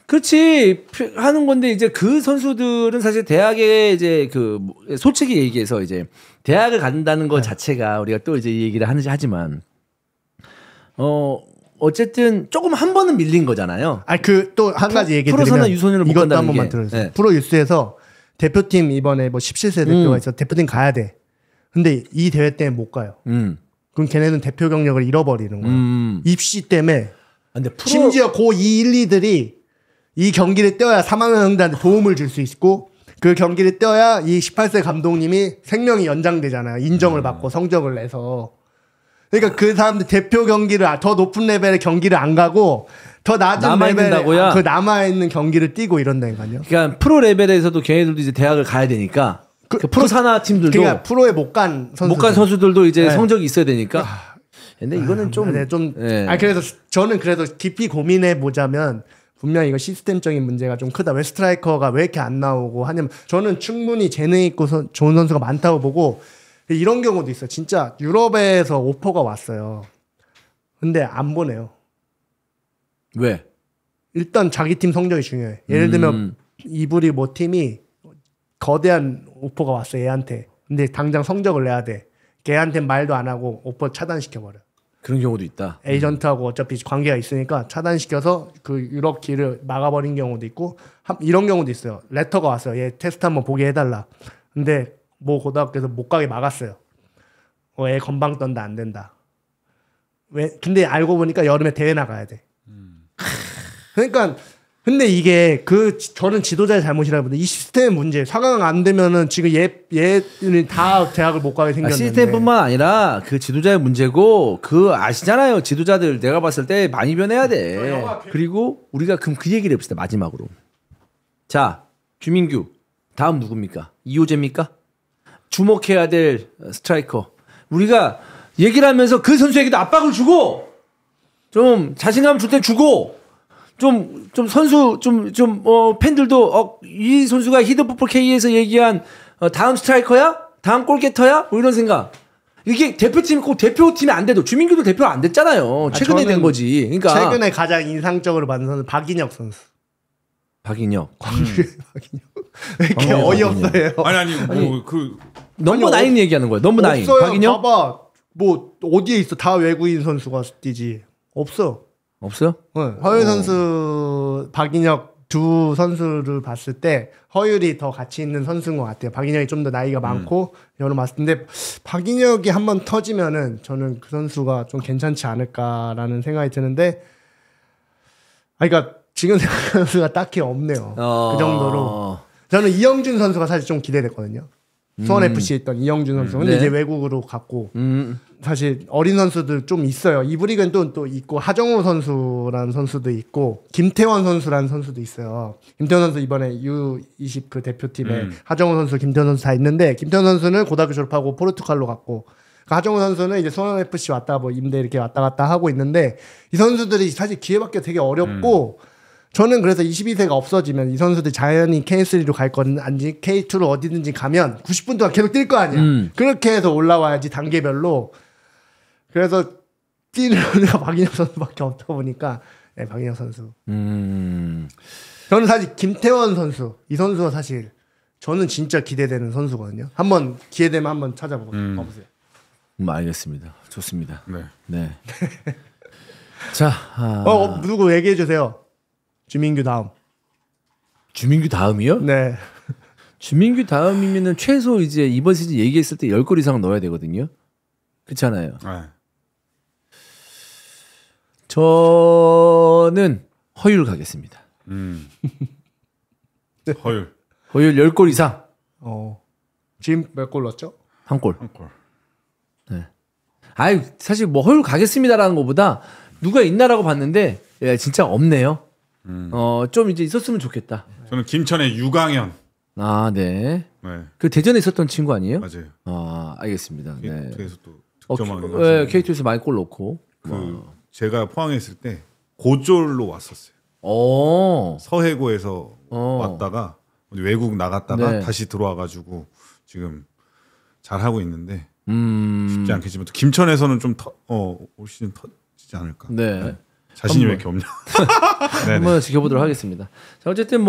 그렇지 하는 건데 이제 그 선수들은 사실 대학에 이제 솔직히 얘기해서 이제 대학을 간다는 것 자체가 우리가 또 이제 이 얘기를 하지만 어쨌든 조금 한 번은 밀린 거잖아요. 또 한 가지 얘기 드리면 유소년을 못 이것도 한 번만 게. 들어주세요. 네. 프로 유스에서 대표팀 이번에 뭐 17세 대표가 있어 대표팀 가야 돼. 근데 이 대회 때문에 못 가요. 그럼 걔네는 대표 경력을 잃어버리는 거예요. 입시 때문에. 근데 심지어 고2, 1, 2들이 이 경기를 뛰어야 3학년 형들한테 도움을 줄 수 있고 그 경기를 뛰어야 이 18세 감독님이 생명이 연장되잖아요. 인정을 받고 성적을 내서. 그러니까 그 사람들 대표 경기를 더 높은 레벨의 경기를 안 가고 더 낮은 레벨의 그 남아있는 경기를 뛰고 이런다니까요. 그러니까 프로 레벨에서도 걔네들도 이제 대학을 가야 되니까 그 프로 산하 팀들도 그러니까 프로에 못 간 선수들도 이제 네. 성적이 있어야 되니까. 근데 이거는 그래서 저는 그래도 깊이 고민해 보자면 분명히 이거 시스템적인 문제가 좀 크다. 왜 스트라이커가 왜 이렇게 안 나오고 하냐면 저는 충분히 재능 있고 좋은 선수가 많다고 보고 이런 경우도 있어요. 진짜 유럽에서 오퍼가 왔어요. 근데 안 보내요. 왜? 일단 자기 팀 성적이 중요해. 예를 들면 이불이 뭐 팀이 거대한 오퍼가 왔어 얘한테. 근데 당장 성적을 내야 돼. 걔한테 말도 안 하고 오퍼 차단시켜버려. 그런 경우도 있다. 에이전트하고 어차피 관계가 있으니까 차단시켜서 그 유럽 길을 막아버린 경우도 있고 이런 경우도 있어요. 레터가 왔어요. 얘 테스트 한번 보게 해달라. 근데 뭐 고등학교에서 못 가게 막았어요. 얘 건방 떤다 안 된다. 왜? 근데 알고 보니까 여름에 대회 나가야 돼. 그러니까 근데 이게 저는 지도자의 잘못이라고 보는데 이 시스템의 문제. 4강 안 되면은 지금 얘는 다 대학을 못 가게 생겼는데. 시스템뿐만 아니라 그 지도자의 문제고 아시잖아요. 지도자들 내가 봤을 때 많이 변해야 돼. 그리고 우리가 그럼 그 얘기를 해봅시다. 마지막으로. 자, 주민규. 다음 누굽니까? 이호재입니까? 주목해야 될 스트라이커. 우리가 얘기를 하면서 그 선수에게도 압박을 주고 좀 자신감 줄 때 주고 좀 선수 팬들도 이 선수가 히드풋볼 K에서 얘기한 다음 스트라이커야? 다음 골게터야? 뭐 이런 생각. 이게 대표팀이 꼭 대표팀이 안 돼도 주민규도 대표가 안 됐잖아요. 최근에 된 거지. 그러니까 최근에 가장 인상적으로 받는 선수 박인혁 선수. 박인혁. 왜 이렇게 어이없어요? 넘버 나인 얘기하는 거야. 넘버 나인. 박인혁. 봐봐. 뭐 어디에 있어? 다 외국인 선수가 뛰지. 없어. 없어요? 네. 허율 선수, 박인혁 두 선수를 봤을 때 허율이 더 가치 있는 선수인 것 같아요. 박인혁이 좀 더 나이가 많고 여러 봤을 텐데 박인혁이 한번 터지면은 저는 그 선수가 좀 괜찮지 않을까라는 생각이 드는데, 그러니까 지금 선수가 딱히 없네요. 그 정도로. 저는 이영준 선수가 사실 좀 기대됐거든요. 수원 FC에 있던 이영준 선수. 근데 이제 외국으로 갔고. 사실 어린 선수들 좀 있어요. 이부 리그는 또 있고 하정우 선수라는 선수도 있고 김태원 선수라는 선수도 있어요. 김태원 선수 이번에 U20 그 대표팀에 하정우 선수, 김태원 선수 다 있는데 김태원 선수는 고등학교 졸업하고 포르투갈로 갔고 하정우 선수는 이제 수원 FC 왔다 뭐 임대 이렇게 왔다 갔다 하고 있는데 이 선수들이 사실 기회받기가 되게 어렵고 저는 그래서 22세가 없어지면 이 선수들이 자연히 K3로 갈 거는 아니지 K2로 어디든지 가면 90분 동안 계속 뛸 거 아니야. 그렇게 해서 올라와야지 단계별로. 그래서 뛰는 우리가 박인혁 선수밖에 없다 보니까 네, 박인혁 선수. 저는 사실 김태원 선수 이 선수가 사실 저는 진짜 기대되는 선수거든요. 한번 기회 되면 한번 찾아보세요. 알겠습니다. 좋습니다. 네. 네. 자, 누구 얘기해 주세요. 주민규 다음. 주민규 다음이요? 네. 주민규 다음이면은 최소 이제 이번 시즌 얘기했을 때 10골 이상 넣어야 되거든요. 그렇잖아요. 네. 저는 허율 가겠습니다. 허율 10골 이상. 지금 몇 골 넣었죠? 한 골. 네. 아유, 사실 뭐 허율 가겠습니다라는 것보다 누가 있나라고 봤는데 야, 진짜 없네요. 좀 이제 있었으면 좋겠다. 저는 김천의 유강현. 아, 네. 네. 그 대전에 있었던 친구 아니에요? 맞아요. 아, 알겠습니다. 네. K2에서 또 득점하는 거. 네, K2에서 많이 골 넣고. 제가 포항에 있을 때 고졸로 왔었어요. 서해고에서 왔다가 외국 나갔다가 네. 다시 들어와가지고 지금 잘 하고 있는데 쉽지 않겠지만 또 김천에서는 좀 올 시즌 터지지 않을까. 네. 자신이 왜 이렇게 없냐. 한번 지켜보도록 하겠습니다. 자, 어쨌든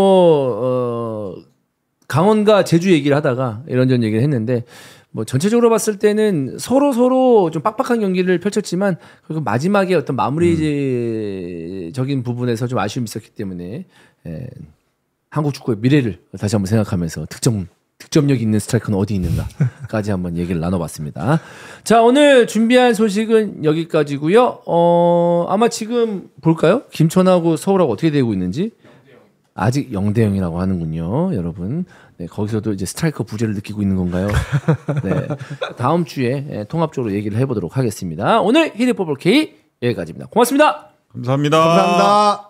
강원과 제주 얘기를 하다가 이런저런 얘기를 했는데 뭐 전체적으로 봤을 때는 서로 좀 빡빡한 경기를 펼쳤지만 그리고 마지막에 어떤 마무리적인 부분에서 좀 아쉬움이 있었기 때문에 한국 축구의 미래를 다시 한번 생각하면서 득점력 있는 스트라이커는 어디 있는가까지 한번 얘기를 나눠봤습니다. 자, 오늘 준비한 소식은 여기까지고요. 아마 지금 볼까요? 김천하고 서울하고 어떻게 되고 있는지. 아직 0대0이라고 하는군요, 여러분. 네, 거기서도 이제 스트라이커 부재를 느끼고 있는 건가요? 네, 다음 주에 통합적으로 얘기를 해보도록 하겠습니다. 오늘 히리포볼 K 여기까지입니다. 고맙습니다. 감사합니다. 감사합니다.